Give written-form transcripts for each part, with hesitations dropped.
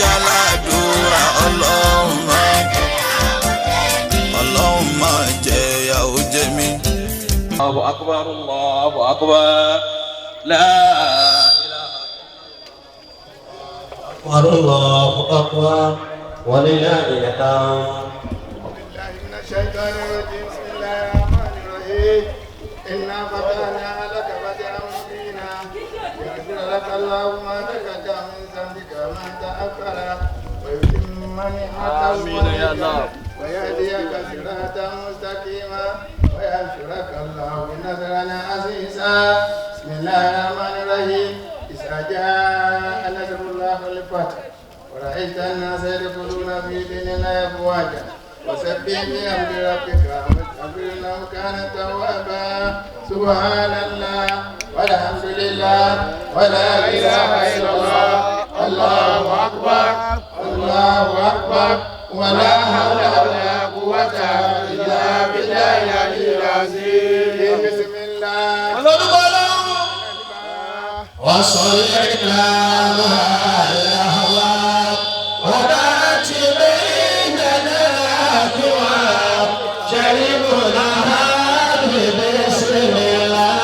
jáládùúrà ọlọ́run má jẹ́ ìyàwó jẹ mí. Allahu akbar, Allahu akbar, la Allahu akbar wa lillahi alhamd. الشيطان الرجيم بسم الله الرحمن الرحيم إنا فتحنا لك فتحا مبينا ليغفر لك الله ما تقدم من ذنبك وما تأخر ويتم نعمته عليك ويهديك صراطا مستقيما وينصرك الله نصرا عزيزا بسم الله الرحمن الرحيم إذا جاء نصر الله والفتح ورأيت الناس يدخلون في دين الله أفواجا وسبح بحمد ربك واستغفر انه كان توابا سبحان الله والحمد لله ولا اله الا الله الله اكبر الله اكبر ولا حول ولا قوه الا بالله العلي العظيم بسم الله وصلينا على الأهوال وبات بيننا أكواب شربنا هذه بسم الله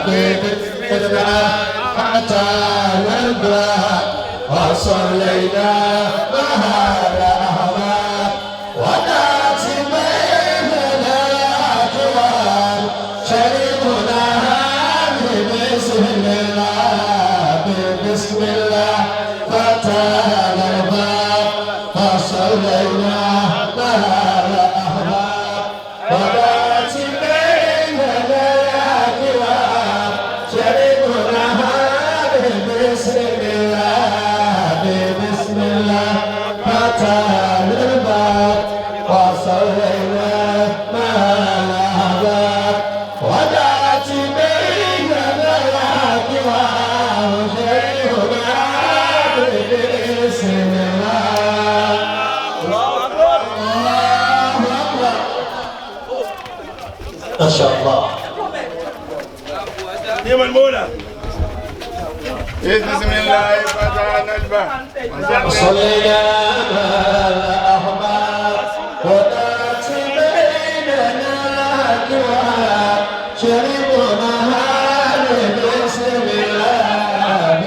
بسم الله حتى نرضى وصلينا مع الأهوال وبات بيننا أكواب شربنا هذه بسم الله بسم الله فتحنا الباب فصلينا مع الأحباب وبات بيننا الأكواب شربنا هذه بسم الله بسم الله فتحنا الباب وصلينا مع الأحباب وبات بيننا الأكواب شربنا بسم الله الله أكبر ما شاء الله يا المولى بسم الله فتحنا الباب صلينا مع الأحباب وبات بيننا الأكواب شربنا هذه بسم الله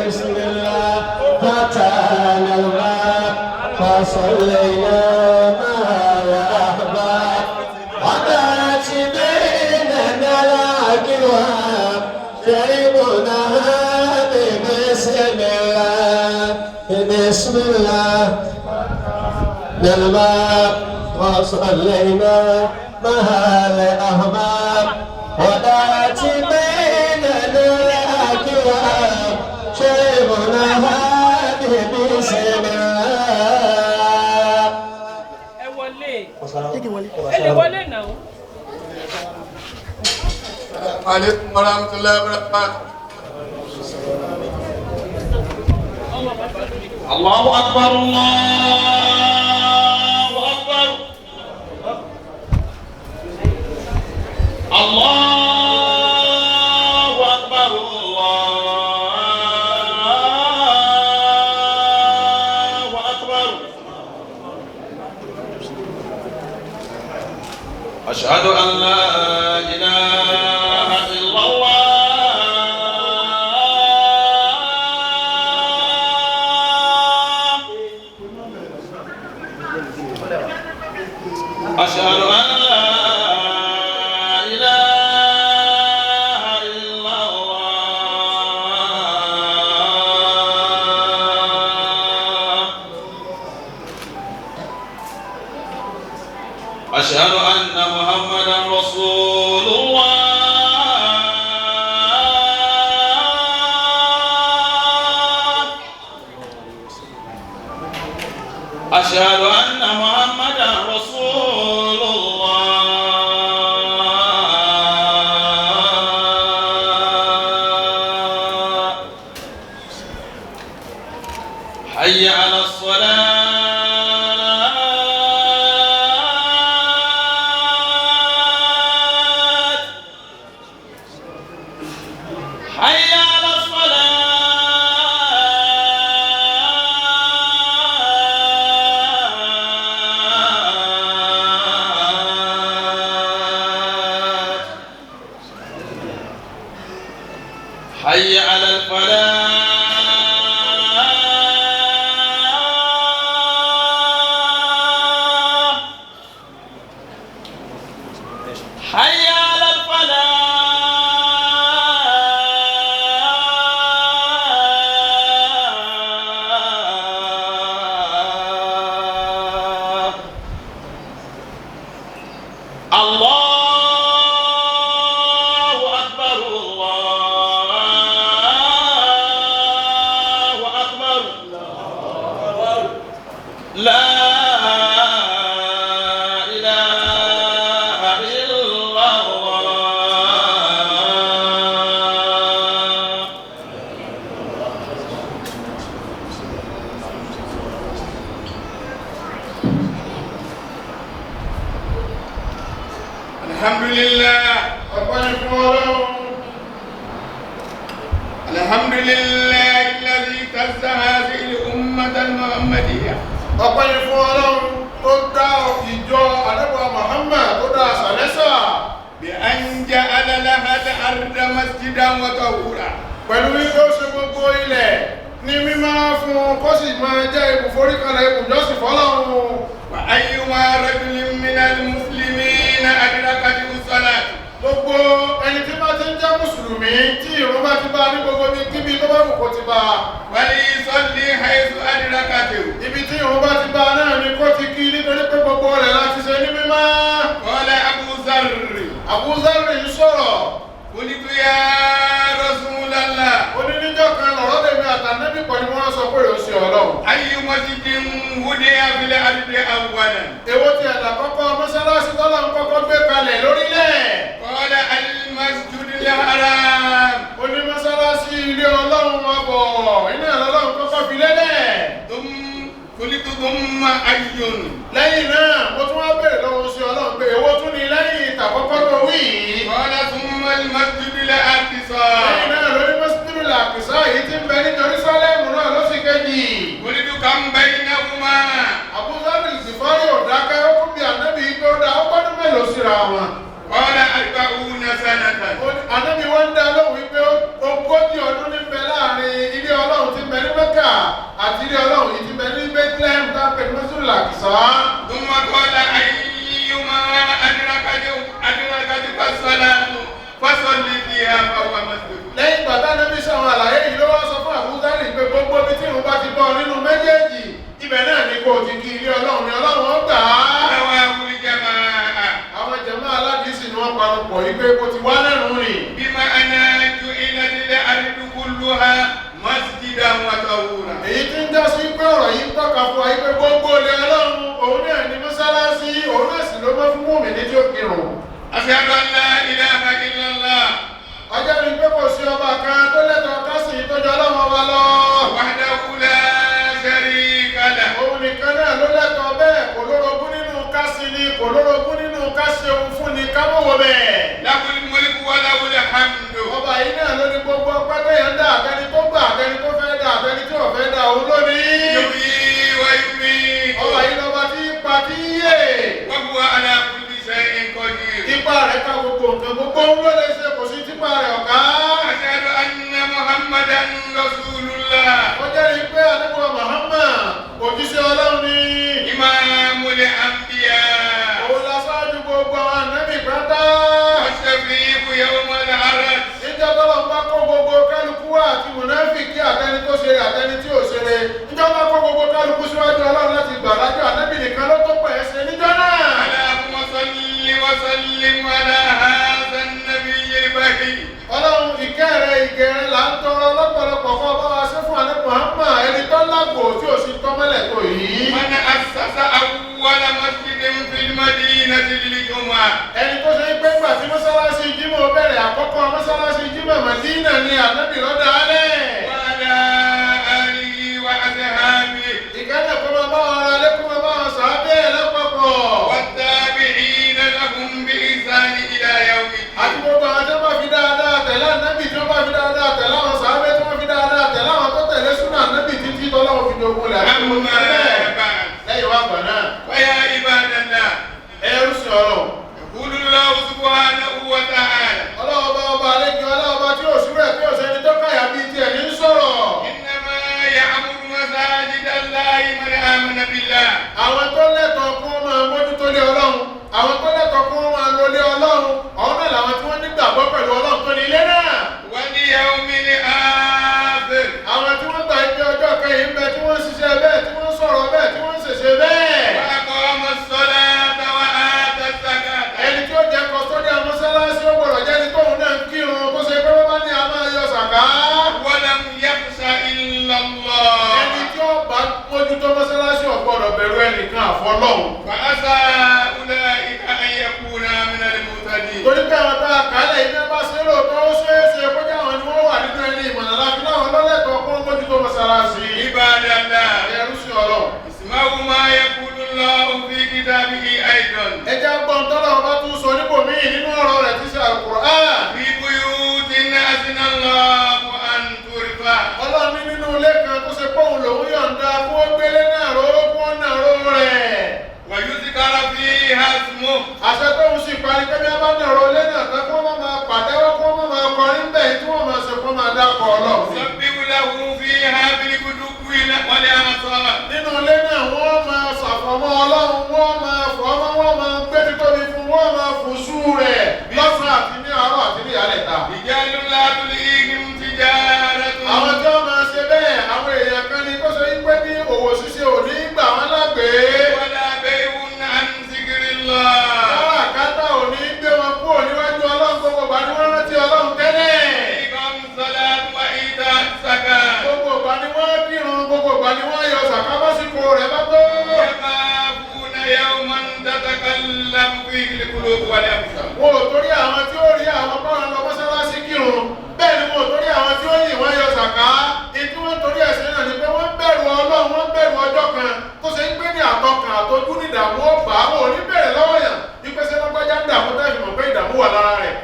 بسم الله فتحنا الباب فصلينا مع الأحباب وبات بيننا الأكواب شربنا هذه بسم الله بسم الله للباب وصلينا مع الأحباب وبات بيننا الأكواب شربنا هذه بسم الله ẹ wọlé náà. عليكم ورحمة الله وبركاته Allahu akbar, Allahu akbar, Allahu akbar, Allahu akbar. Ashhadu an la ilaha illallah. أشهد أن لا إله إلا الله. أشهد أن محمدا رسول الله. أشهد أن محمدا رسول الله. حي على الصلاة. حي على الفلاح الله أكبر الله أكبر لا إله إلا الله. الحمد لله الحمد لله الذي اهتز هذه الأمة المحمدية. ọpẹ́ ni fún Ọlọ́run tó dá ìjọ Ànábì Muhammad tó dá sàlẹ́sà بأن جعل لها الأرض مسجدا وطهورا. pẹ̀lú wípé ó ṣe gbogbo ilẹ̀ ní mímọ́ fún kó sì máa jẹ́ ibùforíkalẹ̀ ibùjọ́sìn fọ́lọ́run. وأيما رجل من المسلمين أدركته الصلاة. gbogbo ẹni tí bá ti ń jẹ́ mùsùlùmí tí ìrun bá ti bá ní gbogbo bí kíbi tó bá wù kó ti bá. وليصلي حيث أدركته. ibi tí ìrun bá ti bá náà ni kó ti kí nítorí pé gbogbo rẹ̀ láti ṣe ní mímọ́. قال أبو ذر Abu Dharr yìí sọ̀rọ̀. قلت يا رسول الله oníníjọ́ kan lọ̀rọ̀ lèmi àtànẹ́bí pẹ̀lú wọn sọ pé ó ṣe Ọlọ́run. أي مسجد وضع في الأرض أولا؟ èwo ti ẹ̀dà kọ́kọ́ mọ́sálásí tọ́lọ́run kọ́kọ́ gbé kalẹ̀ lórílẹ̀. قال المسجد الحرام. oní mọ́sálásí ilé Ọlọ́run ọbọ̀ iná Ọlọ́run kọ́kọ́ fi lélẹ̀. قلت ثم أي؟ lẹ́yìn náà mo tún wá bèèrè lọ́wọ́ sí Ọlọ́run pé èwo tún ni lẹ́yìn ìtàkọ́kọ́ tó wí yìí. قال ثم المسجد الأقصى. lẹ́yìn náà lórí Masjidul Aqsa yìí ti ń bẹ ní Jerusalem náà ló sì kejì. قلت كم بينهما؟ Abu Dharr al-Ghifari ò dákẹ́ ó kún bí ànábì yìí pé ó dá ó gbọ́dún mélòó síra wọn. قال 40 سنة. ànábì wọn dá lóhùn wípé ogójì ọdún ní bẹ láàrin ilé Ọlọ́run ti bẹ ní Mẹ́kà àti ilé Ọlọ́run yìí ti bẹ ní Bethlehem tá a pè ní Masjidul Aqsa. ثم قال أيما أدركتك الصلاة فصل فيها فهو مسجد. lẹ́yìn ìgbà tá ànábì sọ̀rọ̀ àlàyé yìí ló wá sọ fún Abu Dharr pé gbogbo ibi tí ìrun bá ti bọ́ nínú méjèèjì ibẹ̀ náà ni kò ti kí ilé Ọlọ́run ni Ọlọ́run ó gbà á. رواه الجماعة. àwọn jàmáà aládìísì ni wọ́n parapọ̀ yìí pé kò ti wá lẹ́nu rìn. بمعنى جعلت الأرض كلها مسجدا وطهورا. èyí tí ń já sí pé ọ̀rọ̀ yìí ń tọ́ka fún wa yìí pé gbogbo ilé Ọlọ́run òun náà ni mọ́sálásí òun náà sì ló mọ́ fún mùmínì tí ó kírun. أشهد أن لا إله إلا الله ọjọ́ ni pé kò sí ọba kan tó lẹ́tọ̀ọ́ kásìn ìtọ́jú Ọlọ́run ọba lọ. وحده لا شريك له. òun nìkan náà ló lẹ́tọ̀ọ́ bẹ́ẹ̀ kò lórogún nínú kásìn ni kò lórogún nínú kásìn òun fún ni kámọ́wọ́ bẹ́ẹ̀. له الملك وله الحمد. ọba yìí náà ló ní gbogbo pẹ́pẹ́ yẹn dá àtẹni tó gbà àtẹni tó fẹ́ dá àtẹni tí ò fẹ́ dá òun lónìí. يحيي ويميت. ọba yìí lọ́ba tí pa tí yé. وهو على كل شيء قدير. tipa rẹ̀ ká gbogbo nǹkan gbogbo ń ló lè ṣe kò sí tipa rẹ̀ ọ̀ká. أشهد أن محمدا رسول الله. ó jẹ́rìí pé ànábì Muhammad òjíṣẹ́ Ọlọ́run ni. إمام الأنبياء. òun la ṣáájú gbogbo àwọn ànábì pátá. والشفيع يوم العرض. níjọ́ tọ́lọ̀ ń bá kó gbogbo kálukú wá àti mùnáfíkì àtẹni tó ṣe àtẹni tí ò ṣeré. níjọ́ bá kó gbogbo kálukú síwájú Ọlọ́run láti gbàdájọ́ ànábì nìkan ló tó pẹ̀ ṣe níjọ́ náà. اللهم صل وسلم على هذا النبي البهي. Ọlọ́run ìkẹ́rẹ̀ ìgẹ̀rẹ̀ là ń tọrọ lọ́pọ̀lọpọ̀ kọ́ bá wa ṣe fún ànábì Muhammad ẹni tó lágbo tí ò sí tọ́mọ́lẹ̀ tó yìí. من أسس أول مسجد في المدينة للجمعة. ẹni tó ṣe pé gbà tí mọ́sálásí Jímọ̀ bẹ̀rẹ̀ àkọ́kọ́ mọ́sálásí Jímọ̀ Mádínà ni ànábì lọ́dà alẹ́. وعلى آله وأصحابه ìkẹ́rẹ̀ kó máa bá wọn ara lẹ́kún máa bá wọn sàábẹ́ lápapọ̀. والتابعين لهم بإحسان إلى يوم àti الدين. gbogbo àwọn tó bá fi dáadáa tẹ̀lé ànábì tó bá fi dáadáa tẹ̀lé àwọn sàábẹ́ tó bá fi dáadáa tẹ̀lé àwọn tó tẹ̀lé súnà ànábì títí tọ́lọ́wọ́ fi dogun lẹ̀. أما بعد lẹ́yìn wá gbà náà فيا عباد الله ẹrú sí Ọlọ́run. يقول الله سبحانه وتعالى ọlọ́ọ̀bá ọba àlejò ọlọ́ọ̀bá tí ò sí rẹ̀ tí ò sẹ́ni tó ilé ọlọ́run àwọn náà làwọn tí wọ́n nígbàgbọ́ pẹ̀lú ọlọ́run tó ní ilé náà. واليوم الآخر àwọn tí wọ́n gbà pé ọjọ́ kẹyìn ń bẹ tí wọ́n ń ṣiṣẹ́ bẹ́ẹ̀ tí wọ́n ń sọ̀rọ̀ bẹ́ẹ̀ tí wọ́n ń ṣèṣe bẹ́ẹ̀. وأقام الصلاة وآتى الزكاة. ẹni tí ó jẹ́ kọ́sọ́díà mọ́sálásí ó gbọ́dọ̀ jẹ́ni tóun náà ń kírun tó ṣe pé wọ́n bá ní a máa yọ sàká. ولم يخش إلا الله. ẹni tí ó bá mójútó mọ́sálásí ò gbọ́dọ̀ bẹ̀rù ẹnìkan àfọlọ́hun. فعسى أولئك أن يكونا من المهتدين. torí pé àwọn tá a kálẹ̀ iná bá ṣe lóòótọ́ ó ṣeé ṣe kó jẹ́ àwọn ni wọ́n wà nínú ẹni ìmọ̀nà láti láwọn lọ́lẹ́tọ̀ọ́ kó mójútó mọ́sálásí. عباد الله ẹrú sí ọlọ́run. اسمعوا ما يقول الله في كتابه أيضا. ẹ jẹ́ gbọ́n tọ́lọ́ ọba tún sọ níbòmíì nínú ọ̀rọ̀ rẹ̀ tí ṣe Al-Qur'an. في بيوت أذن الله أن ترفع. ọlọ́run ní nínú ilé kan tó ṣe pé òun lòún yọ̀ǹda kó gbélé náà ró kó náà ró rẹ̀. ويذكر فيها اسمه. àṣẹ tóun sì parí pé bí wọ́n bá nàró ilé náà tán kó wọ́n máa pàtẹ́wọ́ kó wọ́n máa kọrin bẹ́ẹ̀ tí wọ́n máa ṣe kó máa dákọ̀ ọlọ́run. يسبح له فيها بالغدو والآصال. nínú ilé náà wọ́n máa ṣàfọ̀mọ́ ọlọ́run wọ́n máa fọ́mọ́ wọ́n máa gbé títóbi fún wọ́n máa fòṣù rẹ̀ lọ́sàn àti ní àárọ̀ àti ní ìyálẹ̀ta. رجال لا تلهيهم تجارة. àwọn tí wọ́n máa ṣe bẹ́ẹ̀ àwọn èèyàn kan ní kó ṣe pé ní òwò ṣíṣe ò ní gbà wọ́n lágbèé. ولا بيع عن ذكر الله. káràkátà ò ní gbé wọn kúrò níwájú ọlọ́run gbogbo ìgbà ni wọ́n rántí ọlọ́run tẹ́lẹ̀. إقام الصلاة وإيتاء الزكاة. gbogbo ìgbà ni wọ́n kírun gbogbo ìgbà ni wọ́n yọ sàká básìkò rẹ̀ bá tó. يخافون يوما تتكلم فيه القلوب والأبصار. wọn ò torí àwọn tí ó rí àwọn báwọn lọ mọ́sálásí kírun bẹ́ẹ̀ ni wọn ò torí àwọn tí ó yìn wọ́n yọ sàká. ìdí wọn torí ẹ̀sìn náà ni pé wọ́n bẹ̀rù ọlọ́run wọ́n bẹ̀rù ọjọ́ kan tó ṣe ń gbé ní àtọkàn àtọjú ní ìdààmú ọ̀bà wọn ò ní bẹ̀rẹ̀ lọ́wọ́ yàn ìpèsè lọ́gbọ́já ń dààmú tẹ́lifí mọ̀ pé ìdààmú wà lára rẹ̀.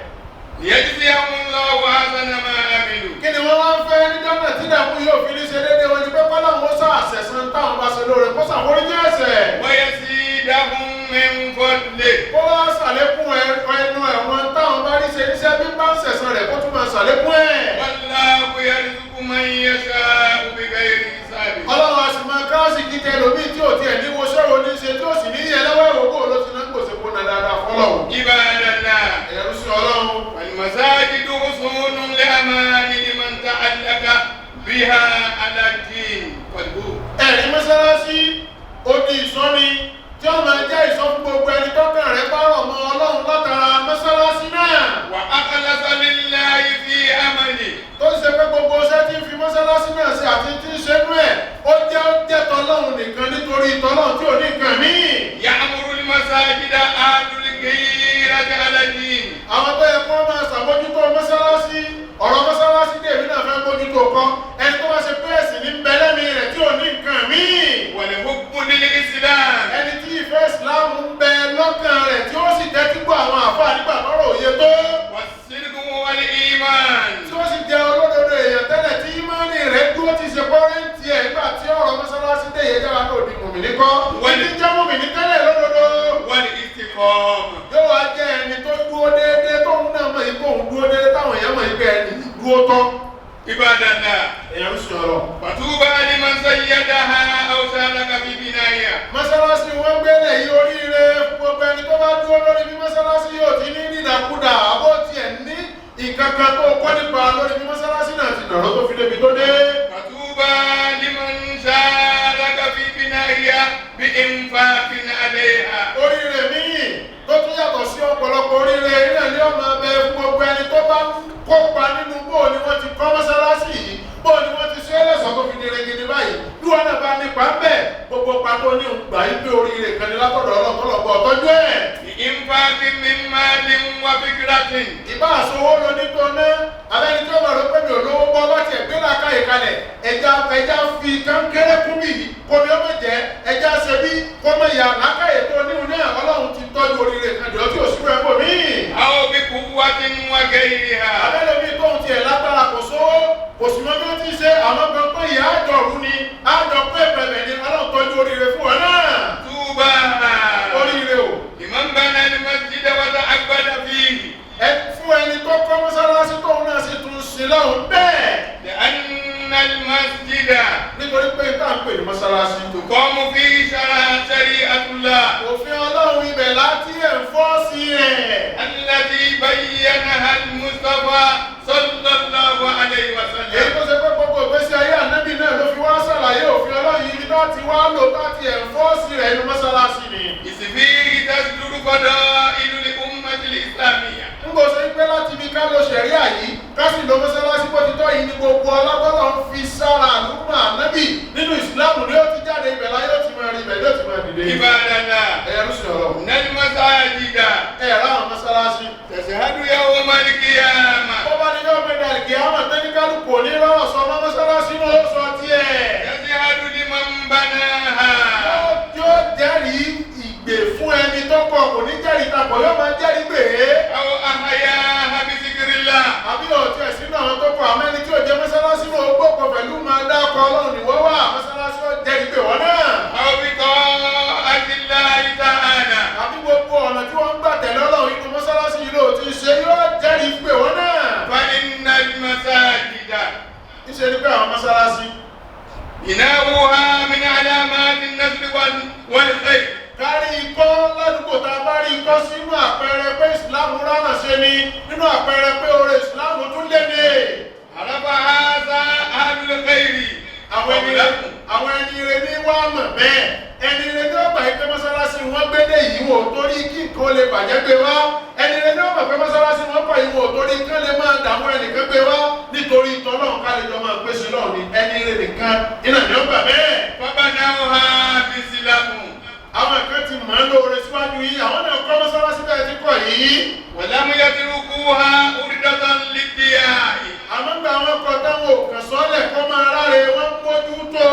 ليجزيهم الله أحسن ما عملوا. kí ni wọ́n wá ń fẹ́ níjọ́ náà tí ìdààmú yóò fi ní ṣe déédéé wọn ni pé kọ́lá wọn sọ àṣẹ̀sán táwọn bá ṣe lóore kó ṣàforíjì ẹ̀ṣẹ̀. ويزيدهم من فضله. kó wá ṣàlékún ẹnu ẹ̀wọ̀n táwọn bá rí ṣe níṣẹ́ bí bá ń ṣẹ̀san rẹ̀ kó tún máa ṣàlékún ẹ̀. والله يرزق من يشاء بغير حساب. ọlọ́run a sì máa káàsì kíkẹ́ lómi tí ò tiẹ̀ ní wo ṣẹ́wó ní ṣe tí ò sì ní yẹ lọ́wọ́ ìwòkó ló ti náà gbòsè kó na dáadáa fọlọ́run. عباد الله. ẹ̀rú sí ọlọ́run. والمساجد حصون لأمان لمن تعلق بها على الدين والهو. ẹ̀rí mọ́sálásí ó di ìsọ́ni tí ó máa jẹ́ ìsọ́ fún gbogbo ẹni tọ́kàn rẹ̀ bá rọ̀ mọ́ ọlọ́run látara mọ́sálásí náà. وأخلص لله في عمله. tó ń ṣe pé gbogbo iṣẹ́ tí ń fi mọ́sálásí náà ṣe àti tí ń ṣe nú ẹ̀ ó jẹ́ tọ́lọ́run nìkan nítorí tọ́lọ́run tí ò ní nǹkan míì. يعمر المساجد أهل الغيرة على الدين. àwọn tó yẹ kó máa ṣàmójútó mọ́sálásí ọ̀rọ̀ mọ́sálásí dèmí náà fẹ́ mójútó kan ẹni tó bá ṣe pé ẹ̀sìn ní bẹ́lẹ́mì rẹ̀ tí ò ní nǹkan míì. والحب للإسلام. ẹni tí ìfẹ́ ìsìláàmù ń bẹ lọ́kàn rẹ̀ tí ó sì tẹ́tí gbọ́ àwọn àfáà nígbà tọ́rọ̀ òye tó. والصدق والإيمان. tí ó sì jẹ́ olódodo èèyàn tẹ́lẹ̀ tí ìmánì rẹ̀ dúró ti ṣe kọ́rẹ́ǹtì ẹ̀ nígbà tí ọ̀rọ̀ mọ́sálásí dé yẹ jáwa náà di mùmìnì kọ́. wọ́n ti jẹ́ mùmìnì tẹ́lẹ̀ lódodo. والاستقامة. yóò wá jẹ́ ẹni tó dúró déédéé tóun náà mọ̀ yìí kóun dúró déédéé táwọn èèyàn mọ̀ yìí pé ẹni dúró tán. عباد الله. èèyàn ń sọ̀rọ̀. فطوبى لمن سيدها أو شارك في بنائها. mọ́sálásí wọ́n gbélé yìí oríire fún gbogbo ẹni tó bá dúró lórí bí mọ́sálásí yóò ti ní nídàkúdà àbó tiẹ̀ ní ìkankan tó kọ́ nípa lórí bí mọ́sálásí náà ti dọ̀rọ̀ tó fi débi tó dé. فطوبى لمن شارك في بنائها بإنفاق عليها. oríire míì tó tún yàtọ̀ sí ọ̀pọ̀lọpọ̀ oríire iná ní ọmọ abẹ fún gbogbo ẹni tó bá kópa nínú bóò ni wọ́n ti kọ́ mọ́sálásí yìí bóò ni wọ́n ti ṣe é lẹ́sọ̀ tó fi di regede báyìí bí wọ́n náà bá nípa bẹ́ẹ̀ gbogbo pàtó ní ìgbà yìí pé oríire kan ní látọ̀dọ̀ ọlọ́pọ̀lọpọ̀ ọ̀tọ́jú ẹ̀. بإنفاق من مال وفكرة. ìbá àsowó lọ nítorí náà abẹ́ni tí ó bá rọ pé mi ò lówó bọ́ bá tiẹ̀ gbé làákàyè kalẹ̀ ẹja fi kankéré kún mi yìí kó mi ó mọ̀ jẹ́ ẹja ṣe bí kó mọ̀ yà làákàyè tó níhun náà ọlọ́run ti tọ́jú oríire kan jọ tí ò sí rẹ̀ bò mí. أو بقوة وغيرها. abẹ́lẹ̀ mi tóun tiẹ̀ lágbára kò sówó kò sì mọ bí ó ti ṣe àmọ́ gan pé ìyá àjọrú ni àjọ pé bẹ̀bẹ̀ ni ọlọ́run tọ́jú oríire fún ọ náà. طوبى oríire o. لمن بنى المسجد وتعبد فيه. ẹ fún ẹni tó kọ́ mọ́sálásí tóun náà sì tún sí lọ́hùn bẹ́ẹ̀. لأن المسجد nítorí pé tá à ń pè ní mọ́sálásí. تقام فيه شريعة الله. òfin ọlọ́run ibẹ̀ láti ẹ̀fọ́sí rẹ̀. sínú àpẹẹrẹ pé ìsìláàmù rárá ṣe ni nínú àpẹẹrẹ pé oore ìsìláàmù tún lé ní. àràbà àṣà àdúlẹ̀kẹ́rì àwọn ẹni ire ní wá mọ̀ bẹ́ẹ̀ ẹni ire ní ọgbà yìí pé mọ́sálásí wọn gbédè yìí wò torí kí nǹkan lè bàjẹ́ gbé wá ẹni ire ní ọgbà pé mọ́sálásí wọn pọ̀ yìí wò torí kí wọ́n lè máa dààmú ẹnìkan gbé wá nítorí tọ́lọ́run ká lè jọ máa pèsè náà ní ẹni ire nìkan iná ní ọgbà bẹ́ẹ̀. bàbá náà ha bí sílámù. àwọn kan ti mọ̀ ẹ́ lóore síwájú yìí àwọn náà kọ́ mọ́sálásí bẹ́ẹ̀ ti kọ̀ yìí. wàlámúyá ti rúkú ha orídọ́tà lídìá. àmọ́ gba àwọn ọkọ̀ táwọn òkàn sọ́lẹ̀ kọ́ máa ráre wọ́n mójú tó.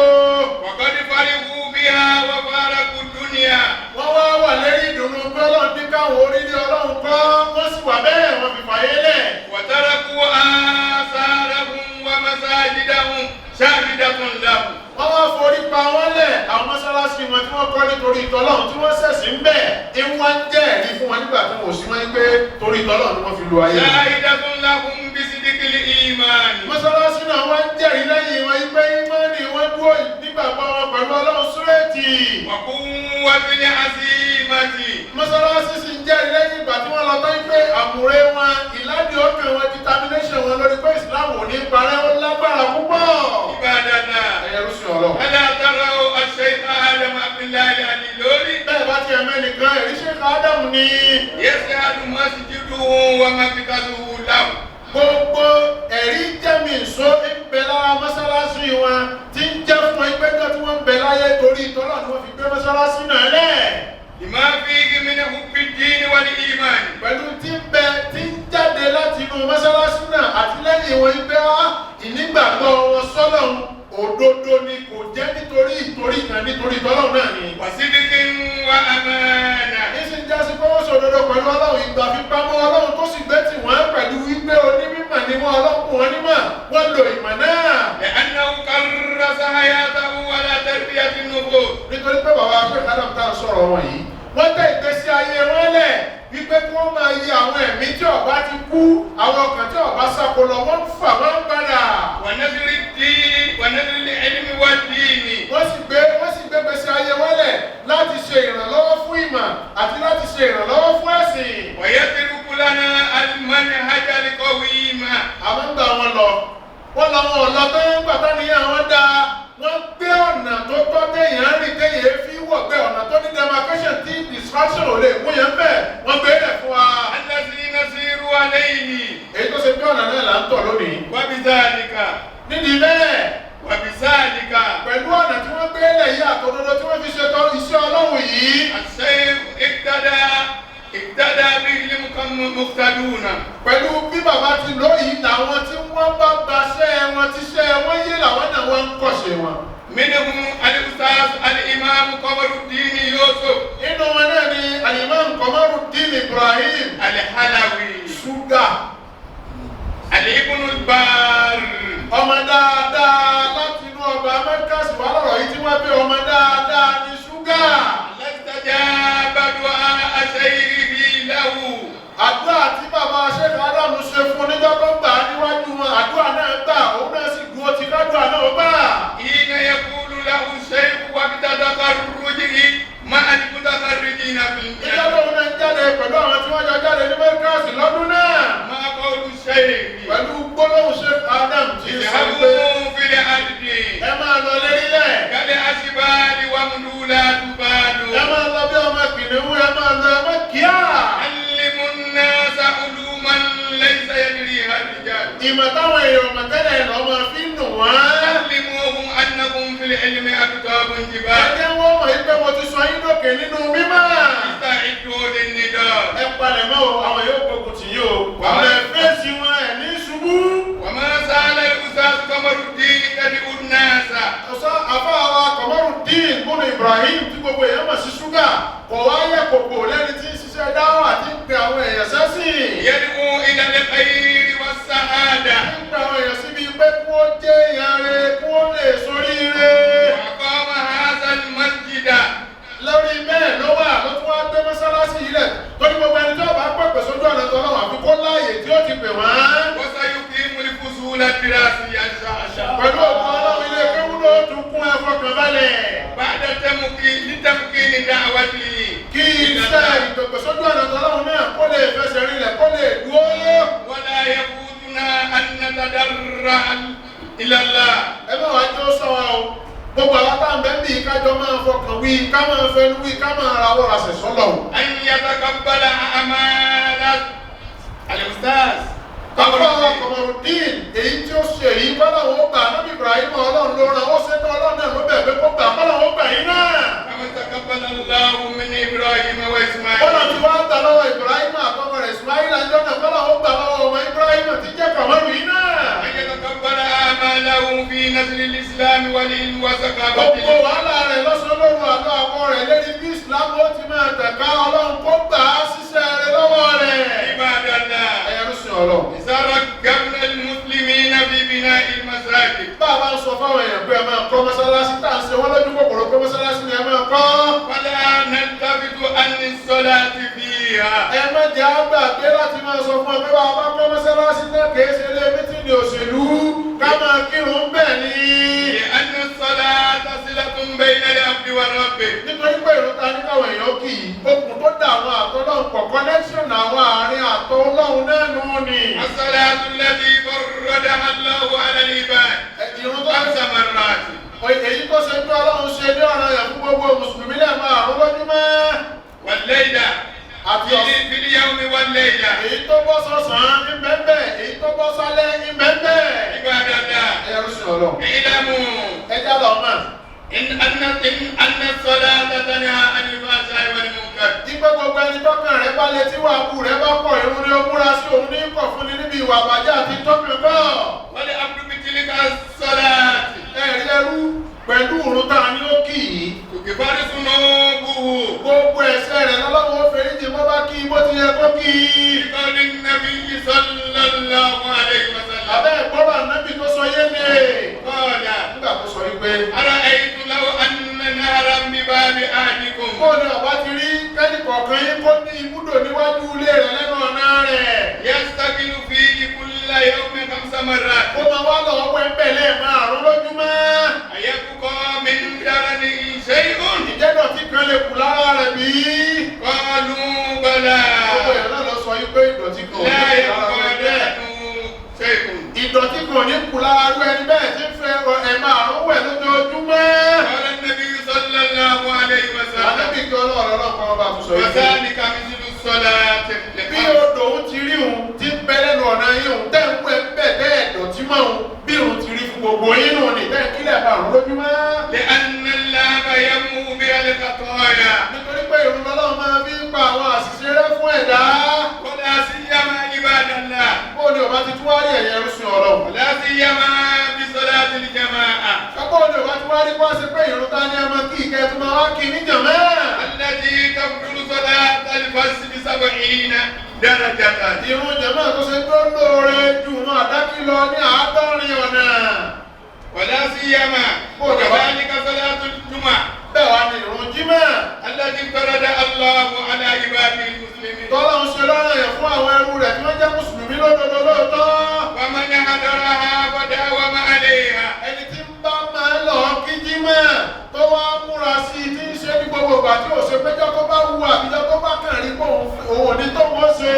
wàkọ́dí fáríwú bí ha wà fara kú dúnìá. wọ́n wá wà lérí ìdùnnú pé ọlọ́run ní káwọn orílẹ̀ ọlọ́run kọ́ wọ́n sì wà bẹ́ẹ̀ wọ́n fi fàyè lẹ̀. wàtàrà kú àṣàràhùn wà masájídáhùn ṣáàbídàtún làhùn. wọ́n wá forí pa wọ́n lẹ̀ àwọn mọ́sálásí wọn tí wọ́n kọ́ nítorí ìtọ́lọ́run tí wọ́n ṣẹ̀sìn ń bẹ̀ ń wá ń jẹ́rìí fún wọn nígbà tí wọ́n ò sí wọ́n ní pé torí ìtọ́lọ́run ni wọ́n fi lo ayé. ṣáàbídàtún làhùn bí sídìkìlì ìmánì. mọ́sálásí náà wọ́n ń jẹ́rìí lẹ́yìn wọn yí pé ìmánì wọn dúró nígbàgbọ́ wọn pẹ̀lú ọlọ́run súrẹ́ẹ̀tì. wàkúwàtìlẹ̀ àzímàtì. mọ́sálásí sì ń jẹ́rìí lẹ́yìn ìgbà tí wọ́n lọ tán pé àmúrè wọn ìlàdí ọkàn wọn determination wọn lórí pé Islam ò ní parẹ́ ó lágbára púpọ̀. ìbádàdà. ẹ̀yẹ rúṣin ọ̀rọ̀. alátàrà àṣeyìká Ádámù Abdullahi Ali lórí. bẹ́ẹ̀ bá ti ẹ̀mẹ́ nìkan ẹ̀rí ṣe ká Ádámù ni. yẹ́sẹ̀ àdùmọ́síjúdù wọn máa fi kásù láwù. gbogbo ẹ̀rí jẹ́mi ìṣó ń bẹ lára mọ́sálásí wọn tí ń jẹ́ fún wọn pé tí wọ́n ń bẹ láyé torí ìtọ́lọ́ ni wọ́n fi gbé mọ́sálásí náà lẹ̀. ìmọ̀ fi gímìnà hùpì dín wal ìmánì. pẹ̀lú tí ń bẹ tí ń jáde láti inú mọ́sálásí náà àti lẹ́yìn wọn pé ìnígbàgbọ́ wọn sọ́lọ̀ òdodo ni kò jẹ́ nítorí kan nítorí ìtọ́lọ́ náà ni. wàsídìkì wa àmánà. níṣẹ́ ń jásí pé wọ́n sòdodo pẹ̀lú ọlọ́run ìgbà fipamọ́ ọlọ́run tó sì gbé tì wọ́n pẹ̀lú wípé onímọ̀ ni wọ́n ọlọ́kùn wọn nímọ̀ wọ́n lo ìmọ̀ náà. ẹ̀ anáwó kárásá hayatahu ala tarbiyati nufus. nítorí pé bàbá Sheikh Adam tá a sọ̀rọ̀ wọn yìí wọ́n tẹ ìgbésí ayé wọn lẹ̀ wípé kí wọ́n máa yí àwọn ẹ̀mí tí ọba ti kú àwọn ọkàn tí ọba sáko lọ wọ́n fà wọ́n padà. wọnẹ́sìrì dín wọnẹ́sìrì ẹ̀lìmí wá díìnì. wọ́n sì gbé ìgbésí ayé wọn lẹ̀ láti ṣe ìrànlọ́wọ́ fún ìmọ̀ àti láti ṣe ìrànlọ́wọ́ fún ẹ̀sìn. wọ̀nyẹ́ ti rúkú lánàá alimani hajjali kọ̀wé yìí mà. àwọn ń gbà wọn lọ wọn làwọn ọ̀lọ́ tó ń gbà táníyàn wọn dáa wọ́n gbé ọ̀nà tó tọ́ téèyàn rìn téèyàn fi wọ̀ gbé ọ̀nà tó ní demarcation tí distraction ò lè mú yẹn bẹ́ẹ̀ wọ́n gbé rẹ̀ fún wa. alásì nasiru alayhi. èyí tó ṣe bí ọ̀nà náà là ń tọ̀ lónìí. wabizalika. nídìí bẹ́ẹ̀. wabizalika. pẹ̀lú ọ̀nà tí wọ́n gbé lẹ̀ yí àtòdodo tí wọ́n fi ṣe tọ́ iṣẹ́ ọlọ́run yìí. àṣẹ ìtàdá bíi muqtaduna. pẹ̀lú bí bàbá ti lóyìí làwọn tí wọ́n bá gbaṣẹ́ wọn tíṣẹ́ wọn yé làwọn náà wọ́n ń kọ́ṣe wọn. minhum al-ustaz al-imam Qamaruddin Yusuf. inú wọn náà ni al-imam Qamaruddin Ibrahim al-Halawi. ṣúgà. al-ibn al-bar. ọmọ dáadáa láti inú ọgbà Amẹ́ríkàsì wà lọ́rọ̀ yìí tí wọ́n bí ọmọ dáadáa ní ṣúgà. al-istajaba du'a shayrihi lahu. àdúrà tí bàbá Sheikh Adam ṣe fún oníjọ́ tó gbà níwájú wọn àdúrà náà gbà òun náà sì dúró ti kádùá náà gbà. hina yaqulu lahu shaykh waqta takarrujihi ma'a al-mutakarrijina fil ìjọba òun náà ń jáde pẹ̀lú àwọn tí wọ́n jọ jáde ní Amẹ́ríkàsì lọ́dún náà. ma'a qawli shaykh. pẹ̀lú gbólóhùn Sheikh Adam tí ń sọ pé fil ardi. ẹ máa lọ lérílẹ̀. kal ashbali wa mudula tubadu. ẹ máa lọ bí ọmọ kìnìún ẹ máa lọ ẹ má kíá. علموا الناس علوما ليس يدريها الرجال. ìmọ̀ táwọn èèyàn mọ̀ tẹ́lẹ̀ lọ́ máa fi ń nù wọ́n. علموهم أنكم في العلم أكتاب جبال. ẹ̀jẹ̀ wọ́n mọ̀ yí pé mo ti sọ yín lókè nínú mímọ́. استعدوا للنداء. ẹ palẹ̀ mọ́ o àwọn yóò gbógun tì yín o. àwọn ẹ̀fẹ́sì wọn ẹ̀ ní ṣubú. وما زال الأستاذ قمر-الدين يدعو الناس. ọ̀sán àfáàwà Qamaruddin múnú Ibrahim tí gbogbo èèyàn mọ̀ sí ṣúgà kò wá yẹ kòkò lẹ́ni tí ń ṣiṣẹ́ dáwà àti ń pe àwọn èèyàn sẹ́sìn. يدعو إلى الخير والسعادة. ń pe àwọn èèyàn síbi pé kí wọ́n jẹ́ èèyàn rẹ̀ kí wọ́n lè soríire. وأقام هذا المسجد. lórí bẹ́ẹ̀ ló wà ló tún wá gbé mọ́sálásí yìí lẹ̀ torí gbogbo ẹni tó bá pẹ̀pẹ̀ sójú ọ̀nà tó lọ́wọ́ àfi kó láàyè tí ó ti pè wọ́n. وسيقيم الفصول الدراسية الشاشة. pẹ̀lú òkú ọlọ́run ilé kéwú ló tún kún ẹ fọkàn balẹ̀. بعد لتمكين دعوته. kí iṣẹ́ ìgbẹ̀gbẹ̀sójú ọ̀nà tọ́lọ́run náà kó lè fẹsẹ̀ rinlẹ̀ kó lè dúró. ولا يفوتنا أن نتضرع إلى الله. ẹ bá wa jó sọ wa o gbogbo àwọn tá à ń bẹ́ bí kájọ máa fọkàn wí ká máa fẹnu wí ká máa rawọ́ ra sẹ̀ sọ́lọ̀ o. أن يتقبل أعمال الأستاذ Kọmọrùdín èyí tí ó ṣe èyí bọ́lá wọn ó gbà nábì Ibrahim ọlọ́run ló ràn ó ṣètò ọlọ́run náà ló bẹ̀rẹ̀ kó gbà bọ́lá wọn ó gbà yín náà. كما تقبل الله من إبراهيم bọ́lá وإسماعيل. tí wọ́n gbà lọ́wọ́ Ibrahim àtọmọ rẹ̀ Ismail àjọ náà bọ́lá wọn ó gbà lọ́wọ́ ọmọ Ibrahim tí jẹ́ kọmọrù yín náà. أن يتقبل أعمالهم في نشر الإسلام والعلم وثقافة. gbogbo wàhálà rẹ̀ lọ́sàn-án lóru àlọ́ àkọ́ rẹ̀ lérí bí Islam ó ti máa tẹ̀ka ọlọ́run kó gbà á ṣiṣẹ́ rẹ̀ lọ́wọ́ rẹ̀. عباد الله. ẹ̀yẹ́rú sìn ọlọ́run. إذا رغبنا المسلمين في بناء المساجد. bá a bá ń sọ fáwọn èèyàn pé ẹ máa kọ́ mọ́sálásí tá à ń ṣe wọ́n lójú kòkòrò pé mọ́sálásí ni ẹ máa kọ́. فلا نلتفت عن الصلاة فيها. ẹ má jẹ́ àgbàgbé láti máa sọ fún ọ pé bá a bá kọ́ mọ́sálásí náà kìí ṣe ilé mítìnì òṣèlú ká máa kírun bẹ́ẹ̀ ni. لأن الصلاة صلة بين العبد والرب. nítorí pé ìrun ta ní káwọn èèyàn kì í okùn tó dà àwọn àtọ́ ọlọ́run pọ̀ connection àwọn àárín àtọ́ ọlọ́run náà nù ni. الصلاة التي فرضها الله على العباد ìrun tó 5 مرات. èyí tó ṣe pé ọlọ́run ṣe ní ọ̀ràn yẹn fún gbogbo mùsùlùmí lẹ́ẹ̀ máa rún lójúmọ́. والليلة في اليوم والليلة. èyí tó bọ́ sọ̀sán ní bẹ́ẹ̀ èyí tó bọ́ sálẹ̀ ní bẹ́ẹ̀. عباد الله. ẹ̀rù sùn ọ̀rọ̀. اعلموا ẹja lọ mọ̀. أن الصلاة تنهى عن الفحشاء والمنكر. ìgbẹ́ gbogbo ẹni tọ́kàn rẹ̀ bá létí wà kú rẹ̀ bá pọ̀ irun ni ó múra sí òun ní kọ̀ fún ni níbi ìwà àbájá àti tọ́kàn bọ̀. والعبد بتلك الصلاة ẹ̀rí ẹrú pẹ̀lú òrùn tá a ní ó kì í. تغفر ذنوبه. gbogbo ẹ̀ṣẹ̀ rẹ̀ lọ́lọ́wọ́ fèrèjì bọ́ bá kí bó ti yẹ kó kí í. بقول النبي صلى الله عليه وسلم. abẹ́ ìgbọ́rọ̀ ànábì tó sọ yé ni. قال nígbà tó sọ yí pé. أرأيت لو أن نهرا بباب أحدكم. kó ní ọba ti rí kẹ́ni kọ̀ọ̀kan yín kó ní ibùdó níwájú ilé rẹ̀ lẹ́nu ọ̀nà rẹ̀. يستقل فيه كل يوم 5 مرات. ó máa wá lọ́wọ́ pẹ́ńpẹ́ lẹ́ẹ̀márùn lójúmọ́. أيبقى من درنه شيء؟ ìjẹ́dọ̀ tí kan lè kù lára rẹ̀ bí. قالوا بلى. gbogbo èèyàn náà lọ sọ yí pé ìdọ̀tí kan ò ní لا kù lára يبقى rẹ̀ bẹ́ẹ̀. درنه شيء. ìdọ̀tí kan ò ní kù lára rẹ̀ ẹni bẹ́ẹ̀ tí ń fẹ́ ẹ̀márùn wẹ̀ lójoojúmọ́. قال النبي صلى الله عليه وسلم. ànábì kí ọlọ́run ọlọ́kan ọba tó sọ yí pé. وذلك مثل الصلاة bí odò òun ti rí òun ti ń bẹ lẹ́nu ọ̀nà yín òun tẹ́ ń wẹ̀ bẹ́ẹ̀ bẹ́ẹ̀ dọ̀tí mọ́ òun bí òun ti rí fún gbogbo yín nù ní bẹ́ẹ̀ kílẹ̀ márùn lójúmọ́. لأن الله يمو بها الخطايا. nítorí pé ìrun ọlọ́run máa fi ń pa àwọn àṣìṣe rẹ́ fún ẹ̀dá. ولا سيما عباد الله. bó ni ọba ti tún wá rí ẹ̀yẹ rúṣin ọlọ́run. ولا سيما بصلاة الجماعة. kápọ̀ ni ọba ti wá rí kó ṣe pé ìrun ta ni ẹ máa kí ìkẹ́ tó máa wá kí ní jàmẹ́. التي تبطل صلاة الفجر ب70 درجة. ìrun jàmẹ́ tó ṣe tó lóore jù náà dákì lọ ní 100 ọ̀nà. ولا سيما وكذلك صلاة الجمعة bẹ́ẹ̀ wá ní ìrun jímọ̀. التي فرض الله على عباده المسلمين. tọ́lá ń ṣe lọ́rọ̀ yẹn fún àwọn ẹrú rẹ̀ tí wọ́n jẹ́ mùsùlùmí lódodo lóòótọ́. ومن حضرها فداوم عليها. ẹni tí ń bá máa ń lọ kí jímọ̀ tó wá múra sí i tí ń ṣe ní gbogbo ìgbà tí ò ṣe péjọ tó bá wù àbíjọ tó bá kàn rí pé òun ò ní tó wọ́n ṣe.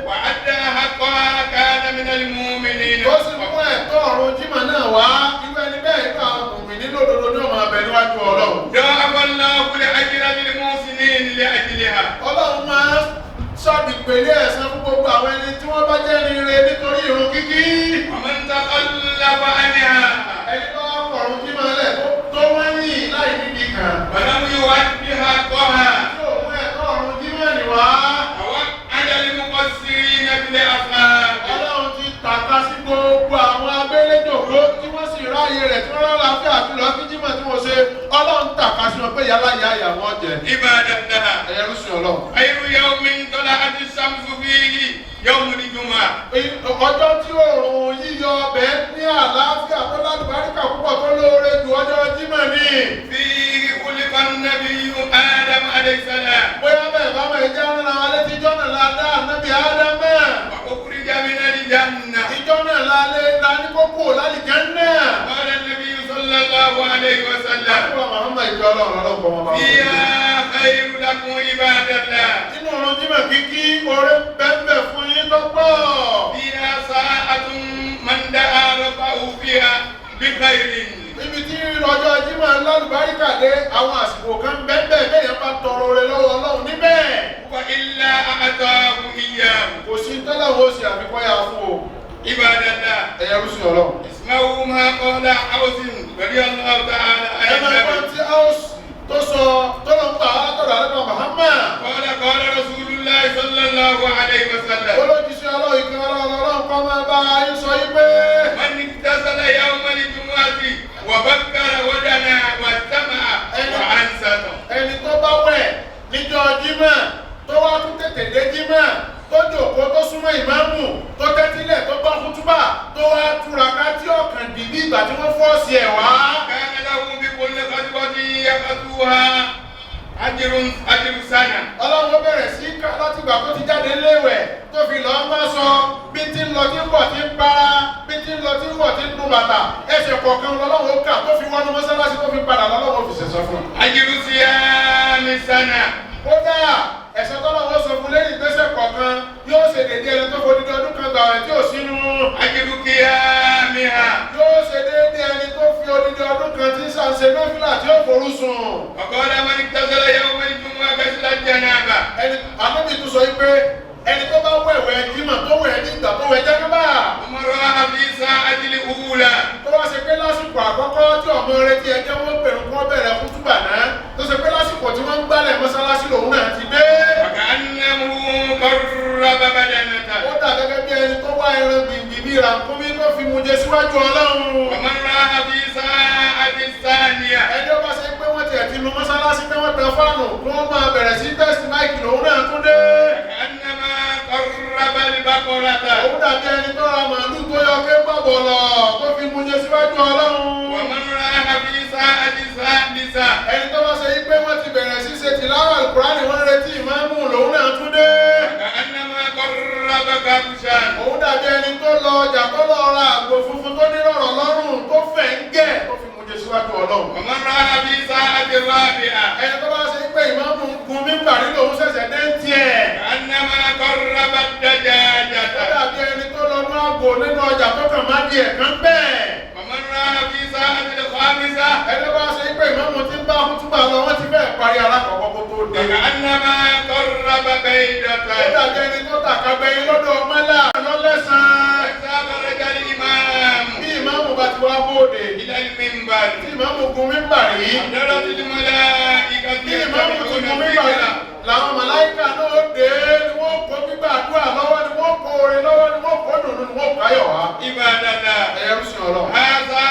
وأدى حقها كان من المؤمنين. tó sì mú ẹ̀tọ́ ọ̀run jímọ̀ náà wá irú ẹni bẹ́ẹ̀ nípa mùmínì lódodo ní ọmọ abẹ níwájú ọlọ́run. ضاعف الله الأجر للمحسنين لأجلها. ọlọ́run máa ṣàdìpẹ̀lẹ̀ ẹ̀san fún gbogbo àwọn ẹni tí wọ́n bá jẹ́ rere nítorí ìrun kíkí. ومن تخلف عنها ẹni bá ọ̀run jímọ̀ lẹ̀ tó wọ́n yìn láì nídìí kan. ولم يؤد حقها tí òun ẹ̀tọ́ ọ̀run jímọ̀ nìwá. ووعد المقصرين بالعذاب. ọlọ́run ti tàka sí gbogbo àwọn abẹ́lẹ́dògbò tí wọ́n sì ráyè rẹ̀ tí wọ́n rárá fẹ́ àti lọ kí jímọ̀ tí wọ́n ṣe ọlọ́run tàka sí wọn pé yálà ìyá ìyàwó jẹ. عباد الله. ẹ̀yẹ rúṣin ọlọ́run. خير يوم طلعت الشمس فيه يوم الجمعة. ọjọ́ tí òòrùn yíyọ ọbẹ̀ ní àlàáfíà tó lálùbáríkà púpọ̀ tó lóore ju ọjọ́ jímọ̀ ní. فيه خلق النبي آدم عليه السلام. bóyá bẹ́ẹ̀ bá mọ̀ ẹjẹ́ rán ara létí ìjọ náà la dá ànábì ádámà. وأخرج من الجنة. ìjọ náà la ní kókó lálìjánnà. قال النبي صلى الله عليه وسلم. àkúrò Muhammad ìjọ ọlọ́run ọlọ́pọ̀ wọn bá wọn. فيها خير لكم عباد الله nínú ọ̀run jímọ̀ kíkí oore bẹ́ẹ̀ fún yín tó pọ̀. فيها ساعة من دعا ربه فيها بخير níbi tí ọjọ́ jímọ̀ lálùbáríkà dé àwọn àsìkò kan bẹ́ẹ̀ bẹ́ẹ̀ bá tọrọ rẹ lọ́wọ́ ọlọ́run níbẹ̀. وإلا أعطاه إياه kò sí tọ́láwọ́ sí àfikọ́ yà fún o. عباد الله ẹ̀yẹ rúṣin ọlọ́run. اسمعوا ما قال عوف رضي الله تعالى ẹ máa gbọ́ عنه tí áùsì tó sọ tọ́lọ́ ń pa látọ̀dọ̀ àlẹ́bà Muhammad. قال رسول الله صلى الله عليه وسلم olójúṣe ọlọ́run ìkẹ́ ọlọ́run kọ́ máa bá yín sọ yí pé. من اغتسل يوم الجمعة وبكر ودنا واستمع وأنصت ẹni tó bá wẹ̀ níjọ́ jímọ̀ tó wá tún tètè dé jímọ̀ tó jòkó tó súnmọ́ ìmáàmù tó tẹ́tílẹ̀ tó gbọ́ kútúbà tó wá túraká tí ọkàn dìbí ìgbà tí wọ́n fọ́ọ̀sì ẹ̀ wá. كان له بكل خطوة يخطوها أجر سنة. ọlọ́run bẹ̀rẹ̀ sí ká láti ìgbà tó ti jáde léwẹ̀ tó fi lọ́ọ́ má sọ bí tí ń lọ tí ń bọ̀ tí ń para bí tí ń lọ tí ń bọ̀ tí ń nu bàtà ẹsẹ̀ kọ̀ọ̀kan lọ́lọ́run ó kà tó fi wọnú mọ́sálásí tó fi padà lọ́lọ́run ó fi ṣẹ̀sọ́ fún un. أجر صيام سنة. kódà ẹ̀sẹ̀ tọ́lọ́wọ́ sọ fún lẹ́yìn ìgbésẹ̀ kọ̀ọ̀kan yóò ṣe dédé ẹni tó fòdìdí ọdún kan gbà rẹ̀ tí ò sínú. أجر قيامها. yóò ṣe dédé ẹni tó fi odidi ọdún kan tí ń ṣàǹṣe mẹ́fìlà tí ó forú sùn. وقال من اغتسل يوم الجمعة غسل الجنابة. ẹni ànábì tún sọ yìí pé ẹni tó bá wẹ̀wẹ̀ jímọ̀ tó wẹ̀ ní ìgbà tó wẹ̀ jánábà. ومن راح في ساعة الأولى. tó wá ṣe pé lásìkò àkọ́kọ́ tí ọmọ retí ẹjẹ́ wọn pèrò kí wọ́n bẹ̀rẹ̀ kútúbà náà tó ṣe pé lásìkò tí wọ́n ń gbálẹ̀ mọ́sálásí lòun náà ti dé. وكأنه قرب بدنة. ó dà gẹ́gẹ́ bí ẹni tó wá ẹran gbìngbìn bí ràkúnmí tó fi mú jẹ síwájú ọlọ́run. ومن راح في ساعة الثانية. ẹni ó bá ṣe pé wọ́n ti ẹ̀tì lu mọ́sálásí pé wọ́n tẹ fáànù kí wọ́n máa bẹ̀rẹ̀ sí tẹ́sí máìkì lòun náà tún dé. كأنما قرب البقرة. òun dàbí ẹni tó ra màálù tó yọ ké gbàgbọ́ lọ tó fi mú jẹ síwájú ọlọ́run. ومن راح في ساعة السادسة. ẹni tó bá ṣe pé wọ́n ti bẹ̀rẹ̀ sí ṣe tìláwà Al-Qur'ani wọ́n retí ìmáàmù lòun náà tún dé. كأنما قرب كبشا. òun dàbí ẹni tó lọ ọjà tó lọ ra àgbò funfun tó ní rọ̀rọ̀ lọ́rùn tó fẹ̀ ń gẹ̀ tó fi mú jẹ síwájú ọlọ́run. ومن راح في ساعة الرابعة. ẹni tó bá ṣe pé ìmáàmù gun mímbàrí lòun ṣẹ̀ṣẹ̀ dé ń tiẹ̀. كأنما قرب الدجاجة. ó dàbí ẹni tó lọ ní àgbò nínú ọjà tó kàn má di ẹ̀kan bẹ́ẹ̀. ومن راح في ساعة الخامسة. ẹni bá ṣe pé ìmáàmù ti ń bá kútúbà lọ wọ́n ti fẹ́ parí alákọ̀ọ́kọ́ kó tó dé. وكأنما قرب ó بيدة. dàbí ẹni tó tàkà gbẹ̀yìn lọ́dọ̀ mọ́lá lọ́lẹ́sàn-án. إذا خرج الإمام bí ìmáàmù bá ti wá bóde إلى المنبر. tí ìmáàmù gun mímbàrí حضرت الملائكة tí ìmáàmù ti gun يستمعون mímbàrí الذكر. làwọn màláìkà náà dé ni wọ́n kó gbígbàdúrà lọ́wọ́ ni wọ́n kó orin lọ́wọ́ ni wọ́n kó dùnú ni wọ́n káyọ̀ wá. عباد الله. ẹ̀yẹ rúṣin ọlọ́run. هذا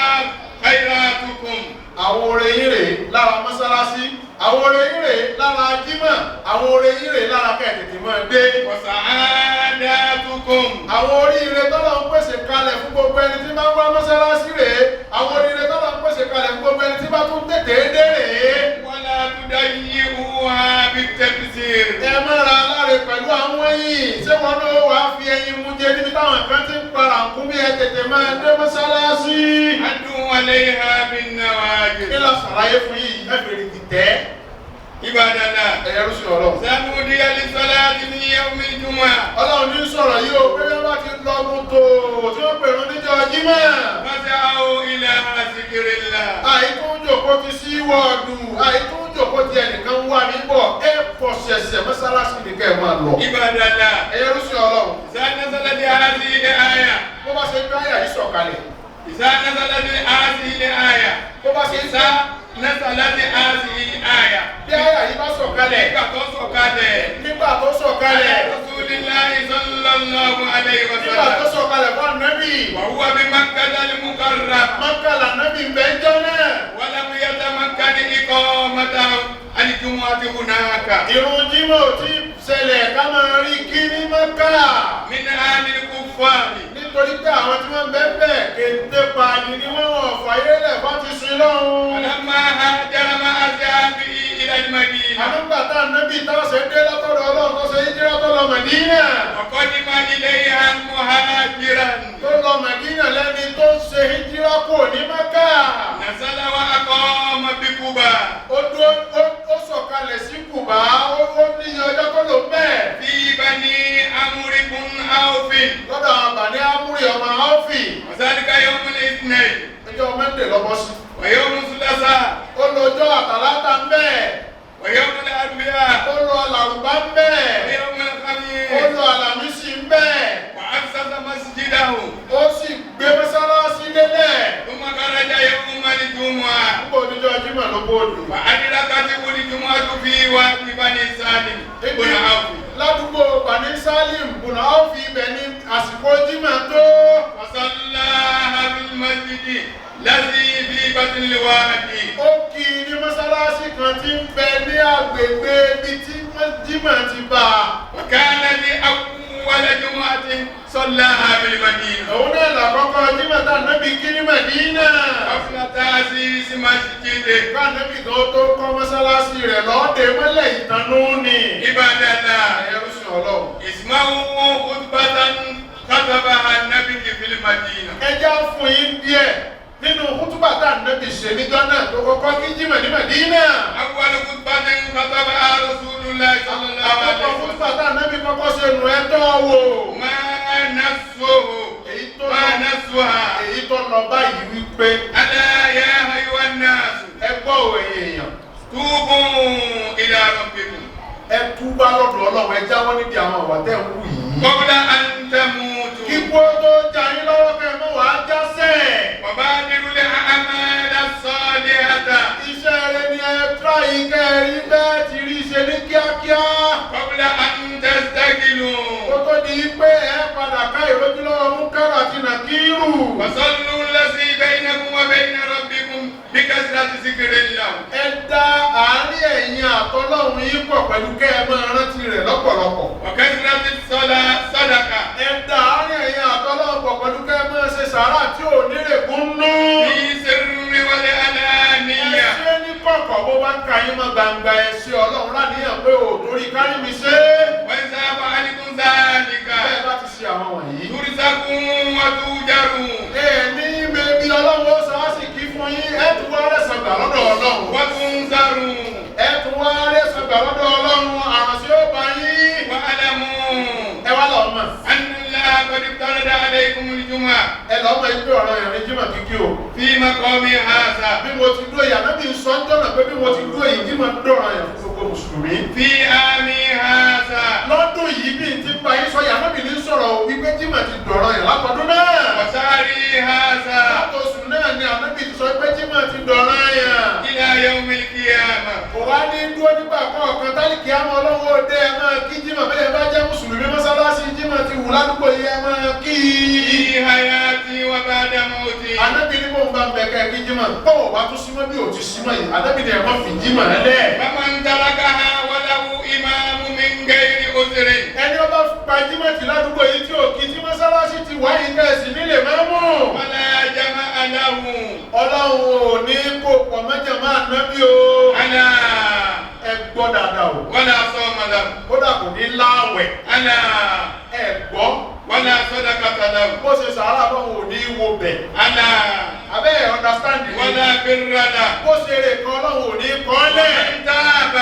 خيراتكم. àwọn oore yín rèé lára mọ́sálásí àwọn oore yín rèé lára jímọ̀ àwọn oore yín rèé lára kẹ́ẹ̀tẹ̀tẹ̀ mọ́ ẹ dé. وسعاداتكم. àwọn oríire tọ́lọ̀ ń pèsè kalẹ̀ fún gbogbo ẹni tí máa ń wá mọ́sálásí rèé àwọn oríire tọ́lọ̀ ń pèsè kalẹ̀ fún gbogbo ẹni tí bá tún tètè dé rèé. ولا تضيعوها بالتبذير. ẹ mọ́ra aláre pẹ̀lú àwọn ẹ̀yìn ṣé wọn náà wàá fi ẹyin mú jẹ níbi táwọn kan ti ń para nkún bí ẹ tètè máa dé mọ́sálásí. عدوا عليها بالنواجذ. kí lọ sàlàyé fún yìí ẹ bèrè dìtẹ́. عباد الله. ẹ̀yẹ rúṣin ọlọ́run. سنودي للصلاة في يوم الجمعة. ọlọ́run ní sọ̀rọ̀ yìí o pé bí wọ́n bá ti lọ́gùn tó tí wọ́n pèrò níjọ́ jímọ̀. فسعوا إلى ذكر الله. àìtún jòkó ti sí wọ́ọ̀dù àìtún jòkó ti ẹnìkan wà níbọ̀ ẹ pọ̀ ṣẹ̀ṣẹ̀ mọ́sálásí nìkan ẹ̀ máa lọ. عباد الله. ẹ̀yẹ rúṣin ọlọ́run. إذا نزلت هذه الآية. bó bá ṣe gbé àyà yìí sọ̀kalẹ̀. إذا نزلت هذه الآية. bó bá ṣe إذا نزلت هذه الآية. bí àyà yìí bá sọ̀kalẹ̀. nígbà tó sọ̀kalẹ̀. nígbà tó sọ̀kalẹ̀. Rasulillahi sallallahu alayhi wa nígbà tó sallam. sọ̀kalẹ̀ fún ànábì. wa huwa bi Makkah al-mukarram. mọ́kànlá ànábì ń bẹ́ jọ́ náà. wa lam yatamakkan iqamata al-jumu'ati hunaka. ìrun jímọ̀ ò tí ṣẹlẹ̀ ká máa rí kí ní Mẹ́kà. min ahli al-kuffari. nítorí pé àwọn tí wọ́n bẹ́ẹ̀ bẹ́ẹ̀ kéde paani ni wọ́n wọ̀ fàyẹ́lẹ̀ bá ti sin lọ́hùn. falamma hajara ma'a ashabihi ila al-Madina. àdúgbà tá ànábì táwọn ṣe dé látọ̀dọ̀ ọlọ́run tó ṣe híjírà tó lọ Mẹ̀dínà. wa qadima ilayha muhajiran. tó lọ Mẹ̀dínà lẹ́ni tó ṣe híjírà kò ní Mẹ́kà. nazala wa aqama bi Quba. ó sọ̀kalẹ̀ sí Kùbá Monday lọ́bọ́ sí. ويوم الثلاثاء Ó lo ọjọ́ àtàlátà ń bẹ̀. ويوم الأربعاء Ó lo àlàrúbá ń bẹ̀. ويوم Ó الخميس lo àlàmísì ń bẹ̀. وأسس مسجده Ó sì gbé mọ́sálásí lélẹ̀. ثم خرج يوم الجمعة Níbo oníjọ́ Jímọ̀ ló bóòdù. فأدركته الجمعة في وقت بني سالم بن عوف Ládùúgbò Bani Salim bùnà ó fi ibẹ̀ ní àsìkò Jímọ̀ tó. فصلاها في المسجد الذي في بطن الوادي Ó kì í ní mọ́sálásí kan tí ń bẹ ní agbègbè ibi tí Jímọ̀ ti bà. وكانت أول جمعة صلاها بالمدينة Òun náà làkọ́kọ́ Jímọ̀ tá Nábì kí ní Mẹ̀dínà. قبل تأسيس مسجده Ká Nábì kan tó kọ́ mọ́sálásí rẹ̀ lọ́ọ́dẹ mọ́lẹ̀ ìtanú ni. عباد الله Ẹ̀rú sùn Ọlọ́run. اسمعوا خطبة خطبها النبي في المدينة Ẹ já fún yín díẹ̀ nínú kútúbà tá Nábì ṣe níjọ́ náà tó kọ́kọ́ kí Jímọ̀ ní Mẹ̀dínà. أول خطبة خطبها رسول الله صلى الله عليه Àkọ́kọ́ وسلم kútúbà tá Nábì kọ́kọ́ ṣe nù ẹ́ tọ́ wò. ما نسوه ما نسوها Èyí tó lọ báyìí wípé ألا يا أيها الناس ẹ gbọ́ òwe èèyàn. توبوا إلى ربكم Ẹ túbá lọ́dọ̀ Ọlọ́run, ẹ jáwọ́ níbi àwọn àwà tẹ́ ń wù yìí. قبل أن تموتوا Kíkó tó jà yín lọ́wọ́ kẹ́ ẹ mọ́ wàá jásẹ̀. وبادروا الأعمال الصالحة Iṣẹ́ rẹ ni ẹ tíra yìí kẹ́ ẹ rí bẹ́ẹ̀ ti rí ṣe ní kíákíá. قبل أن تستقلوا Ó tó di pé ẹ padà ká ìrójú lọ́wọ́ mú kẹ́rù àti nàkírù. وصلوا الذي بينكم وبين ربكم بكثرة ذكر الله Ẹ dá àárín ẹ̀yin àtọ́lọ́run yín pọ̀ pẹ̀lú kẹ́ ẹ máa rántí rẹ̀ lọ́pọ̀lọpọ̀. وكثرة الصدقة Ẹ dá àárín ẹ̀yin àtọ́lọ́run pọ̀ pẹ̀lú kẹ́ ẹ máa ṣe sàárà tí ò nírègùn nú. في سر والعلانية Ẹ ṣe ní kọ̀kọ̀ bó bá ń ka yín mọ́ gbangba ẹ ṣe Ọlọ́run láníyàn pé ò torí kárí mi ṣe. وإذا فعلتم ذلك Bẹ́ẹ̀ bá ti ṣe àwọn wọ̀nyí. ترزقوا وتؤجروا Ẹ ní mẹ́bí Ọlọ́run ó sọ á sì kí fún yín, ẹ tún wá rẹ̀sán gbà lọ́dọ̀ Ọlọ́run. وتنصروا Ẹ tún wá rẹ̀sán gbà lọ́dọ̀ Ọlọ́run, àrùn sí ó bá yín. واعلموا Ẹ wá lọ mọ̀. أن الله قد افترض عليكم الجمعة Ẹ lọ mọ̀ ìpè ọ̀rọ̀ ìrìn Jímọ̀ kíkí o. في مقام هذا Bí mo ti dúró yìí, ànábì ń sọ ń jọ́nà pé bí mo ti dúró yìí, Jímọ̀ dọ̀rọ̀ yẹn fún gbogbo Mùsùlùmí. في عام هذا Lọ́dún yìí bí n ti bá yín sọ yìí, ànábì ní sọ̀rọ̀ wípé Jímọ̀ ti dọ̀rọ̀ yẹn látọdún náà. وشهر هذا Látọ̀sù náà ni ànábì ti sọ pé Jímọ̀ ti dọ̀rọ̀ yẹn. إلى يوم القيامة Kò wá ní dúró nígbà kọ̀ọ̀kan tálíkì àmọ́ Ọlọ́run ó dé ẹ máa kí Jímọ̀ bẹ́ẹ̀ bá jẹ́ Mùsùlùmí mọ́sálásí Jímọ̀ ti wù ládùúgbò yìí ẹ máa kí. في حياتي وبعد موتي Ànábì ní bóun bá ń bẹ kẹ́ kí Jímọ̀ bọ́ọ̀ bá tún símọ́ bí ò ti símọ́ yìí ànábì ní ẹ má fi Jímọ̀ lẹ̀. فمن تركها وله إمام من غير عذر Ẹni ọba pa Jímọ̀ tì ládùúgbò yìí tí ò kí tí mọ́sálásí ti wá yìí kẹ́sì nílé máa mú. ولا جمع له Ọlọ́run ò ní kó pọ̀ mọ́jà máa nábì o. ألا Ẹ gbọ́ dáadáa o. ولا صوم له Kódà kò ní láàwẹ̀. ألا Ẹ gbọ́. ولا صدقة له Bó ṣe sàárà báwọn ò ní wo bẹ̀. ألا Abẹ́ ẹ̀ understand ni. ولا بر له Bó ṣe rè kan Ọlọ́run ò ní kọ́ lẹ̀. ومن تاب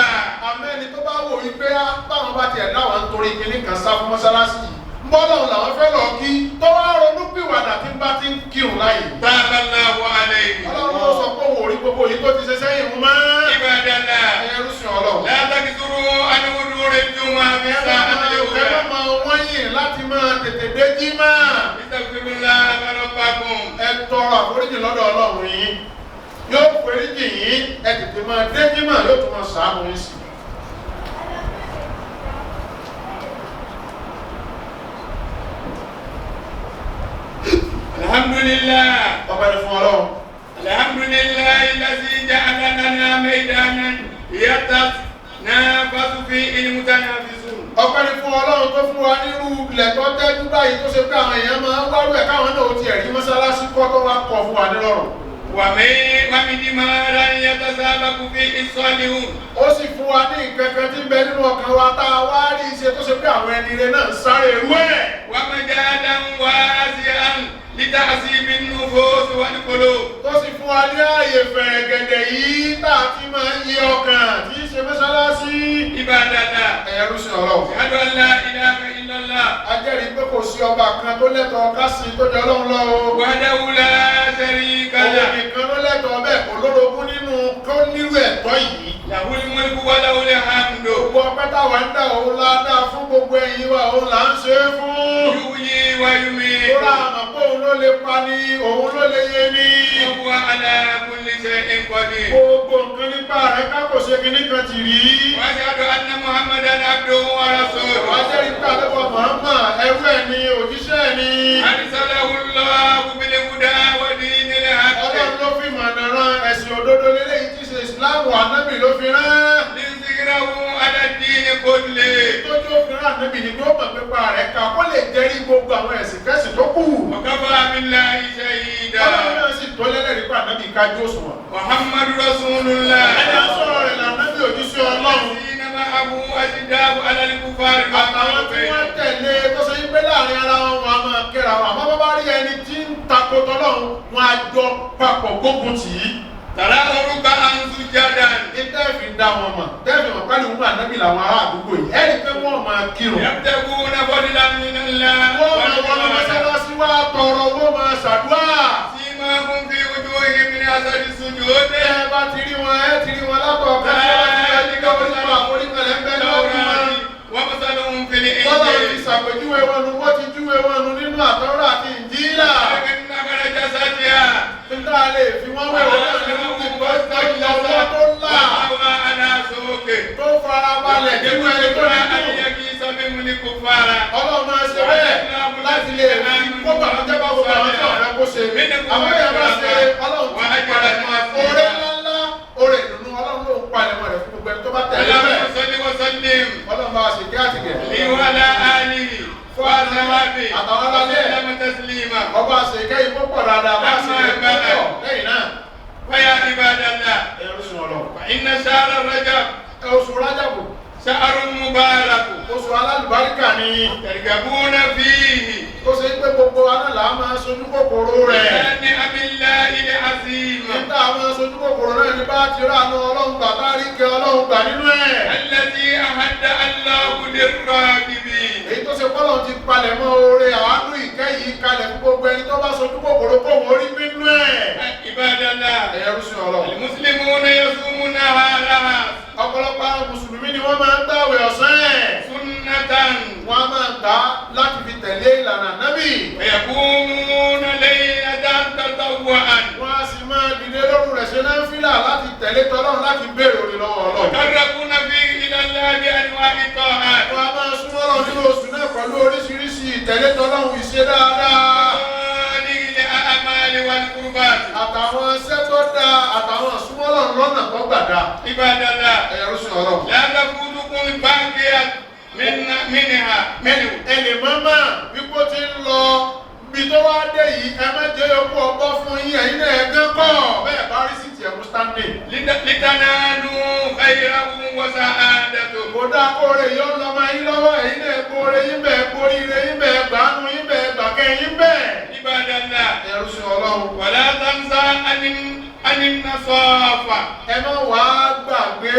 Àmẹ́ni tó bá wò wípé báwọn bá tiẹ̀ dáwọn nítorí kinní kan sá fún mọ́sálásí yìí. Bọ́lọ́run làwọn fẹ́ lọ kí tó wá ronú pìwàdà tí ń bá ti ń kírun láyè. تاب الله عليه Ọlọ́run ó sọ pé òun ò rí gbogbo yìí tó ti ṣe sẹ́yìn mú mọ́. عباد الله Ẹrú sìn Ọlọ́run. لا تكثروا عن حضور الجمعة في الساعة Ẹ الأولى má máa wọ́nyìn láti máa tètè dé Jímọ̀. استغفروا الله ربكم Ẹ tọrọ àforíjì lọ́dọ̀ Ọlọ́run yín. Yóò foríjì yín, ẹ tètè máa dé Jímọ̀ yóò tún máa ṣàánú yín sí. الحمد لله Ọpẹ́ ni fún Ọlọ́run. الحمد لله الذي جعل لنا ميدانا يتنافس فيه المتنافسون Ọpẹ́ ni fún Ọlọ́run tó fún wa nírú ilẹ̀ tó tẹ́jú báyìí tó ṣe pé àwọn èèyàn máa ń wárú ẹ̀ káwọn náà ó ti ẹ̀rí mọ́sálásí kọ́ tó wá kọ fún wa nírọ̀rùn. ومن دمارا يتسابق فيه الصالحون Ó sì fún wa ní nǹkan kan tí ń bẹ nínú ọkàn wa tá a wá rí iṣẹ́ tó ṣe pé àwọn ẹni ire náà ń sáré irú ẹ̀. ومجالا واسعا لتعذيب النفوس والقلوب Tó sì fún wa ní ààyè fẹ̀rẹ̀gẹ̀dẹ̀ yìí tá a ti máa ń yí ọkàn tí í ṣe mọ́sálásí. عباد الله Ẹ̀yẹ rúṣin Ọlọ́run. أشهد أن لا إله إلا الله A jẹ́rìí pé kò sí ọba kan tó lẹ́tọ̀ọ́ ká sìn tó jẹ Ọlọ́run lọ o. وحده لا شريك Òun له nìkan ló lẹ́tọ̀ọ́ bẹ́ẹ̀ kò lórogún nínú kó nírú ẹ̀tọ́ yìí. له الملك وله الحمد Gbogbo ọpẹ́ táwa ń dá òun la dá fún gbogbo ẹ̀yin wa òun là ń ṣe é fún. يحيي ويميت Tóra àmọ̀ pé òun ló lè pa ni òun ló lè yé ni. وهو على كل شيء قدير Gbogbo nǹkan nípa rẹ̀ ká kò ṣe kinní kan tì rí. واشهد ان محمدا عبده ورسوله Wàá jẹ́rìí pé àdébọ̀ Muhammad ẹrú ẹ̀ ni òjíṣẹ́ ẹ̀ ni. ارسله الله بالهدى ودين الحق Ọlọ́run ló fi mọ̀nà ran ẹ̀sìn òdodo lélẹ́yìí tí ṣe ìsìláàmù ànábì ló fi rán. ليظهره على الدين كله Ìtọ́jú òfin rán ànábì ni pé ó mọ̀ pípa rẹ̀ ká kó lè jẹ́rí gbogbo àwọn ẹ̀sìn kẹ́sìn tó kù. وكفى بالله شهيدا Ọlọ́run náà sì tó lẹ́lẹ́rìí pé ànábì kájú òṣùwọ̀n. محمد رسول الله Ẹni à ń sọ̀rọ̀ rẹ̀ lànábì òjíṣẹ́ Ọlọ́run. الذين معه أشداء على الكفار Àtàwọn tí wọ́n tẹ̀lé tó ṣe wípé láàrin ara wọn wọn a máa kẹ́ra wọn. Àmọ́ bá rí ẹni tí ń takò tọ́lọ́run wọn á jọ papọ̀ gbógun tì í. تراه ركعا سجدا Ní tẹ́ẹ̀fì dá wọn mọ̀, tẹ́ẹ̀fì mọ̀ pálí wọn ànábì làwọn ará àdúgbò yìí. Ẹni pé wọ́n máa kírun. يبتغون فضلا من الله Wọ́n máa wọ́n ورضوانا mọ́sálásí wá tọrọ, wọ́n máa ṣàdúrà. سيماهم في وجوههم من أثر السجود Ẹ bá ti rí wọn, ẹ ti rí wọn látọ̀ kan tí wọ́n ti rẹ̀ nígbà orí pa àforíkalẹ̀ ń bẹ́ lọ́wọ́ wọn. ومثلهم في Bọ́lá ti الإنجيل ṣàpèjúwe wọn nu, wọ́n ti júwe wọn nu nínú Àtọ́rà àti Ìnjílà. كأنما جسدها Nígbà lè fi wọ́n wẹ̀wọ̀ náà nínú ìgbọ́ ìtọ́jú ọwọ́ tó là وهو على سوقه tó farabalẹ̀ nínú ẹni tó أن nínú. يكيس بهم الكفار Ọlọ́run máa ṣe bẹ́ẹ̀ láti lè rí kó bàtújẹ́ bá gbogbo àwọn tí ọ̀rẹ́ kó ṣe. Àwọn èèyàn bá ṣe Ọlọ́run ti palẹ̀ mọ́ oore ńláńlá, oore ìdùnnú Ọlọ́run ló ń palẹ̀ mọ́ rẹ̀ fún gbogbo ẹni tó bá tẹ̀lé اللهم bẹ́ẹ̀. صل وسلم Ọlọ́run bá ṣe kí á ti gẹ̀. لي وعلى آله وأصحابه وسلم تسليما Ọba ṣe kẹ́ ikú pọ̀ dáadáa bá ṣe kẹ́ ikú pọ̀ lẹ́yìn náà. فيا عباد الله Ẹ̀rù sùn ọ̀rọ̀. فإن شهر رجب Oṣù Rájàbù, شهر مبارك oṣù alálùbáríkà ni. ترغبون فيه Tó ṣe pé gbogbo wa náà là á máa sojú kòkòrò rẹ̀. بنعم الله العظيم Nígbà àwọn sojú kòkòrò náà ní bá ti rà ní Ọlọ́run gbà tá rí kẹ Ọlọ́run gbà nínú ẹ̀. التي أعد الله للراغبين Èyí tó ṣe pọ́lọ̀ ti palẹ̀ mọ́ oore àwádùn ìkẹ́ yìí kalẹ̀ fún gbogbo ẹni tó bá sojú kòkòrò kó wọ́n rí nínú ẹ̀. عباد الله Ẹ̀yẹ rúṣin Ọlọ́run. المسلمون يصومون نهارها Ọ̀pọ̀lọpọ̀ àwọn Mùsùlùmí ni wọ́n máa ń gbààwẹ̀ ọ̀sán ẹ̀. سنة Wọ́n á máa gbà á láti fi tẹ̀lé ìlànà Nábì. ويقومون ليلة تطوعا Wọ́n á sì máa dìde lóru rẹ̀ ṣe náfílà láti tẹ̀lé tọ́lọ́run láti béèrè orí lọ́wọ́ Ọlọ́run. يقربون فيه إلى الله بأنواع الطاعات Wọ́n á máa súnmọ́ lọ nínú oṣù náà pẹ̀lú oríṣiríṣi ìtẹ̀lé tọ́lọ́run ìṣe dáadáa. وصالح الأعمال والقربات Àtàwọn iṣẹ́ tó dáa àtàwọn súnmọ́ lọ lọ́nà tó gbà dáa. عباد الله Ẹ̀yẹ rúṣin Ọlọ́run. لا تفوتكم الباقيات منه Ẹnì mọ́mọ́ wípé ó ti ń lọ bí tó wá dé yìí ẹ má jẹ́ yòókù ọgbọ́ fún yín ẹ̀yin náà ẹ̀gán kọ́ bẹ́ẹ̀ bá rí sí tiẹ̀ mú stanley. لتنالوا خيره وسعادته Kò dáa kóore yóò lọ máa yín lọ́wọ́ ẹ̀yin náà kóore yín bẹ́ẹ̀ kóríire yín bẹ́ẹ̀ gbàánu yín bẹ́ẹ̀ gbàkẹ́ yín bẹ́ẹ̀. عباد الله Ẹ̀rù sí Ọlọ́run. ولا تنسى أن النصافة Ẹ má wàá gbàgbé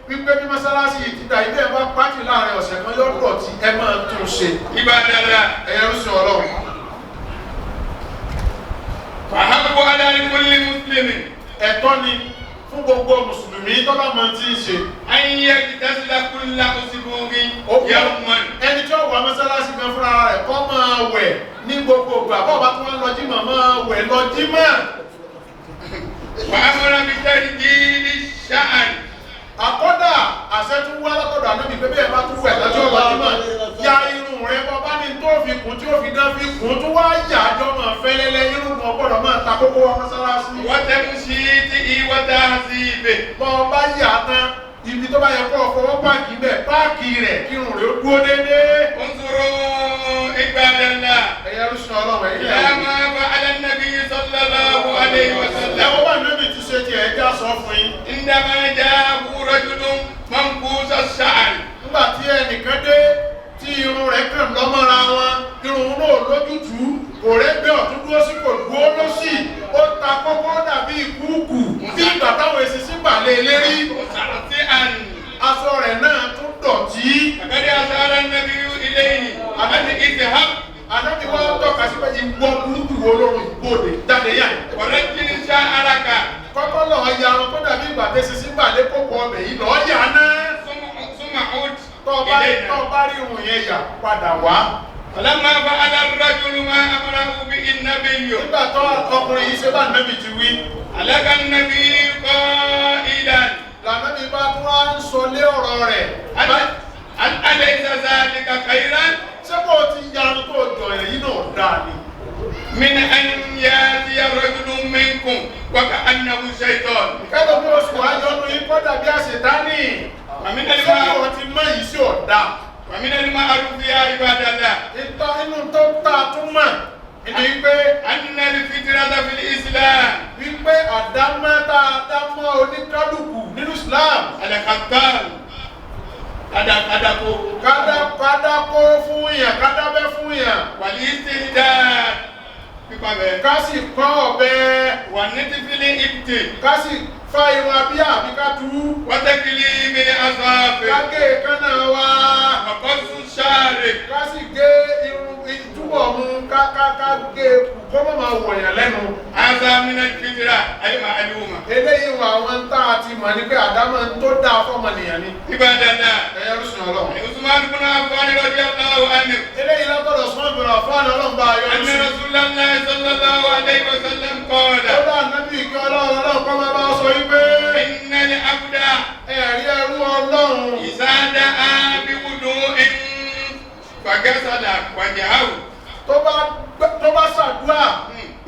wípé bí mọ́sálásí yìí ti dà ilé ẹ̀ bá pàtì láàrin ọ̀sẹ̀ kan yóò dọ̀tí ẹ máa tún ṣe. عباد الله Ẹ̀rù sí Ọlọ́run. فحق على كل مسلم Ẹ̀tọ́ ni fún gbogbo Mùsùlùmí tó bá mọ tí ń ṣe. أن يغتسل كل أسبوع يوما Ẹni tí ó wà mọ́sálásí kan fúnra rẹ̀ kó máa wẹ̀ ní gbogbo ìgbà bọ́ọ̀ bá tún wá lọ jímọ̀ máa wẹ̀ lọ jímọ̀. وأمر بتجديد الشعر Àkọ́dà àṣẹ tún wá látọ̀dọ̀ Ànábì pé bẹ́ẹ̀ bá tún wẹ̀ lọ́jọ́ lọ jímọ̀. Ya irun rẹ̀ bọ́ bá ní tó fi kún tí ó fi dán fi kún tó wá yà àjọ máa fẹ́lẹ́lẹ́ irun kan gbọ́dọ̀ máa ta kókó wá mọ́sálásí. وتمشيطه وتهذيبه Bọ́ọ̀ bá yà tán ibi tó bá yẹ kó fọwọ́ páàkì bẹ́ẹ̀ páàkì rẹ̀ kí irun rẹ̀ ó dúró déédéé. انظروا عباد الله Ẹ̀yẹ rúṣin Ọlọ́run ẹ̀yìn إلى ما فعل النبي صلى الله عليه وسلم Ẹ̀wọ́n bá Ànábì ti ṣe tiẹ̀ ẹja sọ fún yín. عندما جاءه رجل منقوص الشعر Nígbà tí ẹnìkan dé tí irun rẹ̀ kàn lọ́mọ́ra wọn irun náà lójútùú kò rẹ́gbẹ́ ọ̀tún dúró sí kò dúró lọ́sì ó ta kọ́kọ́ dàbí ìkúùkù bí ìgbà táwọn èsì sí gbàlẹ̀ lérí مسرطئا aṣọ rẹ̀ náà tún dọ̀tí. فقد أشار النبي إليه أن اذهب Ànábì wa tọ́ka sí pé ìwọ burúkú wo lórun ìgbòde jáde yá. Ọ̀rẹ́ kiri ṣá araka. Kọ́kọ́ lọ ya ọ̀run tó dàbí ìgbà tẹ́sí sí gbàlẹ́ kókó ọbẹ̀ yìí lọ́ọ́ yà náà. Súnmọ́ ọ̀d. Tọ́ bá rí irun yẹn yà padà wá. Ọlọ́mọ bá alárùrájúlù máa amúra òbí ìnábì yòó. Nígbà tó ọkùnrin yìí ṣe bá Ànábì ti wí. Alága nàbí kọ́ ìdán. Lànàbì bá tún wá ń sọ lé ọ̀rọ̀ rẹ̀. Alẹ́ ìsàsà ní kàkà ìrán. Ṣé kò ti yanu tó jọ èyí náà dáa ni? Min an yati rajulun minkum wa ka'annahu shaytan. Kẹ́lọ́ bí oṣù ayọ́nu yìí kọ́ dàbí àṣetánì. Ṣé wọ́n ti mọ yìí sí ọ̀dà? Wa min al-ma'ruf ya ibadallah. Inú tó ta tún mọ̀. Ìdí pé anna al-fitrata fil Islam. Wípé àdámọ́ oníkálùkù nínú Islam. Al-khattal. Kadako. Kádàkó fún yàn, kádàbẹ́ fún yàn. Wal istihdad. Pípa bẹ́ẹ̀. Ká sì kọ́ ọ̀bẹ. Wà ní ti fi ní ìpìtì. Ká sì fa irun abíyá àbí ká tú. Wọ́tẹ́kìlì mi ní aṣááfẹ́. Ká gé kánà wa. Ọ̀kọ́ sún ṣáàrè. Ká sì gé irun ìtúbọ̀ mu ká gé kó má máa wọ̀nyàn lẹ́nu. Asa mina fitira ayé ma aliwuma. Eléyìí wà àwọn tá a ti mọ̀ ní pé àdámọ̀ tó dáa fọ́mọnìyàn ni. Ibà dada. Ẹ̀yẹ ló sùn ọlọ́run. Usman bin Affan radiyallahu anhu. Eléyìí látọ̀dọ̀ Usman bin Affan ọlọ́run bá yọ Anna Rasulullah sallallahu alayhi wa sallam qala. Ó dá ànábì kí ọlọ́run kọ́ máa bá sọ wípé. Innal abda. Ẹ̀rí ẹrú ọlọ́run. Ìsáda ábí wudu in fagasala wajhahu. Tó bá ṣàdúrà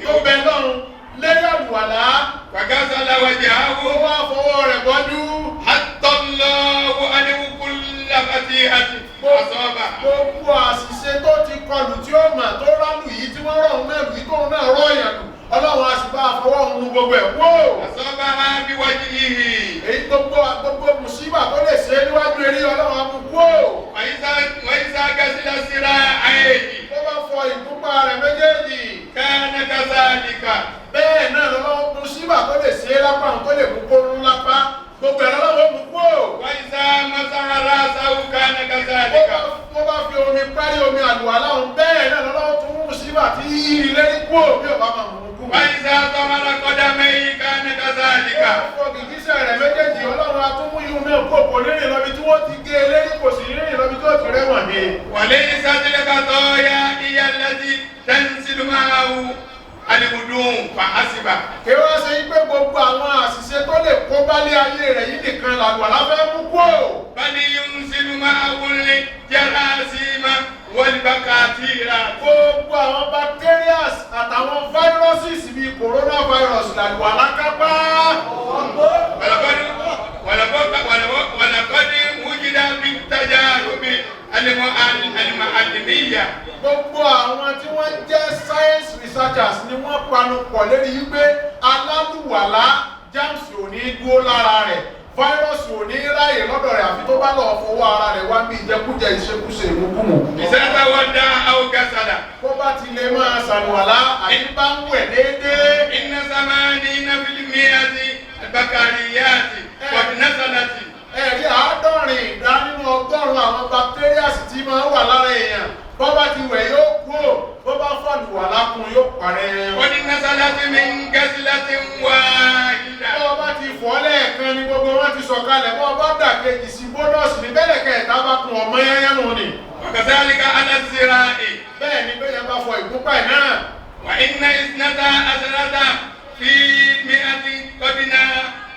tó bẹ lọ́run lẹ́yìn àlùwàlá. Fagasala wajhahu. Ó wá fọwọ́ rẹ̀ bọ́jú. Hatta Allahu anhu kulla khati'atin asaba. Gbogbo àṣìṣe tó ti kọlù tí ó mà tó rálù yìí tí wọ́n rọ̀hún náà lù yìí tóun náà rọ̀ yàn lù. Ọlọ́run a sì bá àfọwọ́ òun gbogbo ẹ̀ wó. Asaba bi wajhihi. Èyí gbogbo mùsíbà tó lè ṣe níwájú eré Ọlọ́run á mú wó. Wa iza gasila sira'ayhi. Ó bá fọ ìgúnpá rẹ̀ méjèèjì. Kana kazalika. Bẹ́ẹ̀ náà lọ́wọ́ mùsíbà tó lè ṣe lápá òun tó lè mú kóró lápá. Gbogbo ẹ̀rọ lọ́wọ́ mú wó. Wa iza masaha ra'sahu kana kazalika. Ó bá fi omi parí omi àlùwàlá òun bẹ́ẹ̀ náà lọ́wọ́ tó mú mùsíbà tí yìí lérí kú bí ò bá máa mú kú. Wa iza tahara qadamayhi kana kazalika. Ó gìgísẹ̀ rẹ̀ méjèèjì Ọlọ́run atúmú yìí náà kó kò nírìn lọ́bi tí wọ́n ti gé lérí kò sì nírìn lọ́bi tí ó ti rẹ́wọ̀n ni. Wa laysat al-khataaya hiya allati tanzilu ma'ahu al-wudu' fa hasiba. Kí wọ́n ṣe pé gbogbo àwọn àṣìṣe tó lè kó bálé ayé rẹ̀ yìí nìkan làlùwàlá fẹ́ mú kú. Bal yunzilu ma'ahu al-jarasima wal-bakatira. Gbogbo àwọn bacterias àtàwọn viruses bíi coronavirus làlùwàlá kápá. ولقد وجد بالتجارب المعلمية. Gbogbo àwọn tí wọ́n jẹ́ science researchers ni wọ́n panu pọ̀ lérí wípé alálùwàlá germs ò ní dúró lára rẹ̀ virus ò ní ráyè lọ́dọ̀ rẹ̀ àfi tó bá lọ́ọ́ fọwọ́ ara rẹ̀ wá bí ìjẹkújẹ ìṣekúṣe ìmúkúmù. ìṣẹ́ta wọ́n dá àwọn gàṣàdà. Bó bá ti lè máa ṣàlùwàlá àti bá ń wẹ̀ déédéé. iná sábà ní iná fílímì àti àgbàkàríyàtì kọ̀dínásálàtì. Ẹ̀rí 100 ìdá nínú 100 àwọn bacterias tí máa ń wà lára èèyàn. Bó bá ti wẹ̀ yóò kú ò, bó bá fàlùwàlá kún yóò parẹ́. kọ̀dínásálàtì mi ń gẹ́sílátì ń wá ìdá. Bó bá ti fọ́ lẹ́ẹ̀kan ni gbogbo wọn ti sọ̀kalẹ̀. Bó bá dà kejì sí bónọ́ọ̀sì ní bẹ́lẹ̀ kẹta bá kun ọmọ yẹn nù ni. ọ̀kasálíkà alásìrà ẹ̀. Bẹ́ẹ̀ ni bẹ́ẹ̀ bá fọ ìgúnpá ẹ̀ náà. wà iná ìsinátà àṣàràtà fi mi àti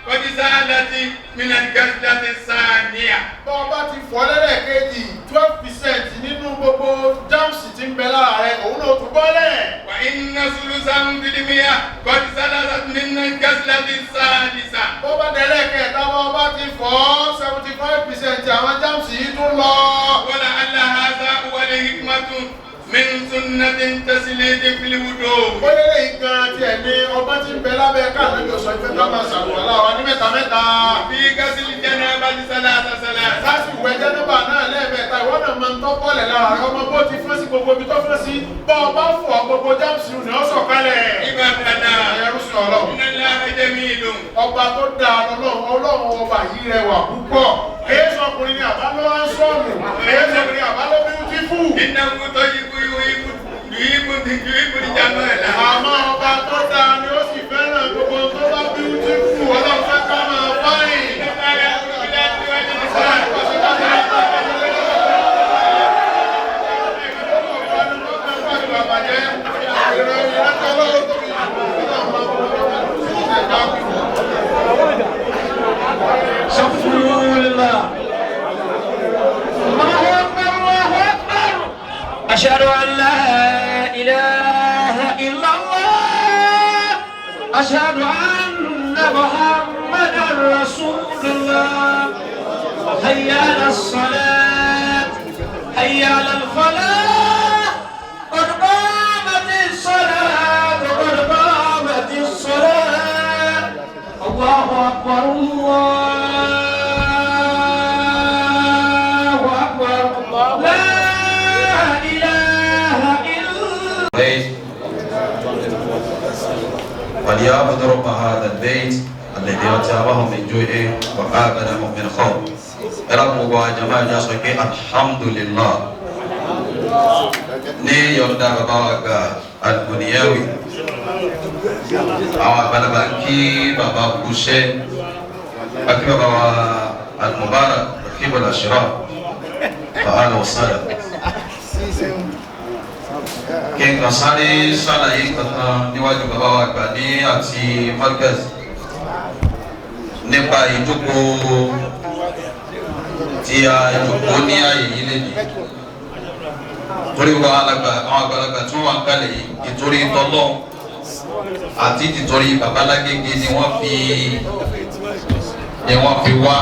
kọ̀dísálàtì mìíràn gẹ́sílátì sáàníà. Bó bá ti fọ́ lẹ́lẹ́kejì 12% nínú gbogbo germs tí ń bẹ lára rẹ̀ òun náà tún bọ́lẹ̀. wà iná sùlùsàn fìdímíà kọ̀dísálàtì mìíràn gẹ́sílátì sáàdìsà. Bó bá dẹ̀lẹ́ kẹta bó bá ti fọ́ 75% àwọn germs yìí tún lọ. wọ́lá aláhàzá wọlé hikmatu min sunnatin tasiliti fil wudu. Ó lé lè gan tiẹ̀ ní ọgbọ́n tí ń bẹ lábẹ́ káàdì ló sọ ìfẹ́ ká máa ṣàlùwàlá wa ní mẹ́ta. fi gásìlì janabati salasa salasa. Láti ìwẹ̀ jẹ́nẹ́bà náà lẹ́ẹ̀mẹ́ta ìwọ́n náà máa ń tọ́kọ̀lẹ̀ lára rẹ̀ ọmọ bó ti fún sí gbogbo ibi tó fún sí. Bọ́ ọ bá fọ̀ gbogbo jáàmùsì ní ọ sọ̀kalẹ̀. ibà dada. Ẹ̀rú sí ọlọ́run. iná lára jamilun. Ọba tó dáa ọlọ́run ọba yìí rẹwà púpọ̀. Èyí sọkùnrin ni àbálọ́ sọ́ọ̀mù. Èyí sọkùnrin àbálọ́ bíútífù. iná wútọ́ yíkú àbàjẹ́ ìrántí ọlọ́run tó fi أشهد أن لا إله إلا الله أشهد أن محمدا رسول الله حي على الصلاة حي على الفلاح قد قامت الصلاة قد قامت الصلاة الله أكبر الله أكبر لا إله إلا وليعبد رب هذا البيت الذي أطعمهم من جوع وآمنهم من خوف. Ẹlẹ́kùn gbọ́ àjàmá ìjà sọ pé alhamdulillah ní yọ̀ǹda bàbá wa gba Al-Ghuniyawi àwọn àgbàlagbà kí bàbá kúṣẹ́ akí bàbá wa Al-Mubarak Rakibul Ashraf fa'ala wa sala. Kí n kàn sáré ṣàlàyé kankan níwájú bàbá wa gbà ní àti Markaz nípa ìjókòó tí a jókòó ní ààyè yìí lẹ́yìn torí wa alàgbà àwọn àgbàlagbà tí wọ́n wà ń kalẹ̀ yìí ìtorí tọ́lọ́ àti ìtorí babalágége ni wọ́n fi wá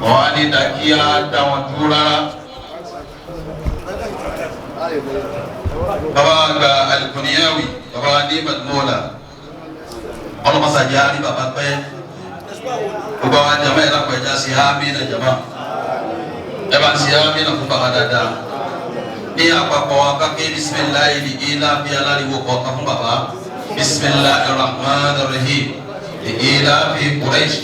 wọn á ní dàkí á dá wọn dúró rárá. Baba àgbà Al-Ghuniyawi baba ní Madmola ọlọ́mọsàjà ní baba pẹ́ gbogbo àwọn jama yẹn lakọ ẹja sí amina jama ẹ bá sí amina fún baba dáadáa ní àpapọ̀ akáké bisimilayi ní ilá bí aláriwo kọ̀ọ̀kan fún baba bisimilayi rahman rahim ní ilá bí Quraysh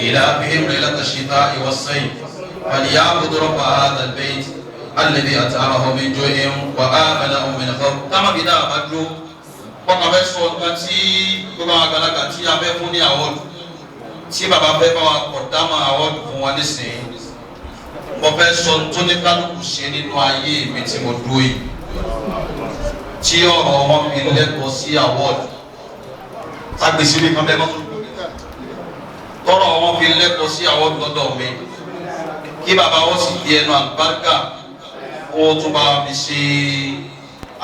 ilá bí laylata shita'i was-sayf falyabudu rabba hadha al-bayt alladhi at'amahum min ju'in wa amanahum min khawf. Táwọn bí dáa bá dúró kọ́kọ́ bẹ́ sọ nǹkan tí gbogbo àgbàlagbà tí a fẹ́ fún ní àwọ̀dù tí bàbá fẹ́ bá wa kọ̀ dámọ̀ àwọ̀dù fún wa nísìnyí mo fẹ́ sọ tó ní kálukú ṣe nínú ayé mi tí mo dúró yìí tí ọ̀rọ̀ wọn fi lẹ́kọ̀ọ́ sí àwọ̀dù tágbèsí mi kan bẹ́ẹ̀ mọ́ tọ́rọ̀ wọn fi lẹ́kọ̀ọ́ sí àwọ̀dù lọ́dọ̀ mi kí bàbá wọn sì di ẹnu àlùbáríkà kó tún bá mi ṣe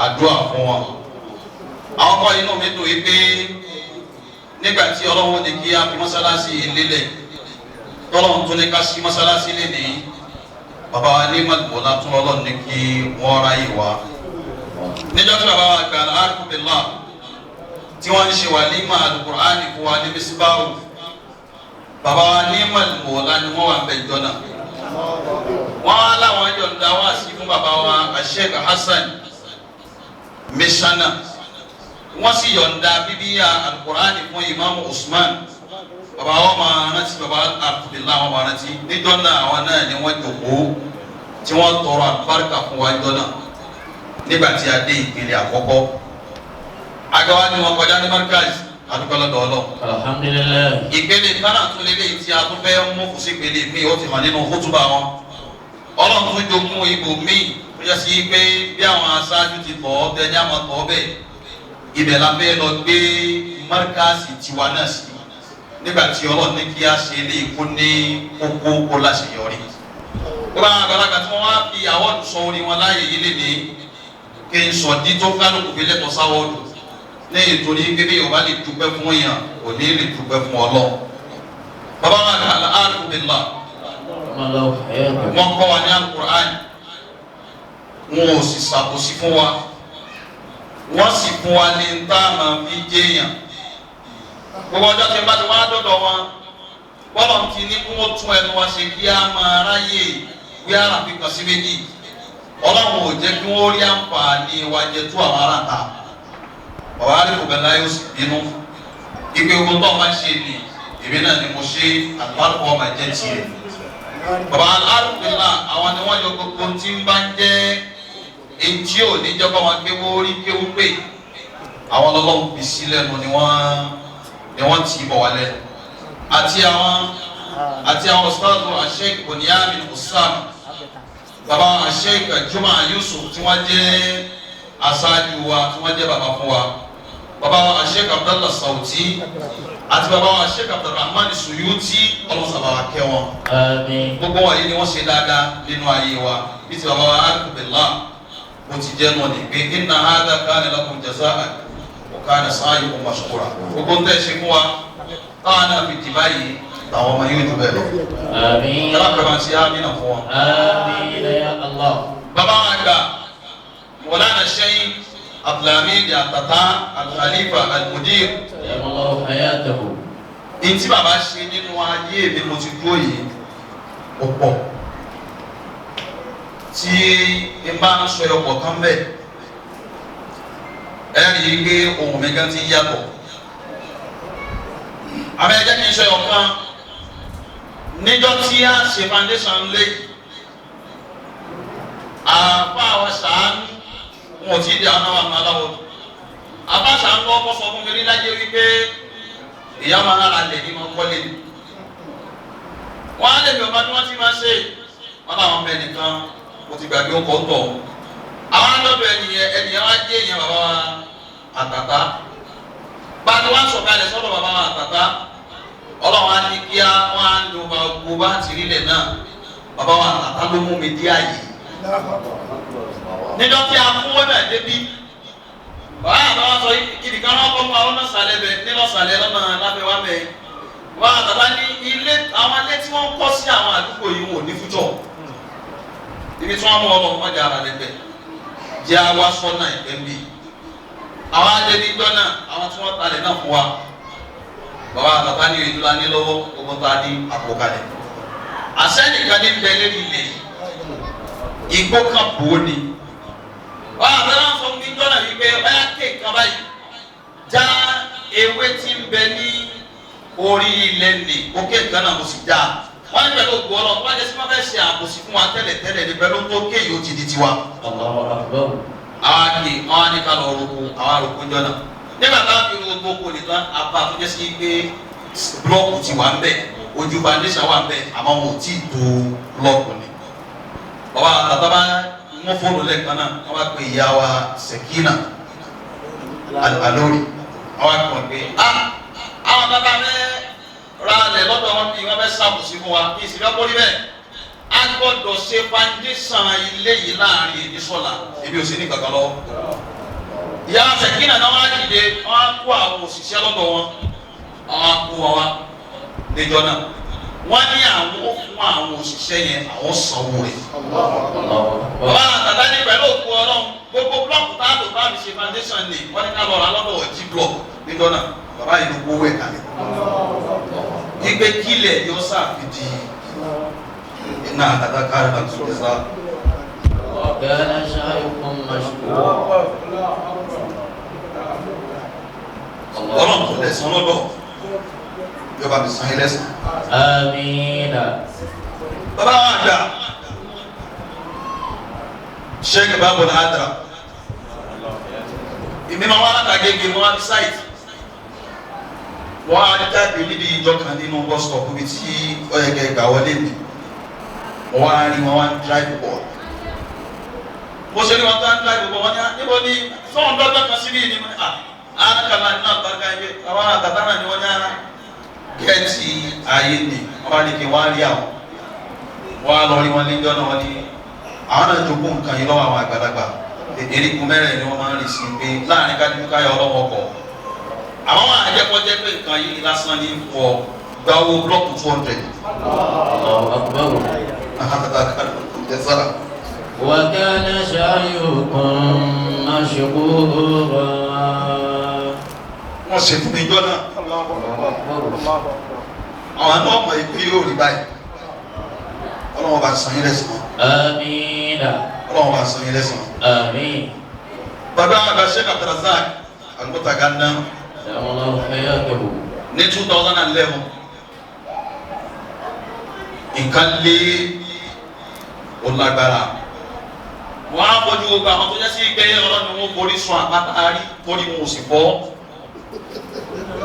àdúrà fún wọn. Àwọn ọmọ inú mi dùn yìí pé nígbà tí Ọlọ́run ní kí a fi mọ́sálásí lélẹ̀ tọ́lọ́run tún ní ká sí mọ́sálásí lénìí bàbá wa ní Madmola tún Ọlọ́run ní kí wọ́n ráyè wá. Níjọ́ tí bàbá wa gbà alhamdulillah tí wọ́n ń ṣe wàlímà Al-Qur'ani fún wa ní Misbahu bàbá wa ní Madmola ni wọ́n wà ń bẹ̀ jọ náà. Wọ́n á láwọn yọ̀ǹda wá sí fún bàbá wa Sheikh Hassan Mishana wọ́n sì yọ̀ǹda bíbíyà Al-Qur'ani fún Imam Usman bàbá wọn máa rántí bàbá Abdullah wọn máa rántí níjọ́ náà àwọn náà ni wọ́n jókòó tí wọ́n tọrọ àlùbáríkà fún wa níjọ́ náà nígbà tí a dé ìpele àkọ́kọ́ àgbàwá ni wọ́n kọjá ní Markaz adúgbòlódò Ọlọ́run. Alhamdulillah. Ìpele kánà tún lélẹ́yìí tí a tún fẹ́ mú fún sí ìpele mi ó ti hàn nínú kútùbà wọn. Ọlọ́run tún jogún ibò míì tó yẹ sí pé bí àwọn aṣáájú ti tọ̀ ọ́ bẹ́ẹ̀ ní àwọn tọ̀ ọ́ bẹ́ẹ̀ ibẹ̀ la fẹ́ lọ gbé Markazi tiwa náà sí nígbà tí Ọlọ́run ní kí a ṣe ilé ìkó ní kókó kó láṣeyọrí. Gbogbo àwọn àgbàlagbà tí wọ́n wá fi àwọ̀dù sọ orí wọn láàyè yìí lè ní kí n sọ dí tó kálukú fi lẹ́tọ̀ọ́ sáwọ́dù ní ìtòrí gbébé Yorùbá lè dúpẹ́ fún èèyàn kò ní lè dúpẹ́ fún Ọlọ́run. Bàbá wa ní alhamdulillah wọ́n kọ́ wa ní Al-Qur'an wọn ò sì ṣàkóso fún wa wọ́n sì fún wa ní táàmù fi jẹ́yàn. Gbogbo ọjọ́ tí n bá ti wá dọ́dọ̀ wọn bọ́lọ̀ ti ní kí wọ́n tún ẹnu wa ṣe kí á máa ráyè wí àràfi kan sí méjì. Ọlọ́run ò jẹ́ kí wọ́n rí àǹfààní wa jẹ tó àwọn ará ta. Bàbá àdìbò bẹ̀rẹ̀ yóò sì bínú. Ipe ogun tó máa ń ṣe ni èmi náà ni mo ṣe àlùbáríkà ọmọ ẹ̀jẹ̀ tiẹ̀. Bàbá alárùbílà àwọn ni wọ́n yọ gbogbo tí ń bá ń jẹ́ etí ò ní jẹ́ bá wọn gbé wọ́n rí kéwú pé àwọn ọlọ́run fi sí lẹ́nu ni wọ́n ti bọ̀ wá lẹ́nu. Àti àwọn ọ̀sán Sheikh Bunyamin Usama bàbá Sheikh Juma Yusuf tí wọ́n jẹ́ aṣáájú wa tí wọ́n jẹ́ bàbá fún wa bàbá wa Sheikh Abdallah Sauti àti bàbá wa Sheikh Abdulrahman Suyuti ọlọ́sàbà wa kẹ́ wọn. Àmín. gbogbo wa yìí ni wọ́n ṣe dáadáa nínú ayé wa bí ti bàbá wa Abdullah mo ti jẹ́ nù ní pé inna hadha kana lakum jaza'an wa kana sa'yukum mashkura gbogbo ń tẹ́ ṣe fún wa táwọn náà fi dì báyìí làwọn ọmọ yóò jù bẹ́ẹ̀ lọ. Àmín. yàrá pẹ̀lú àti àmínà fún wọn. Àmín ya Allah. bàbá wa gbà Mawlana Sheikh Abdulhamid Atata Al-Khalifa Al-Mudir Allahu hayatahu. ntí bàbá ṣe nínú ayé mi mo ti dúró yìí ó pọ̀ tí n bá ń sọ ọkọ̀ kan bẹ́ẹ̀ ẹ rí i pé ohun mi gan ti yàtọ̀ àmọ́ ẹ jẹ́ kí n sọ ọ̀kan níjọ́ tí a ṣe foundation lé àfa àwọn sàánú wọn ò tí ì di àwọn àwọn aláwọ̀ àfa sàánú ọkọ̀ sọ fún mi ní lájẹ́ wípé ìyá máa ń ra lẹ̀ ní máa ń kọ́lé ni wọ́n á lè mi ọba tí wọ́n ti máa ṣe wọ́n làwọn bẹ nìkan mo ti gbàgbé ọkọ̀ ń tọ̀ àwọn alọ́dọ̀ ẹnìyẹn wá jẹ́ èèyàn bàbá wa Àtàtà bá a ti wá sọ̀kalẹ̀ sọ́dọ̀ bàbá wa Àtàtà ọlọ́run á ní kí wọ́n á lo gbogbo bá ti rí lẹ̀ náà bàbá wa Àtàtà ló mú mi dí àyè níjọ́ tí a mú wọn náà débi wàá àbáwá sọ ibi kan náà kọ́ fún àwọn ọlọ́sàlẹ̀ bẹ̀ nílọ́sàlẹ̀ lọ́nà lábẹ́ wá bẹ̀ wàá Àtàtà ní ilé àwọn ilé tí wọ́n kọ́ sí àwọn àdúgbò yìí wò ní fújọ́ ibi tí wọ́n mú ọlọ́run mọ́jà ara lẹ́gbẹ̀ẹ́ jẹ́ àwa sọ́nà ìpẹ́ńbì àwọn adébí gbọ́nà àwọn tí wọ́n talẹ̀ náà fún wa bàbá Àtàtà ní ìlú la ní lọ́wọ́ gbogbo tá a ní àpòkalẹ̀ àṣẹ́nìkan ní bẹ́ẹ̀ lórí ilẹ̀ igbó kan bò ó ni wọ́n àtàwọn sọ fún mi gbọ́nà wípé báyà kéèkan báyìí já ewé tí ń bẹ ní orí ilẹ̀ nì ó kéèkan náà mo sì já wọ́n ní pẹ̀lú ògbó ọlọ́run wọ́n á jẹ́ sí wọ́n fẹ́ ṣe àbòsí fún wa tẹ́lẹ̀ ní pẹ̀lú tó kéyìí ó ti di tiwa. Allahu akbar. àwọn àgbè wọn á ní ká lọ roko àwọn àròkó jọ náà nígbà táwọn fi gbogbo kò nìkan apá tó jẹ́ sí pé blọọkù ti wà ń bẹ̀ ojú foundation wà ń bẹ̀ àmọ́ wọn ò tí ì tó blọọkù ni. bàbá Àtàtà bá mú fóònù lẹ́ẹ̀kan náà wọ́n bá pe ìyá wa Sekina Alori wọ́n bá pọ̀ pé àwọn bàbá mẹ́ẹ́ ra lẹ̀ lọ́dọ̀ wọn bí wọ́n fẹ́ ṣàbùsí fún wa kí ìsìnkú ọkọ rí bẹ́ẹ̀ a gbọ́dọ̀ ṣe foundation ilé yìí láàrin ìdísọ́là ebi ò sí ní kankan lọ́wọ́. ìyá Sekina náà wọ́n á dìde wọ́n á kó àwọn òṣìṣẹ́ lọ́dọ̀ wọn wọ́n á kó wọn wá níjọ́ náà wọ́n ní àwọn ó fún àwọn òṣìṣẹ́ yẹn àwọn sanwó rẹ̀. bàbá Àtàtà ní pẹ̀lú òkú ọlọ́run gbogbo blọọkù tá a lò bá mi ṣe foundation ni wọ́n ní ká lọ ra lọ́dọ̀ G block níjọ́ náà bàbá yìí ló gbówó ẹ̀ kalẹ̀ igbe kílẹ̀ yóò sàfidì iná Àtàtà kárí náà tó kẹsà. Kana shay'un mashkura. ọlọ́run tó lẹ́sàn lọ́dọ̀ yóò bá mi san ilé sàn. Àmín. bàbá wa àgbà Sheikh Babul Adra ìmí máa wá látàgége wọn á di sáìtì wọ́n á jáde níbi ìjọ kan nínú bus stop bí tí ọ̀yẹ̀kẹ̀ ìgbà wọlé mi wọ́n á rí wọn wá drive ball mo ṣe ní wọn tán drive ball wọn ní níbo ni sọ́wọ́n dọ́gbẹ́ kan síbí ni àákàlà ní àgbàkà ẹgbẹ́ àwọn Àtàtà náà ni wọ́n ní ara gẹ́ẹ̀tì ayé ni wọ́n bá ní kí wọ́n á rí àwọn wọ́n á lọ rí wọn níjọ́ náà wọ́n ní àwọn náà jogún nǹkan yìí lọ́wọ́ àwọn àgbàlagbà erékùn mẹ́rẹ̀ ni wọ́n máa ń rí sí pé láàrin kájú káyọ̀ ọlọ́wọ́ kọ̀ àwọn àjẹpọ̀jẹ́ pé nǹkan yìí lásán ní fọ gba owó blọọkù 200. Allahu akbar. Wa kana shay'ukum mashkura. wọ́n ṣe fún mi jọ náà àwọn àna ọmọ ìpín yóò rí báyìí ọlọ́wọ́n bá san yín lẹ́sàn. Àmín. ọlọ́wọ́n bá san yín lẹ́sàn. Àmín. bàbá àgbà Sheikh Abdulrazak Al-Muta Gana Allahu hayatahu. ní 2011 nǹkan lé olágbára wọ́n á bọ́jú gbogbo àwọn tó jẹ́ sí pé ọlọ́run wọn forí sun àpáta rí torí wọn ò sì bọ́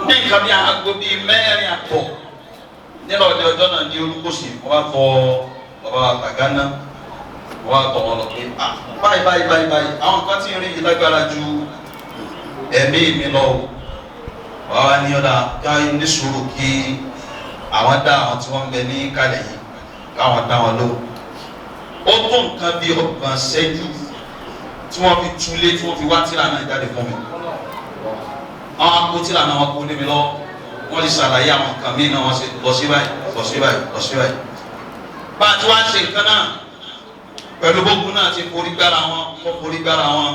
ní nǹkan bí aago bíi mẹ́rin àpọ̀ nílò ọdẹ ọjọ́ náà ní Olúkòsì wọ́n bá fọ bàbá Àgbà Gana wọ́n á tọ̀ wọn lọ pé báyìí àwọn kan tí ń rí yìí lágbára ju ẹ̀mí mi lọ wà wá ní ọ̀dà ká ní sùúrù kí àwọn dá àwọn tí wọ́n ń bẹ ní kálẹ̀ yìí káwọn dá wọn lò ó tó nǹkan bí ọgbọ̀n ṣẹ́jú tí wọ́n fi túlé tí wọ́n fi wá tíra náà jáde fún mi àwọn akó tíra náà wọn kó lé mi lọ wọ́n lè ṣàlàyé àwọn nǹkan míì náà wọ́n ṣe lọ sí báyìí bá a ti wá ṣe nǹkan náà pẹ̀lú gbogbo náà ti forí gbára wọn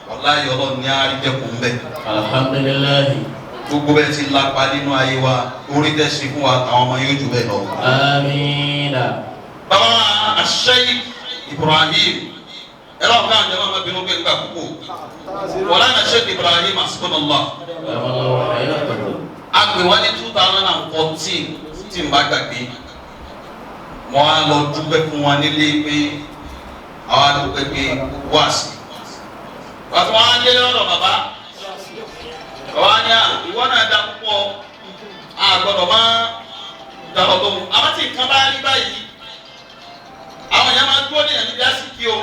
wàláyé ọlọ́run ní àrídẹ́kùn bẹ́ẹ̀. alhamdulilayi. gbogbo bẹ́ẹ̀ ti lápá nínú ayé wa orí tẹ̀sí fún wa àwọn ọmọ yóò jù bẹ́ẹ̀ lọ. amiina. bàbá Sheikh Ibrahim ẹ̀rọ ọ̀gá àjẹmọ́ ọmọbìnrin pé nígbà púpọ̀ wọlé àná Sheikh Ibrahim asibonallah. a pè wọ́n ní 2014 tí n bá gbàgbé wọ́n á lọ dúpẹ́ fún wọn nílé pé àwọn àdúgbò pé wá sí wàá tí wọ́n á délé ọ̀dọ̀ bàbá wọ́n á ní ìwọ náà dá púpọ̀ àgbọ̀dọ̀ máa dàrọ̀ lóhùn àmọ́ tí nǹkan bá rí báyìí àwọn èèyàn máa dúró nìyẹn níbi àsìkí o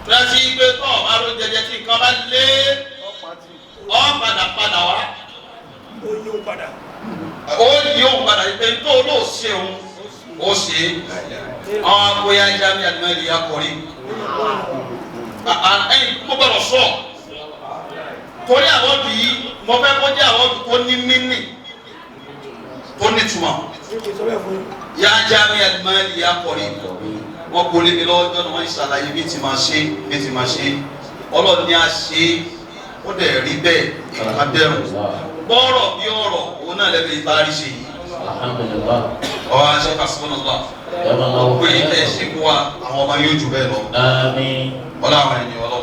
tẹ́sí pé tó ọ̀ máa ro jẹjẹ tí nǹkan bá lé ọ́ padà wá ó yí òun padà yìí pé tó ló ṣe òun ó ṣe àwọn akóyá jáde àdìmẹ́lì akọ̀rí ẹ̀yìn mo gbọ́dọ̀ sọ torí àwọ̀dù yìí mo fẹ́ kó jẹ́ àwọ̀dù tó ní mínì tó ní túmọ̀ yá jáde àdìmẹ́lì akọ̀rí wọ́n kó lé mi lọ́wọ́ jọ́nà wọ́n ṣàlàyé bí ti máa ṣe ọlọ́ọ̀ni á ṣe ó dẹ̀ rí bẹ́ẹ̀ ìka dẹrùn bọ́ọ̀rọ̀ bí ọ̀rọ̀ òun náà lẹ́bi ìtaari ṣe yìí. ọ̀hún aṣọ kásìmọ́nà lọ. gbogbo yìí tẹ̀ ṣe fún wa àwọn ọmọ yóò jù bẹ́ẹ̀ lọ. ọlá àwọn ènìyàn ọlọ.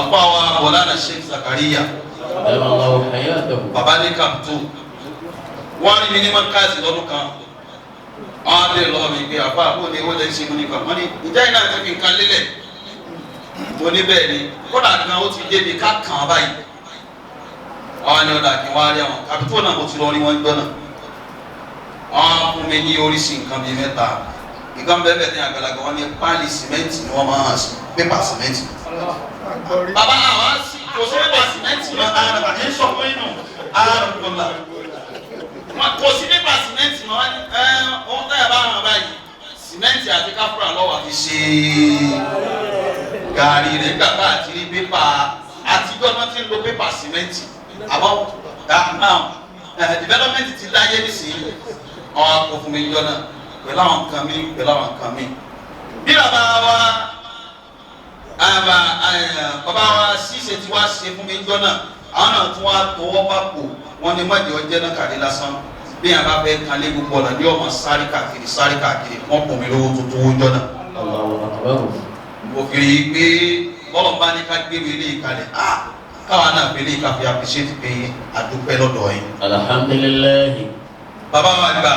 apá wa Mọ̀lánà Sheikh Zakariya. baba ní kàpútù. wọ́n rí mi ní mọ́káàsì lọ́dún kan. wọ́n á lè lọ́wọ́ mi pé àbá àbò ní owó lẹ́yìn ṣe mú nípa. wọ́n ní ìjà iná ti fi nǹkan lélẹ̀. mo ní bẹ́ẹ̀ ni kódà gan ó ti débi ká kàn án báyìí. àwọn ni ọ̀dà kí wọ́n á rí àwọn kàpútù náà mo ti lọ rí wọn gbọ́ náà. wọ́n á fún mi ní oríṣi nǹkan bíi mẹ́ta. nǹkan bẹ́ẹ̀ bẹ́ẹ̀ ní àgbàlagbà wọn ní páálí sìmẹ́ǹtì ni wọ́n máa ń sùn pépà sìmẹ́ǹtì. bàbá àwọn kò sí pépà sìmẹ́ǹtì lọ àrùn àti sọ̀kọ́ inú àrùn kọ́lá. kò sí pépà sìmẹ́ǹtì mọ́ ohun táyà bá hàn báyìí sìmẹ́ǹtì àti káfúrà lọ́wọ́ àti ṣe gàrí rẹ̀ gbàgbà àti rí pépà àtijọ́ náà ti ń lo pépà sìmẹ́ǹtì àmọ́ development ti láyé nísìnyí ọ̀hún akọ fún mi jọ náà pẹ̀lú àwọn nǹkan mi bí bàbá wa ṣíṣe tí wàá ṣe fún mi jọ náà àwọn náà tún wá tọwọ́ papò wọn ni mọ̀jẹ̀ ọjẹ́ náà kàdé lásán bí yàrá bá fẹ́ kan lé gbogbo ọ̀nà ní ọmọ sáré káàkiri wọ́n pọ̀ mí lówó tuntun owó jọ náà. mo fi rí i pé bọ́lọ̀ bá ní ká gbé mi lé ìkàlẹ̀ káwa náà fi lé ìkàfẹ́ appreciate pé adúpẹ́ lọ́dọ̀ yìí. alhamdulilayi. bàbá wa gba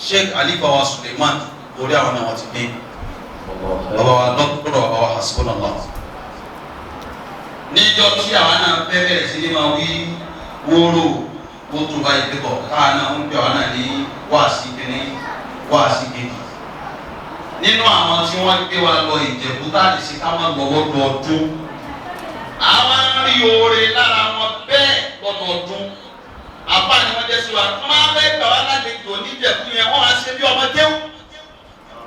Sheikh Alifa wa Suleiman orí àwọn náà wọ́n ti dé bàbá wa lọ́dọ̀ bàbá wa hasbunallah. níjọ́ tí àwa náà bẹ̀rẹ̀ sí ní máa wí wóró ó tún bá yẹ pẹ́tọ̀ káà náà ń pè àwa náà ní wáàsí kìíní wáàsí kejì. nínú àwọn tí wọ́n gbé wa lọ Ìjẹ̀bú tá a lè ṣe ká má gbọ́wọ́ lọ́dún. àwa ń rí oore lára wọn bẹ́ẹ̀ lọ́dọọdún. àbá ni wọ́n jẹ́ sí wa wọ́n máa fẹ́ gbà wá lálejò níjẹ̀bú yẹn wọ́n á ṣe bí ọmọ jẹun.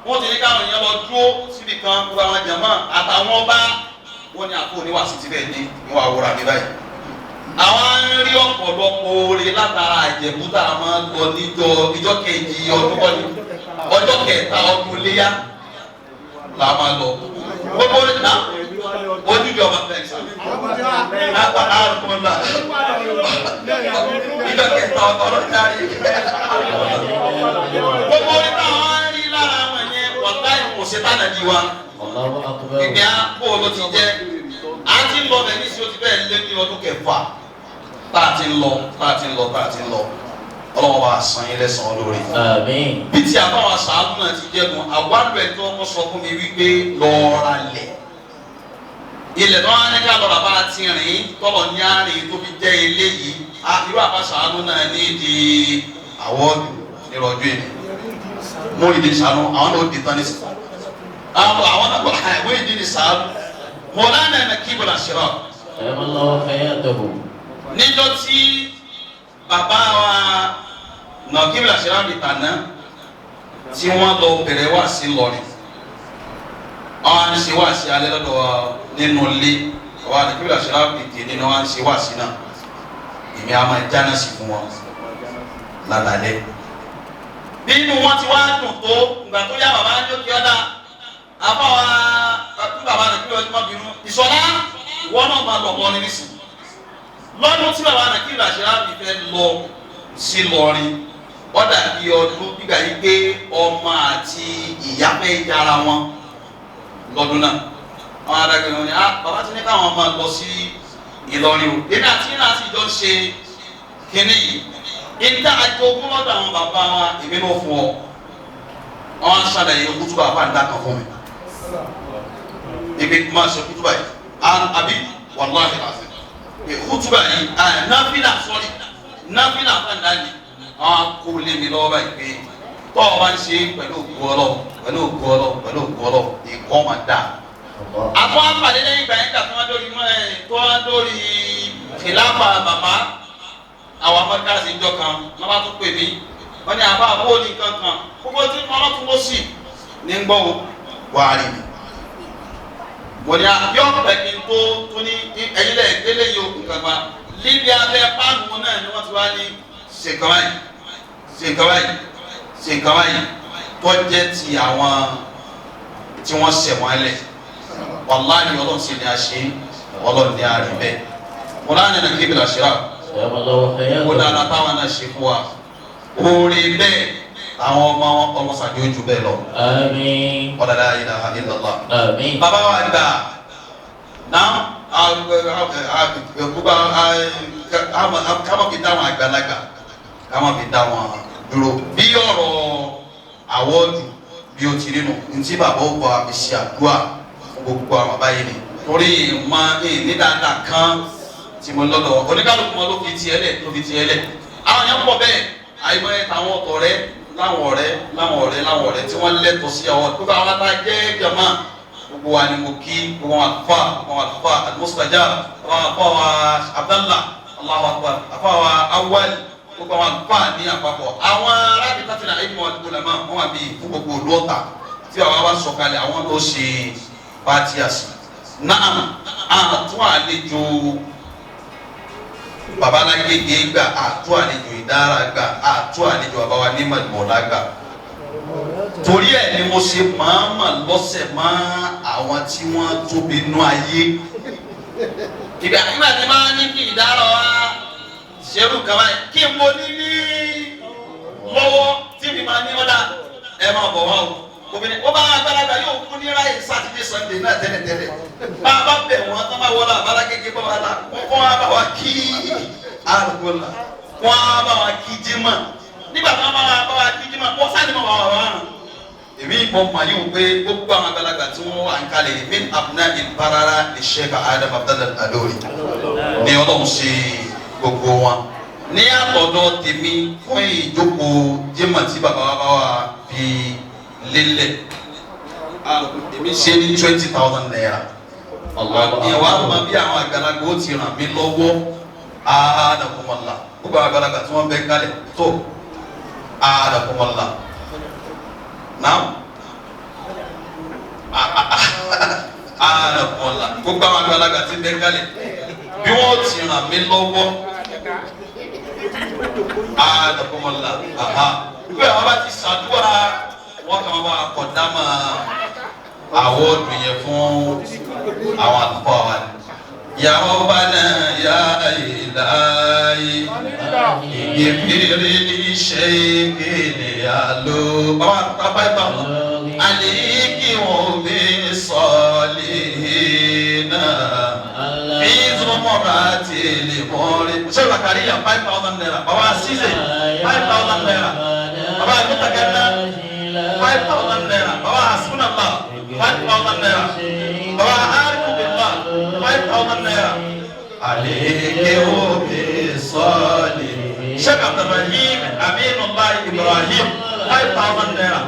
wọ́n ti ní káwọn èèyàn lọ dúró síbi kan gbogbo àwọn jàmá àtàwọn ọba wọ́n ní àpò oníwàsí ti bẹ́ẹ̀ ní ìwà àwòrán mi báyìí. àwọn ń rí ọ̀pọ̀lọpọ̀ oore látara Ìjẹ̀bú tá a máa ń lọ níjọ́ kejì ọdún kọ́ni ọjọ́ kẹta ọdún léyà là máa lọ. gbogbo náà ojúde ọba fẹ́ẹ́ sá. àpàdé àrùn náà ìjọ kẹta ọdún jáde. gbogbo orí táwọn ń rí lára wọn yẹn wọ́n kò ṣe tánà di wa. ìgbé àpò ló ti jẹ́ a ti ń lọ bẹ̀ ní sí o ti bẹ́ẹ̀ lé ní ọdún kẹfà tá a ti ń lọ ọlọ́wọ́ bá san yín lẹ́sàn-án lórí. àmín. bí ti àbáwọn sàánú náà ti jẹ́nu àwádùn ẹ̀ tó wọ́n sọ fún mi wípé lọ́ọ́ra lẹ̀ ilẹ̀ tó wọ́n á ní ká lọ́ra bá ti rìn tọ́lọ̀ ní àárín tó fi jẹ́ eléyìí irú àbá sàánú náà ní di àwọ́dù nírọ̀jú ẹni mo ìdí sànú àwọn náà di tán ní sàn àwọn náà gbọ́dọ̀ àìwé ìdí ní sànú Mawlana Nakib al-Ashraf. Allahu hayatahu. níjọ́ tí bàbá wa Nakib al-Ashraf di tàná tí wọ́n lọ bẹ̀rẹ̀ wá sí lọ́rin àwọn àti ṣe wá sí alẹ́ lọ́dọ̀ nínú ilé àwọn Nakib al-Ashraf di nínú wọn ṣe wá sí náà èmi a máa jáná sí fún wọn lálálẹ́. nínú wọn ti wá dùn tó ìgbà tó yá bàbá ní òkè ọ̀dà àbáwá àti bàbá rẹ̀ kí wọ́n ti mọ́ bínú ìṣọ̀lá ìwọ náà máa lọ lọ́rin nísìn lọ́dún tí bàbá Nakib al-Ashraf fẹ́ lọ sí lọ́rin wọ́n dàbí ọdún gbígbà yìí pé ọmọ àti ìyá fẹ́ yára wọn lọ́dún náà àwọn adágbé wọn ni bàbá ti ní káwọn máa lọ sí Ìlọrin o èmi àti yín láti jọ ṣe kínní yìí ìta àjogún lọ́dọ̀ àwọn bàbá wa èmi náà fún ọ wọn ṣàlàyé kútúbà àpáǹdà kan fún mi ibi máa ṣe kútúbà yìí àbí wàlúwàhì kútúbà yìí náfìlà sọ́ọ̀rì náfìlà àpáǹdà ni àwọn kò lé mi lọ́wọ́ báyìí pé tọ́ ọ bá ń ṣe pẹ̀lú ògbọ́lọ́ pẹ̀lú ògbọ́lọ́ pẹ̀lú ògbọ́lọ́ ìkọ́ máa dà. àpò àpàdé lẹ́yìn ìgbà yẹn kà tó wá dórí kìláfà bàbá àwọn amọ́kàsí ìjọ kan wọ́n bá tún pè mí wọ́n ní àbá àbó ní kankan gbogbo tí wọ́n tún wọ́n sì ní gbọ́ wàá rí mi. wọ́n ní yọ ọ̀pẹ̀ kí n tó ní ẹ̀yin lẹ́yìn délé yìí òkú kankan líbi abẹ́ páànù náà ni wọ́n ti wá ní ṣèǹkàwáyì tó jẹ́ ti àwọn tí wọ́n ṣẹ̀ wọ́n lẹ̀ wàláhì ọlọ́run sì ni a ṣe ọlọ́run ní àárín bẹ́ẹ̀ Mawlana Nakib al-Ashraf wọ́n dára táwọn náà ṣe fún wa oore bẹ́ẹ̀ àwọn ọmọ sàdé ojú bẹ́ẹ̀ lọ. Àmín. ọ̀dàdà ilaha illallah. Àmín. bàbá wa gbà náà gbogbo kámọ́ fi dá wọn àgbàlagbà kámọ́ fi dá wọn dúró bí ọ̀rọ̀ àwọ̀dù bí o ti rí nù ntí bàbá ó bọ̀ àbí ṣe àdúrà gbogbo àwọn báyìí ni torí ní dáadáa kan tí mo lọ́dọ̀ oníkálukú wọn ló fi tiẹ̀ lẹ̀ àwọn yẹn pọ̀ bẹ́ẹ̀ àìmọye táwọn ọ̀rẹ́ láwọn ọ̀rẹ́ tí wọ́n lẹ́tọ̀ọ́ sí àwọn gbogbo àwọn ata jẹ́ jama gbogbo wa ni mo kí gbogbo àwọn àlùfà al-mustajab àwọn àlùfà wa Abdallah Allahu akbar àlùfà wa Awwal gbogbo àwọn àlùfà ní àpapọ̀ àwọn arábì tàbí àìmọ̀ ulama wọn wà bí fún gbogbo olóòtà tí àwọn bá sọ̀kalẹ̀ àwọn ló ṣe fàtíàsì náà àtún àlejò babalágége gbà àtún àlejò ìdára gbà àtún àlejò àbáwá ní mọ̀lá gbà torí ẹ̀ ni mo ṣe máa lọ́sẹ̀ mọ́ àwọn tí wọ́n tóbi nú ayé ìgbà tí máa ní kí ìdára wa ṣerú kaba yìí kí n mo ní lọ́wọ́ tí mi máa ní ọ̀dà ẹ máa bọ̀ wá o obìnrin ó bá àgbàlagbà yóò fún ní ráyè sátidé sànńdé náà tẹ́lẹ̀tẹ́lẹ̀ bá a bá bẹ̀ wọ́n tó máa wọlé àbálá kékeré bá wà lá wọ́n á bá wa kí àrùkò là wọ́n á bá wa kí jimá nígbà tí wọ́n bá wa kí jimá wọ́n sáré mọ́ wà wà hàn. èmi ìbọn màá yóò pé gbogbo àwọn àgbàlagbà tí wọ́n wà ń kalẹ̀ min abnai barara ní Sheikh Adam Abdallah Al-Alori ní ọlọ́run ṣe gbogbo wọn ní àtọ̀dọ̀ tèmi fún ìjókòó jimá tí bàbá wa bá wà fi lélẹ̀ èmi ṣe ní 20,000 naira ìwà àmọ́ bí àwọn àgbàlagbà ó ti ràn mí lọ́wọ́ àádàkùnmọ́lá gbogbo àgbàlagbà tí wọ́n bẹ́ kálẹ̀ tó àádàkùnmọ́lá náà àádàkùnmọ́lá gbogbo àwọn àgbàlagbà tí bẹ́ kálẹ̀ bí wọ́n ti ràn mí lọ́wọ́ àádàkùnmọ́lá bí àwọn bá ti ṣàdúrà wọ́n kàn wá kọ̀dámà àwọ̀dù yẹn fún àwọn àlùfáà wa ni. Yàwó bá náà yá ìdáyé ìgbìrì ṣe kéde àlò. Bàbá ìbá wọn. Àlèkí wọn bí sọ̀lì náà. Bí Zumura ti lè mọ́rí. Ṣé ìwà kárí yà 5,000 naira? Bàbá Ṣíṣe 5,000 naira. Bàbá Ìmúta Kẹ́ńtà 5,000 naira. Bàbá Hasbunallah 5,000 naira. Bàbá Arifullah 5,000 naira. Àlèkè òbí sọ́ọ̀lì. Sheikh Abdulrahim Aminullah Ibrahim 5,000 naira.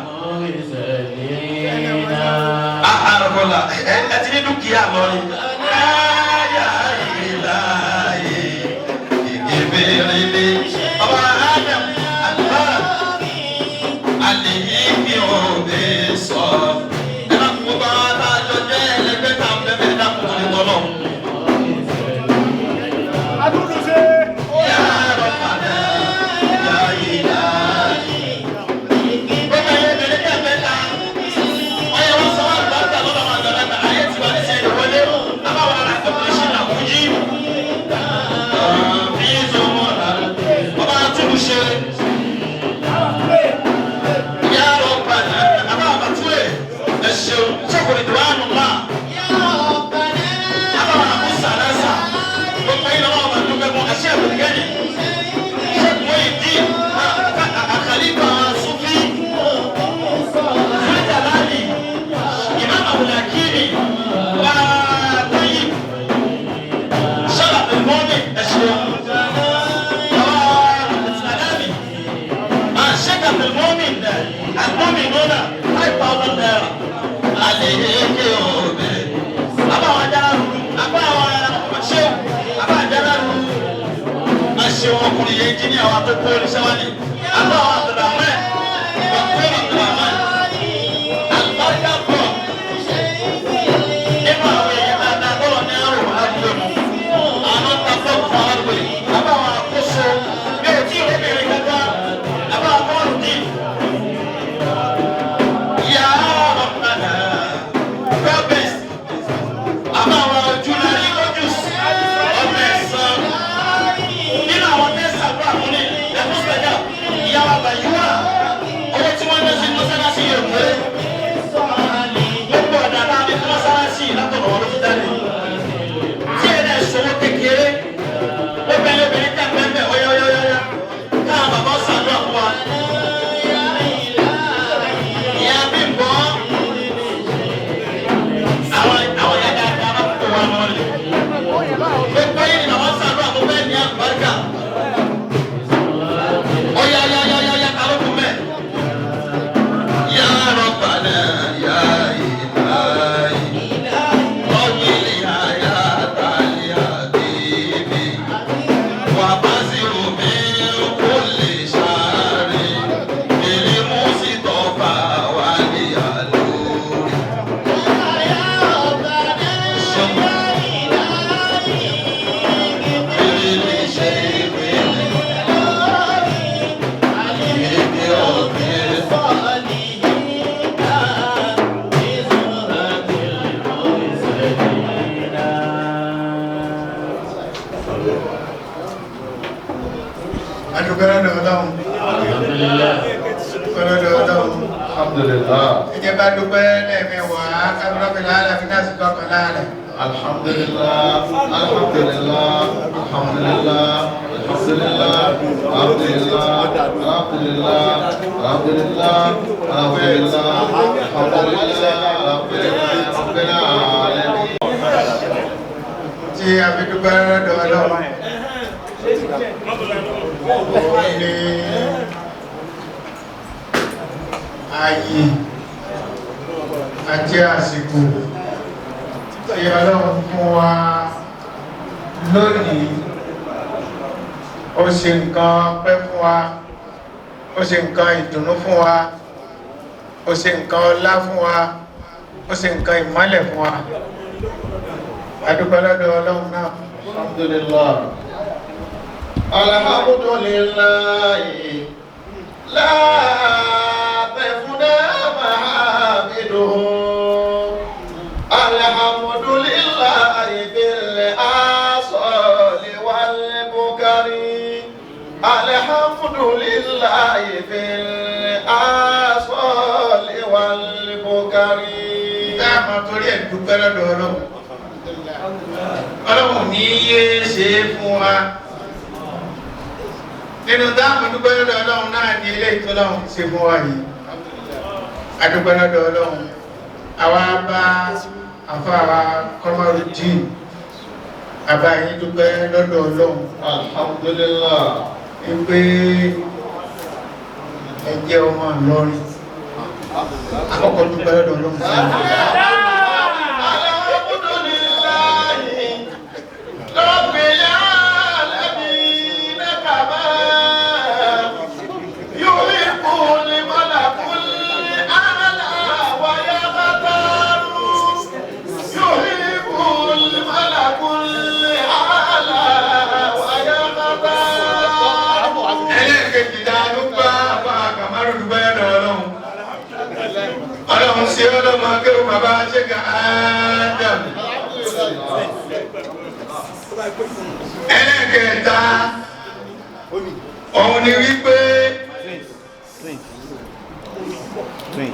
dúkìá lọ́rin. Ayá ìlàyé ìgbèrè ni ọba Adam àlùbá àlèyé kí o lè sọ. Ẹ bá kó bá wa bá a jọ jẹ́ ẹlẹgbẹ́ tá a fẹ́ fẹ́ dákun tó ní tọ́lọ̀. Ọkùnrin yẹn jí ní àwọn akókó oníṣẹ́ wá ní àbá àwọn àbẹ̀rẹ̀ ọ̀pọ̀ àbẹ̀rẹ̀ àlùbáríkà pọ̀ nínú àwọn èèyàn dáadáa bọ́lọ̀ ní àrùn àdúgbò mu àwọn ta fọ́ọ̀mù fún àwọn àgbẹ̀ àbá àwọn àkóso bí o tí ì rẹ́bìnrin kankan àbá àwọn bọ́ọ̀lù dì yà á ọ̀padà gọ́ọ̀bẹ̀s àbá àwọn ojúlárí lójú ọ̀bẹ̀ ẹ̀sán. Ìyáwó àgbàyíwá owó tí wọ́n ń lọ́sí mọ́sálásí yóò pé gbogbo ọ̀dà náà ní mọ́sálásí látọ̀nà wọn ló fi dání tí ẹ̀ náà sọ̀rọ̀ kékeré ó bẹ̀rẹ̀ obìnrin tẹ̀ pẹ́pẹ́ ọ̀yọ̀yọ̀yọ̀ káwọn bàbá ṣàdúrà fún wa. Ìyá bí ń bọ́ àwọn ìyá dáadáa bá kó wa mọ́ lé gbogbo yìí ni bàbá ṣàdúrà fún bẹ́ẹ̀ ní àgbàríkà. Ayé àti àsìkò tí Ọlọ́run fún wa lónìí ó ṣe nǹkan pẹ́ fún wa, ó ṣe nǹkan ìdùnnú fún wa, ó ṣe nǹkan ọlá fún wa, ó ṣe nǹkan ìmọ́lẹ̀ fún wa. A dúpẹ́ lọ́dọ̀ Ọlọ́run náà. Alhamdulillah. Alhamdulillah. La tafuna mahabiduhu. Alhamdulillah bil asali wal bukari. Alhamdulillah bil asali wal bukari. Dáàmà torí ẹ̀ dúpẹ́ lọ́dọ̀ Ọlọ́run. Ọlọ́run ní yé ṣe fún wa. Nínú dáàmà dúpẹ́ lọ́dọ̀ Ọlọ́run náà ní ilé ìtọ́lọ́run ṣe fún wa yìí. Adúpẹ́ lọ́dọ̀ Ọlọ́run. Àwa bá àfáà Kọ́mọrùdín. Àbá yín dúpẹ́ lọ́dọ̀ Ọlọ́run. Alhamdulillah. Ìpé ẹjẹ́ ọmọ Ìlọrin. Àkọ́kọ́ dúpẹ́ lọ́dọ̀ Ọlọ́run. bàbá Sheikh Adam. Ẹlẹ́kẹ̀ẹ́ta òun ni wípé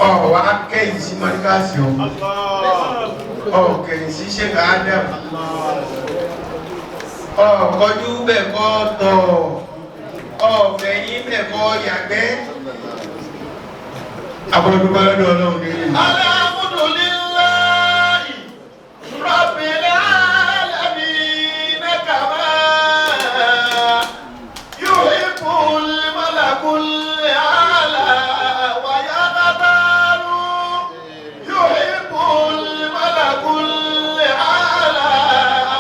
ọ̀wá kẹ́yìn sí mọ́ríkàsì ọ̀kẹ́yìn sí Sheikh Adam ọ̀kọjú bẹ̀kọ́ tọ̀ ọ̀fẹ̀yìn bẹ̀kọ́ yàgbẹ́ àbọ̀dúgbà lọ́dọ̀ ọlọ́run ní ilé Alhamdulillahi Rabbil alamin kama yuhibbul malakul ala wa yaqbalu yuhibbul malakul ala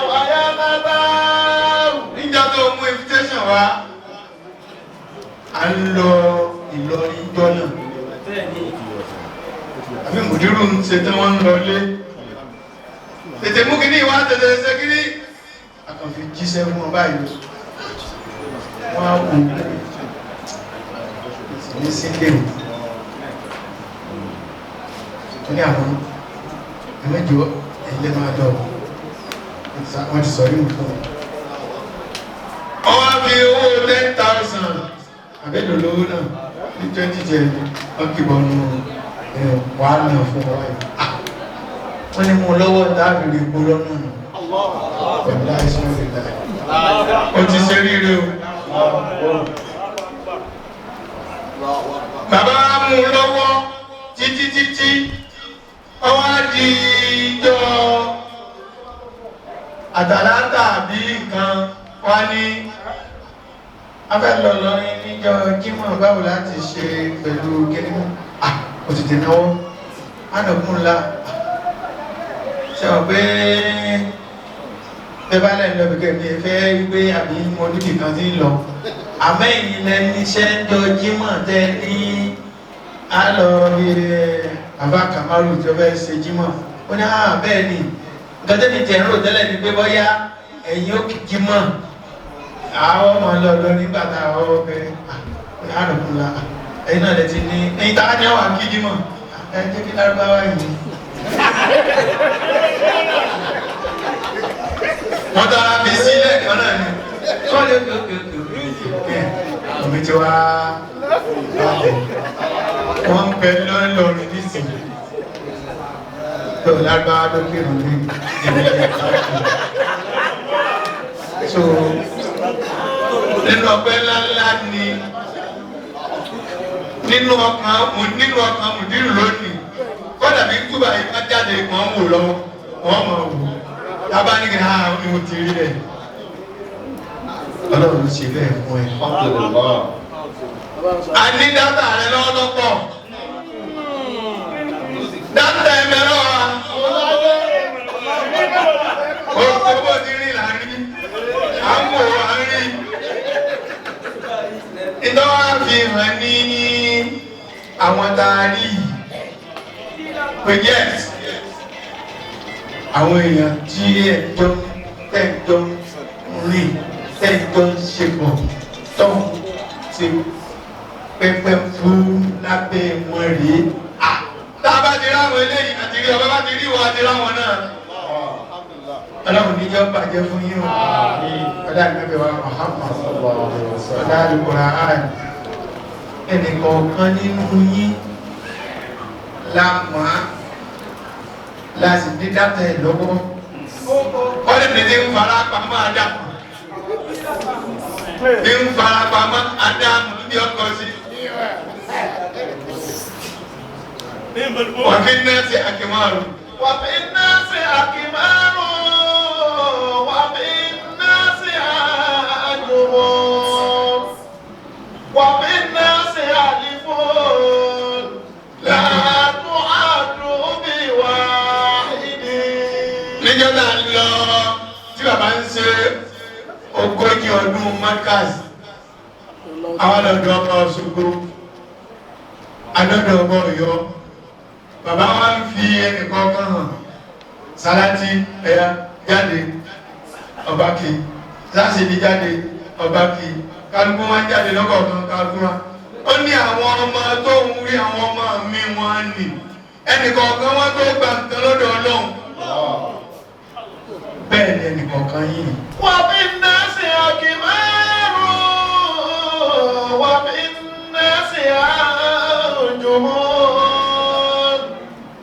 wa yaqbalu. níjà tó mú invitation wá à ń lọ Ìlọrin jọ́nà àbí mùdírù ń ṣe tí wọ́n ń lọ lé tètè mú kí ní ìwà tètè ṣe kí ní àkànfi jíṣẹ́ fún ọba ìlú wọ́n á wù ní sílé o ní àwọn ẹ̀mẹ́jọ ẹ̀lẹ́ máa lọ wọ́n ti sọ yìí fún ọwọ́ fi owó 10,000 àbẹ́lò lówó náà ní 2010 wọ́n kìbọn nù wà náà fún ọwọ́ yìí wọ́n ní mú lọ́wọ́ dáàbìrì epo lọ́nà nù pẹ̀lú àìsàn ìrìnlẹ̀ ó ti ṣe ríre o bàbá mú lọ́wọ́ títí ọwọ́ di ìjọ àtàlátà bí nǹkan wá ní afẹ́lọ́lọ́rin níjọ jímọ̀ báwo láti ṣe pẹ̀lú gẹ́gẹ́ òtìtì náwó ánàkúnlá ṣe wọ́n pé pẹ́bálẹ̀ lọ́bìkẹ́ mi fẹ́ wípé àbí mo níbi kan tí ń lọ àmẹ́yìn lẹ́ni iṣẹ́ ń jọ jímọ̀ tẹ́ ní àlọ́ bàbá Kamaru tí ó fẹ́ ṣe jímọ̀ ó ní bẹ́ẹ̀ ni nǹkan tẹ́mi tẹ̀ ń rò tẹ́lẹ̀ ni pé bọ́yá ẹ̀yìn ó jímọ̀ àwọn ọmọ lọ́dọ̀ nígbàtà ọwọ́ pé àrùnkúnlá ẹ̀yìn náà lẹ ti ní ẹ̀yìn tàà ní àwọn akíjí mọ̀ ẹ̀jẹ́ kí lárúbáwá yìí wọ́n tàà bí sílẹ̀ kan náà ni kọ́lẹ̀ òkè omi tí wá wọ́n ń pẹ lọ́rin nísìn tó lárúbáwá ló kérò ní so nínú ọpẹ́ ńláńlá ni nínú ọkàn mùdírù lónìí kọ́dà bí túbà ìbá jáde wọ́n wò lọ́wọ́ wọ́n mọ̀ wò lábá ní kìí àwọn ni mo ti rí rẹ̀ ọlọ́run ṣe bẹ́ẹ̀ fún ẹ a ní dátà rẹ lọ́wọ́lọ́pọ̀ dátà ẹ̀mẹ́ lọ́wọ́ owó ti rí láàrin àwọn àárín ìtọ́wà fi hàn ní àwọn tààrí pé yes àwọn èèyàn tí ẹjọ́ tẹ́jọ́ rìn tẹ́jọ́ ṣe pọ̀ tó ti pẹ́pẹ́ fún lábẹ́ wọn rí tàbá ti ráwọn eléyìí àti rí ọba bá ti rí wọ́n àti ráwọn náà ọlọ́run níjọ́ bàjẹ́ fún yín ọ̀dá ìgbẹ́bẹ̀ wa Muhammad ọ̀dá Al-Qur'an ẹnìkọ̀ọ̀kan nínú yín lámàá láti ní dátà ẹ̀ lọ́wọ́ ọdún ní ti ń fara pamọ́ Ádámù ní ń fara pamọ́ Ádámù ní ọkọ̀ sí wà fi náà sí àkìmọ́rù Wa fin nasi akimaru wa fin nasi ajrun wa fin nasi alifun la tu'addu bi wahidin. níjọ́ náà lọ tí bàbá ń ṣe ogójì ọdún Markaz àwọn ọ̀dọ́ ọmọ Òṣogbo adọ́dọ̀ ọmọ Ọ̀yọ́ bàbá wa ń fi ẹnìkan kan hàn Sàlátì ẹ̀yà jáde ọba kì Lásìdí jáde ọba kì kálukú wọn jáde lọ́kọ̀ọ̀kan kálukú wọn ó ní àwọn ọmọ tó ń rí àwọn ọmọ mi wọn nì ẹnìkọ̀ọ̀kan wọn tó gba nǹkan lọ́dọ̀ Ọlọ́run bẹ́ẹ̀ ni ẹnìkọ̀ọ̀kan yìí. وبالناس أكبار وبالناس أنجمون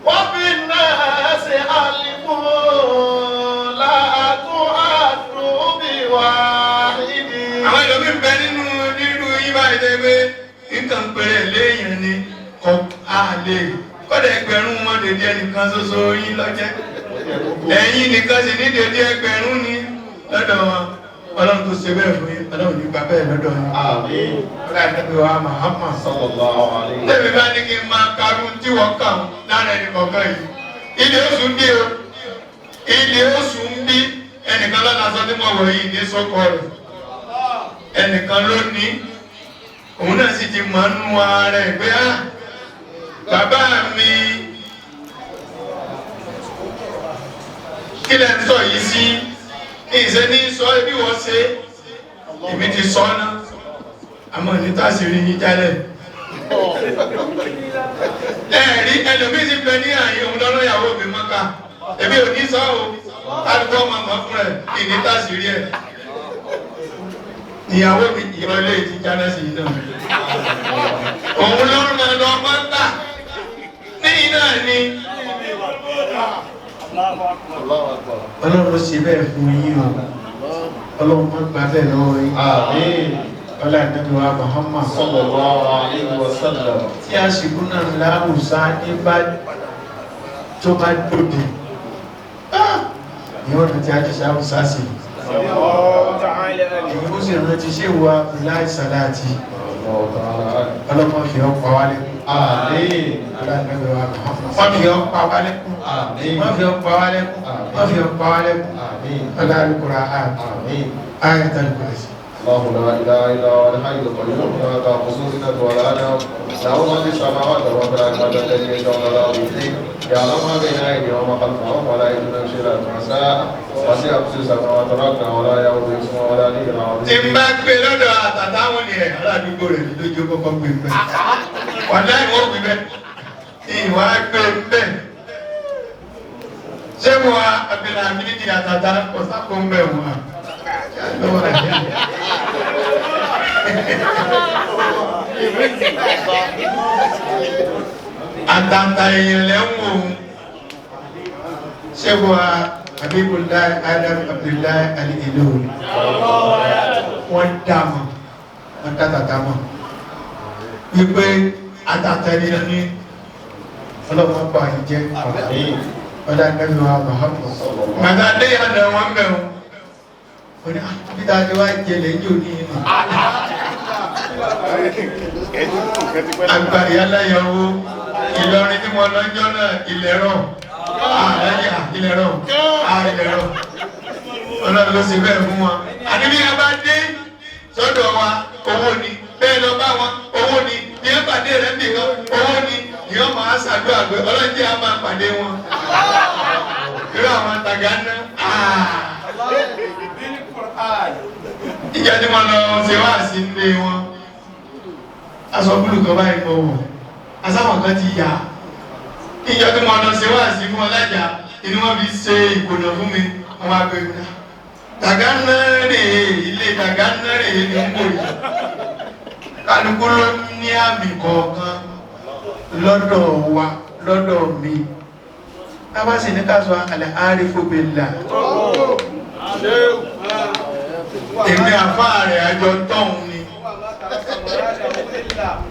وبالناس ألف لا تعد بواحد. àwọn ẹlòmíín bẹ nínú yín báyìí tẹ́gbẹ́ nǹkan pẹ̀lẹ́ léèyàn ni kọ́ àlè kọ́dà ẹgbẹ̀rún wọn dèdè ẹnìkan ṣoṣo yín lọ́jẹ́ ẹ̀yin nìkan sì ní dèdè ẹgbẹ̀rún ní lọ́dọ̀ wọn Ọlọ́run tó ṣe bẹ́ẹ̀ fún yín Ọlọ́run ní gbà bẹ́ẹ̀ lọ́dọ̀ yín. Àmín. Ọlọ́run àti wa Muhammad Sallallahu alayhi. tẹ́mi bá ní kí n máa karú tí wọ́n kà ń lára ẹnìkọ̀ọ̀kan yìí ilé oṣù ń bí o ilé oṣù ń bí ẹnìkan lọ́nà aṣọ tí mo wọ̀ yìí ní sọ́kọ rẹ̀ ẹnìkan ló ní òun náà sì ti mọ̀ nínú ara ẹ̀ pé á bàbá mi kí lẹ́ ń sọ yìí sí ìṣe ní sọ bí wọ́n ṣe èmi ti sọ náà àmọ́ ní tásìrí yín jálẹ̀ ẹ̀rí ẹlòmíì ti bẹ ní àyè òun lọ́nà ìyàwó mi mọ́ká èmi ò ní sọ o kálukọ́ ọmọ àmọ́ fún rẹ̀ ìní tásìrí ẹ̀ ìyàwó mi ìrọ̀lẹ́ ti jálẹ̀ sí iná òun lọ́rùn lọ mọ́ká ní iná ni Ọlọ́run ló ṣe bẹ́ẹ̀ fún yín o Ọlọ́run má gbà bẹ́ẹ̀ lọ́wọ́ yín. Àmín. Ọlọ́run Ànábì wa Muhammad Sallallahu alayhi wa sallam. tí a sì kú náà láwùsá ní bá tó bá dòde ní ọ̀nà tí a ti ṣàwùsá sí èyí ó sì rántí ṣé wa láì sàláàtì ọlọ́mọ fi ọ́ pa wálé Àmín. Ọlọ́run Ànábì wa Muhammad wọ́n fi ọ́ pa wálé Àmín. wọ́n fi ọ́ pa wálé wọ́n fi ọ́ pa wálé Àmín. Ọlọ́run kura Àmín. ayatul kursi. الله لا اله الا هو الحي القيوم لا تاخذه سنه ولا نوم له ما في السماوات وما في الارض الذي يدعون له بالليل يعلم ما بين ايديهم وما خلفهم ولا يجدون شيئا مساء وسع كرسي السماوات والارض ولا يؤوده حفظهما ولا العلي العظيم. tí n bá gbé lọ́dọ̀ àtàtàwọn ni ẹ̀ aládùúgbò rẹ̀ lójú kọ́kọ́ gbé bẹ́ẹ̀ wọ́n láì wọ́n gbé bẹ́ẹ̀ ìwà gbé bẹ́ẹ̀ ṣé wọ́n abẹ́lẹ̀ àmìlítì àtàtà ọ̀sákò ń bẹ̀ wọ́n lọ́wọ́ rẹ̀ àtàtà èèyàn lẹ́wọ̀n ṣé wọ́n Habibullah Adam Abdullahi Al-Ilory wọ́n dámọ̀ wọ́n tàtàtàmọ̀ wípé àtàtàríyàn ní ọlọ́wọ́n bá yìí jẹ́ ọ̀dá nẹ́bí wa Muhammad mẹ́ta léyà lẹ wọ́n mẹ́rún wọ́n ni àpítà tí wá jẹlẹ̀ yóò ní inú àgbàrí aláyàwó Ìlọrin tí mo lọ́jọ́ náà ilẹ̀rọ̀ ilẹ̀rọ̀ ọlọ́run ló ṣe bẹ́ẹ̀ fún wọn àníbí ẹ bá dé sọ́dọ̀ wa owó ni bẹ́ẹ̀ lọ bá wọn owó ni ní ẹ pàdé rẹ̀ nìkan owó ni ìyọ́ máa ṣàdúrà pé ọlọ́jẹ́ á máa pàdé wọn irú àwọn àtàgà ná ìjà tí wọn lọ ṣe wá sí ilé wọn aṣọ búlù kan báyìí mọ wọ asáwọn kan ti yà ìjọ tí wọn lọ ṣe wá sí fún ọlájà inú wọn fi ṣe ìkònà fún mi wọn wá gbé mi náà Dàgánárè ilé Dàgánárè ní mbò yìí kálukú ló ní àmì kọ̀ọ̀kan lọ́dọ̀ wa lọ́dọ̀ mi kábà sì ní ká sọ al-arifu billah èmi àfáà rẹ̀ àjọ tọ́hún ni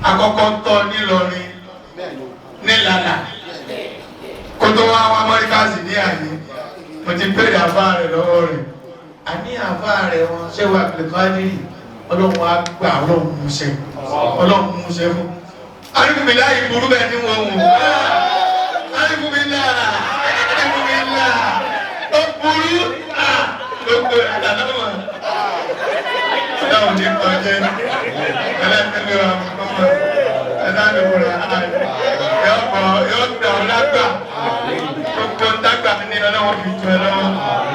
àkọ́kọ́ tọ́ nílọrin nílànà kó tó wá wá mọ́ríkàsì ní àyè mo ti bẹ̀rẹ̀ àfáà rẹ̀ lọ́wọ́ rẹ̀ àní àfáà rẹ̀ wọn ṣé wà pẹ̀lú ọlọ́run á gbà ọlọ́run múṣẹ́ fún arúgbìmílá ìburú bẹ́ẹ̀ ní wọ́n wọ́n arúgbìmílá ó burú ló gbé àdánàmọ̀ ọlọ́run ní kọjẹ́ ẹlẹ́tẹ̀lẹ́ wa mọ́kànlá ẹ̀dánìwòrán yóò gbà ọ́ lágbà gbogbo dágbà ní ọlọ́run fi jù ẹ lọ́wọ́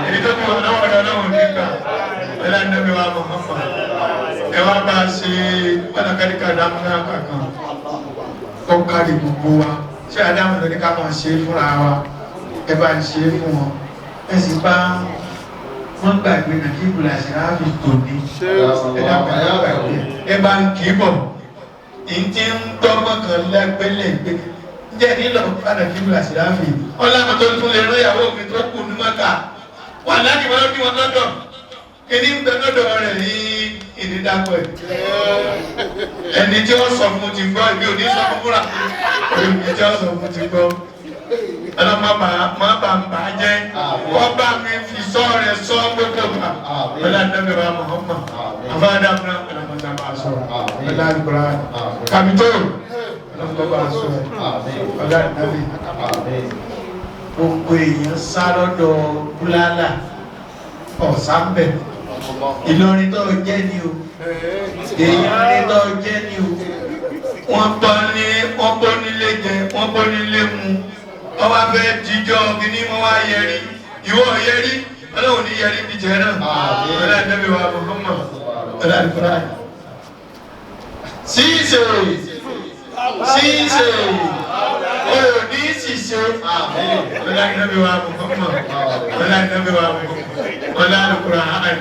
èyí tó bí ọlọ́run ọlọ́run nígbà ẹlẹ́tẹ̀lẹ́ wa mọ́kànlá ẹ wá bá a ṣe pàtàkì dámúná kankan kọ́ kárí gbogbo wa ṣé Ádámù ló ní ká máa ṣe fúnra wa ẹ bá ń ṣe fún wọn ẹ sì bá wọn gbàgbé náà kí ibùdó àṣírá fi tò ní ẹ dàgbà ẹ gbàgbé ẹ bá ń kì í bọ̀ ìdí ń dọ́gbọ́n kan lẹ́gbẹ́lẹ́gbẹ́ jẹ́ nílò padà kí ibùdó àṣírá fi ọlọ́run tó tún lè rán ìyàwó mi tó kù ní mọ́ta wà láti wọ́n bí wọn lọ́dọ̀ kíní ń bẹ lọ́dọ̀ rẹ̀ ní ìdídàpọ̀ ẹni tí ó sọ fún ti gbọ́ ìbí òní sọ fún fúnra ẹni tí ó sọ fún ti gbọ́ ọlọ́mọ má bà ń bà jẹ́ wọ́n bá mi fi sọ rẹ̀ sọ gbogbo gbà ọlá nàbẹ̀rẹ̀ Muhammad àfáàdà fúnra ọlọ́mọta bá sọ ọlá àgbà kàmító ọlọ́mọta bá sọ ọlá nàbẹ̀ gbogbo èèyàn sá lọ́dọ̀ búlálà ọ̀sánbẹ̀ Ìlọrin tó jẹ́ ni o èèyàn rí tó jẹ́ ni o wọ́n bọ́ nílé jẹ wọ́n bọ́ nílé mu wọ́n wá fẹ́ jíjọ́ kìíní wọ́n wá yẹrí ìwọ yẹrí ọlọ́run ní yẹrí bí jẹ náà ọlá ìdẹ́bẹ̀ wa Muhammad ọlá ìfúra ṣíṣe òní ṣìṣe ọlá ìdẹ́bẹ̀ wa Muhammad ọlá ìdẹ́bẹ̀ wa Muhammad ọlá ìfúra hàn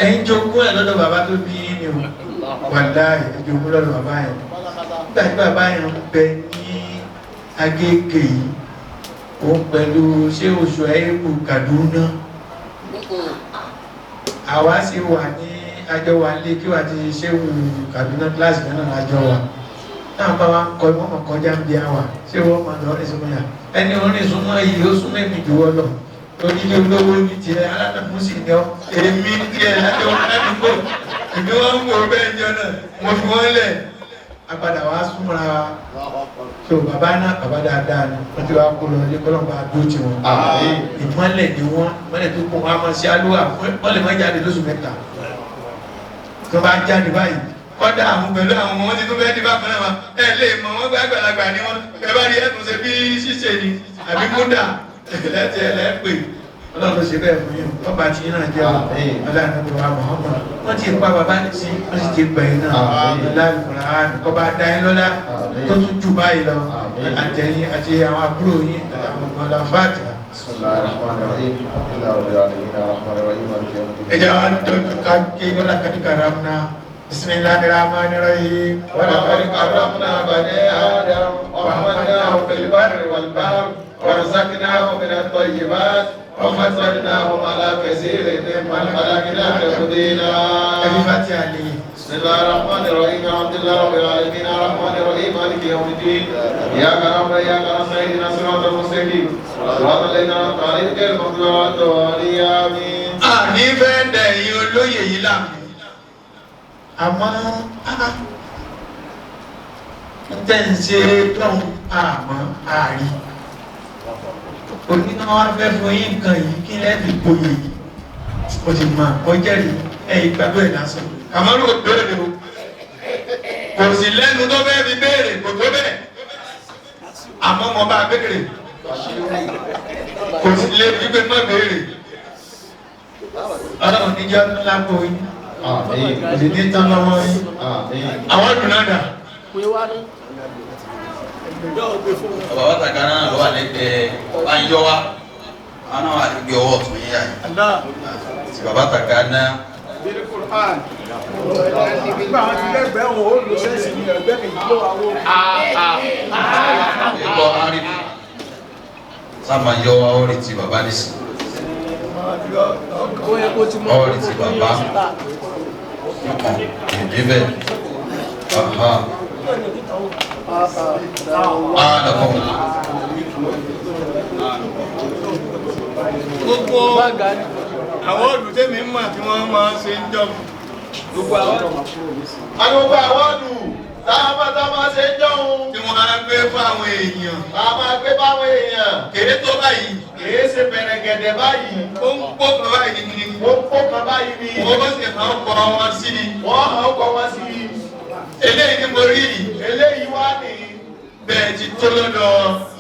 ẹ̀yin jogún ẹ̀ lọ́dọ̀ bàbá tó bí ní o wàláhì ẹ̀yin jogún lọ́dọ̀ bàbá yẹn nígbà tí bàbá yẹn ń bẹ ní Agége yìí òun pẹ̀lú ṣé oṣù ẹ̀yẹ́kù Kaduna àwa sì wà ní àjọ wa lé kí wà ti ṣé wù Kaduna kíláàsì náà lájọ wa náà bá wa kọ ìmọ̀ kọjá ń bí àwà ṣé wọ́n máa lọ rìn súnmọ́ yà ẹni orin súnmọ́ yìí ó súnmọ́ èmi jù wọ́ lọ onílé olówó ní tiẹ̀ aládàmú sì ní ọ èmi tiẹ̀ lájọ ládùúgbò èmi wọn ń wò bẹ́ẹ̀ jọ náà mo fi wọ́n lẹ̀ apadà wá súnmọ́ra so bàbá náà bàbá dáadáa ni wọ́n ti wá kó lọ ilé kọ́lọ́mbà àdó tí wọn ìmọ̀lẹ̀ ni wọ́n mọ̀lẹ̀ tó kún wọn a máa ṣe alúwà wọ́n lè má jáde lóṣù mẹ́ta tó bá jáde báyìí kọ́dà àwọn pẹ̀lú àwọn ọmọ wọn ti tó fẹ́ di bákan náà ẹ lè mọ wọn gbé àgbàlagbà ni wọn ẹ bá rí ẹ̀sùn ṣe bí ṣíṣe ni àbí múdà lẹ́tí ẹlẹ́pẹ̀ ọlọ́run ṣe bẹ́ẹ̀ fún yín wọ́n bá ti náà jẹ́ ọlọ́run wa Muhammad wọ́n ti pa bàbá ní sí wọ́n sì ti gbẹ̀yìn náà ọlọ́run kọ́ bá dá yín lọ́lá tó tún jù báyìí lọ àtẹ̀yìn àti àwọn àbúrò yín àwọn ọmọlá fàtì. ẹ̀jẹ̀ wa tó ká ké wọ́lá kàdíkàrà náà Bismillahirrahmanirrahim. ولقد كرمنا بني آدم وحملناهم في البر والبحر ورزقناهم من الطيبات وفضلناهم على كثير ممن خلقنا تفضيلا. بسم الله الرحمن الرحيم الحمد لله رب العالمين الرحمن الرحيم مالك يوم الدين إياك نعبد وإياك نستعين اهدنا الصراط المستقيم صراط الذين أنعمت عليهم غير المغضوب عليهم ولا الضالين آمين. àní fẹ́ dẹ̀yìn olóyè yìí láàmú àmọ́ tẹ̀sí lọ́hùn àmọ́ àárí oníná wá fẹ́ fún yín nǹkan yìí kí lẹ́ẹ̀fì gboyè yìí o ti mọ ọjẹ́rì ẹ̀yìn gbàgbọ́ ẹ̀ lásán àmọ́rò béèrè o kò sí lẹ́nu tó bẹ́ẹ̀ fi béèrè kò tó bẹ́ẹ̀ àmọ́ mo bá béèrè kò sí lé fi pé mọ́ béèrè ọlọ́run níjọ́ ńlá kò yín kò sí ní tán lọ́wọ́ yín àwọn ọdún náà dà. bàbá tàgá náà ló wà lẹ́gbẹ̀ẹ́ bá ń yọ wá àwọn náà wà lẹ́gbẹ̀ẹ́ ọwọ́ ọ̀tún yíyá yìí tí bàbá tàgá náà. ẹ̀kọ́ àríwí sábà yọ wá ọ̀rẹ́ tí bàbá ní sí ọ̀rẹ́ tí bàbá ìdíbẹ̀ gbogbo àwọn olùdémi mọ̀ tí wọ́n máa ń ṣe ń jọ gbogbo àwọn ọdún táwọn ṣe ń jọun tí wọ́n á gbé fáwọn èèyàn kéré tó báyìí kéré ṣe bẹ̀rẹ̀ gẹ̀dẹ̀ báyìí ó ń pọ̀ kan báyìí ni wọ́n bá sì máa ń kọ́ wọn sí i eléyìí ni mo rí yìí eléyìí wá ní bẹ́ẹ̀ ti tó lọ́dọ̀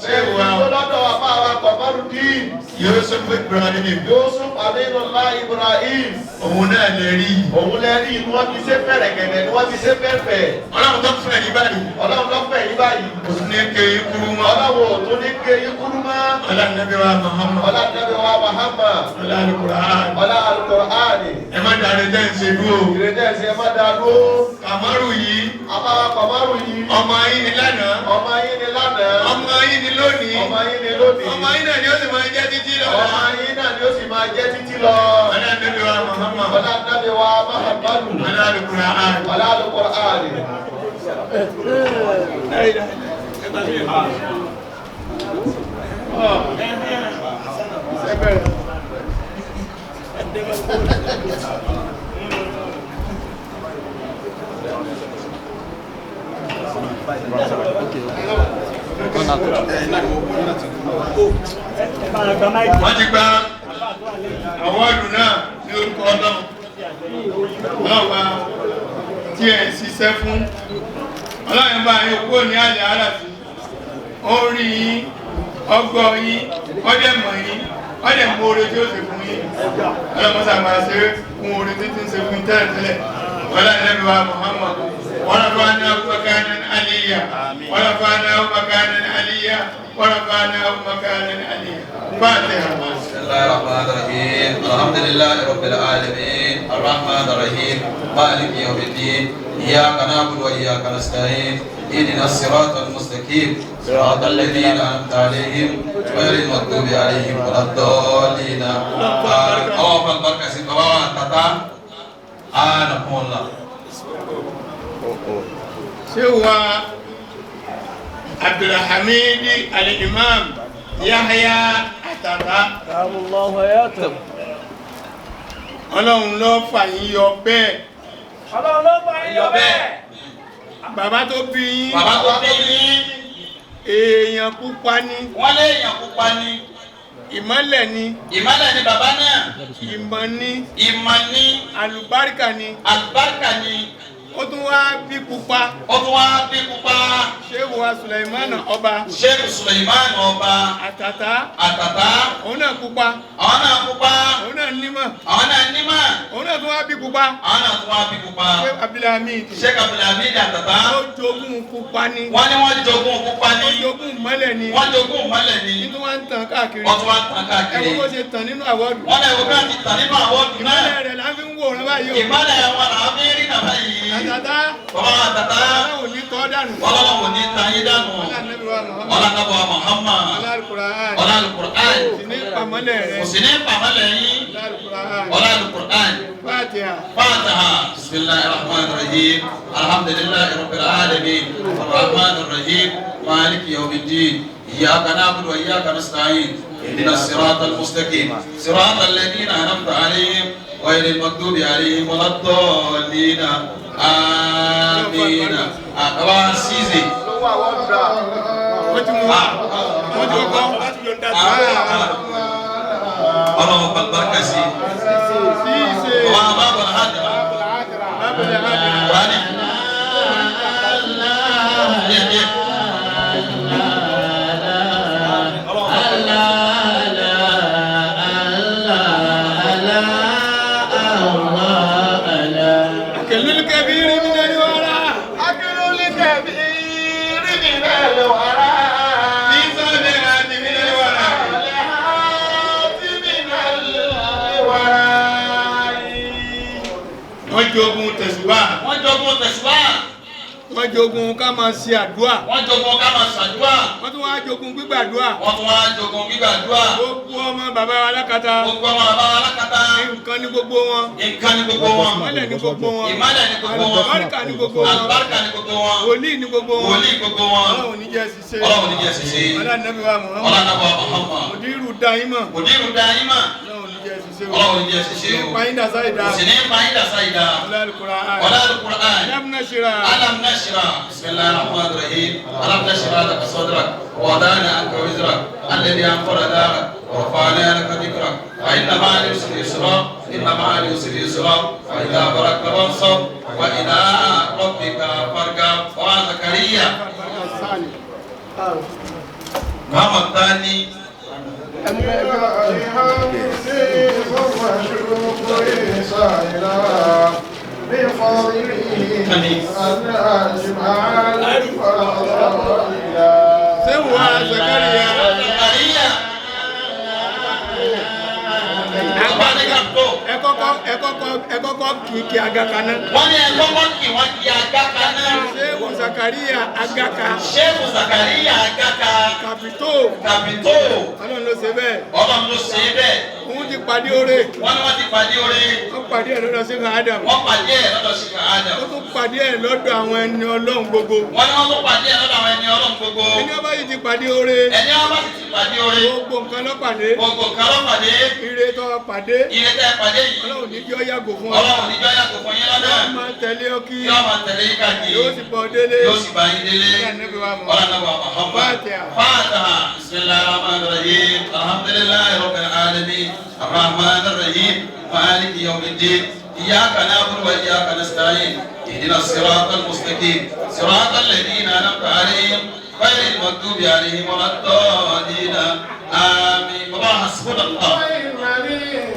ṣé wa lọ́dọ̀ àbá wa Kọ̀mọ́rùdín Yusuf Ibrahim Yusuf Aminullah Ibrahim. òun náà lè rí Òun lẹ́rí inú wọn fi ṣe fẹ̀rẹ̀ gẹ̀dẹ̀ ni wọ́n fi ṣe fẹ̀fẹ̀. ọlọ́run tó fẹ́ yí báyìí Ọlọ́run ló fẹ̀ yí báyìí. òun ní ké kúrú mọ́ Ọlọ́run ò tún ní ké yín kúrú mọ́. ọlọ́nàbí wa Muhammad Ọlọ́dẹ́bẹ̀ wa Muhammad. ọlọ́nàkùrán Ọlá Al-Qur'ani. ẹ má dáre jẹ́ ìṣe dúró Ìrètí ẹ̀sìn ẹ má dá dúró. Kamaru yìí Àbá wa Kọ̀mọ́rùdín. ọmọ yín ni lánàá Ọmọ yín ni lánàá. ọmọ yín ni lónìí Ọmọ yín ni lónìí. ọmọ yín náà ni ó sì máa jẹ́ títí lọ Ọmọ yín náà ni ó sì máa jẹ́ títí lọ. ọlọ́nàbí wa Muhammad Ọlọ́dẹ́bẹ̀ wa Muhammadu. ọlọ́nàkùrán Ọlá Al-Qur'ani. wọ́n ti gba àwọ́ọ̀dù náà ní orúkọ ọlọ́run ọlọ́wà tí ẹ̀ ṣiṣẹ́ fún ọlọ́run bá yín kúrò ní àlẹ́ àràfí ó rí yín ọgbọ́ yín ọdẹ mọ̀ yín ọdẹ mọ oore tí ó ṣe fún yín ọlọ́mọsà máa ṣe fún oore tí ń ṣe fún tẹ́lẹ̀tẹ́lẹ̀ ọlọ́run wa Muhammad ورفعناه مكانا عليا ورفعناه مكانا عليا ورفعناه مكانا عليا فاتحة. بسم الله الرحمن الرحيم الحمد لله رب العالمين الرحمن الرحيم مالك يوم الدين إياك نعبد وإياك نستعين اهدنا الصراط المستقيم صراط الذين أنعمت عليهم غير المغضوب عليهم ولا الضالين أوفى البركة سبحانه وتعالى آنكم الله ṣé wa Abdulhamid al-Imam Yahya Atata ọlọ́run ló fà yín yọ bẹ́ẹ̀ bàbá tó bí yín èèyàn pupa ni wọ́n lé èèyàn pupa ni ìmọ́lẹ̀ ni bàbá náà ìmọ̀ ni ìmọ̀ ni àlùbáríkà ni àlùbáríkà ni ó tún wá bí pupa Ṣéhù wa Sùlẹ̀mánà ọba Ṣéhù Sùlẹ̀mánà ọba Àtàtà òun náà pupa àwọn náà pupa òun náà nímọ̀ òun náà tún wá bí pupa Ṣéhù Abdulhamid Àtàtà ó jogún pupa ni wọ́n ní wọ́n jogún pupa ni ó jogún mọ́lẹ̀ ni nínú wá ń tàn káàkiri ẹ̀wọ́n bó ṣe tàn nínú àwọ́dù wọ́n lè wọ́n káàkiri tàn nínú àwọ́dù náà ìmọ́lẹ̀ rẹ̀ la fi ń wò rán báyìí ìmọ́lẹ̀ wọn làwọn fi ń rí nàbá yìí Àtàtà Àtàtà ọlọ́run ní tọ́ dànù ọlọ́run ní tayé dànù ọlọ́nàbọ̀ Muhammad ọlọ́lùkùrán sì ní pàmọ́lẹ̀ rẹ̀ kò sí ní pàmọ́lẹ̀ yín ọlọ́lùkùrán Fatiha. بسم الله الرحمن الرحيم الحمد لله رب العالمين الرحمن الرحيم مالك يوم الدين إياك نعبد وإياك نستعين اهدنا الصراط المستقيم صراط الذين أنعمت عليهم غير المغضوب عليهم ولا الضالين آمين أبا سيزي اللهم بالبركة سي وما باب الحاجة وأنا wọ́n jogun tẹ̀sùbá wọ́n jogun ká máa ṣe àdúrà wọ́n tún wá jogun gbígbàdúrà gbogbo ọmọ bàbá wa lákàtà nǹkan ní gbogbo wọn ìmọ́lẹ̀ ní gbogbo wọn àlùbáríkà ní gbogbo wọn wòlíì ní gbogbo wọn ọlọ́run ní jẹ́ ṣiṣẹ́ ọlọ́nàbí wa Muhammad mùdírù dáímọ̀ ọlọ́run ní jẹ́ ṣiṣẹ́ ní pàyíndà sáìdá ọlọ́lùkùrán alam nashra بسم الله الرحمن الرحيم ألم نشرح لك صدرك ووضعنا عنك وزرك الذي أنقض ظهرك ورفعنا لك ذكرك فإن مع العسر يسرا فإذا فرغت فانصب وإلى ربك فارغب وزكريا Muhammad Tani. Sewa Zakaria. Ẹ kọ́kọ́ kìkì Agaka náà. Wọ́n ní ẹ kọ́kọ́ kì wọ́n kì Agaka náà. Sewa Zakaria Agaka. Sheikh Zakaria Agaka. Kapito. Kapito. Ọlọ́run ló ṣe bẹ́ẹ̀. Ọlọ́run ló ṣe bẹ́ẹ̀. Òun ti pàdé oore. Wọ́n ní wọ́n ti pàdé oore. Wọ́n pàdé ẹ̀ lọ́dọ̀ sí Adam. Wọ́n pàdé ẹ̀ lọ́dọ̀ sí Adam. Wọ́n tún pàdé ẹ̀ lọ́dọ̀ àwọn ẹni Ọlọ́run gbogbo. Wọ́n ní wọ́n tún pàdé ẹ̀ lọ́dọ̀ àwọn ẹni Ọlọ́run gbogbo. Ẹni ọba yìí ti pàdé oore. Ẹni ọba sì ti pàdé oore. Gbogbo nǹkan ló pàdé. Gbogbo nǹkan ló pàdé. Ire tó pàdé. Ire tẹ́ pàdé yìí. Ọlọ́run ní jọ́ yàgò fún ọ. Ọlọ́run níjọ́ yàgò fún yín lọ́dọ̀. Yóò máa tẹ̀lé ọ kí. Yóò máa tẹ̀lé yín káàkiri. Yóò sì bọ̀ délé. Yóò sì bá yín délé. Fatiha. Bismillahir Rahmanir Rahim. Alhamdulillahi Rabbil Alamin. Ar-Rahmanir Rahim. Maliki Yawmiddin. Iyyaka na'budu wa iyyaka nasta'in. Ihdinas siratal mustaqim. Siratal ladzina an'amta 'alaihim ghayril maghdubi 'alaihim waladdallin. Amin. Baba hasbunallah.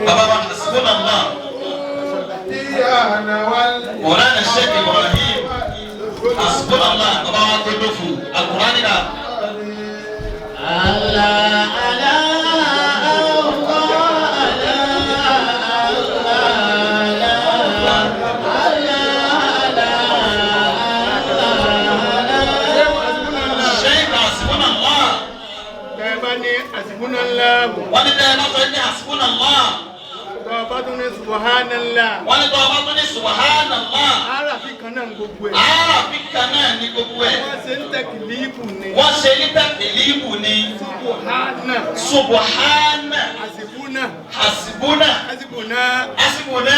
Baba hasbunallah. مولانا الشيخ ابراهيم حسبنا الله طبعا كلفوا القران ده الله على Subhanallah. Wọ́n ní tọ́ba tó ní subhanallah. Arafi kan náà gbogbo ẹ̀. Arafi kan náà ní gbogbo ẹ̀. Wọ́n ṣe ń tẹ̀kìlíìbù ni. Wọ́n ṣe ní tẹ̀kìlíìbù ni. Subhana. Subhana. Hasibuna. Hasibuna. Hasibuna. Hasibuna.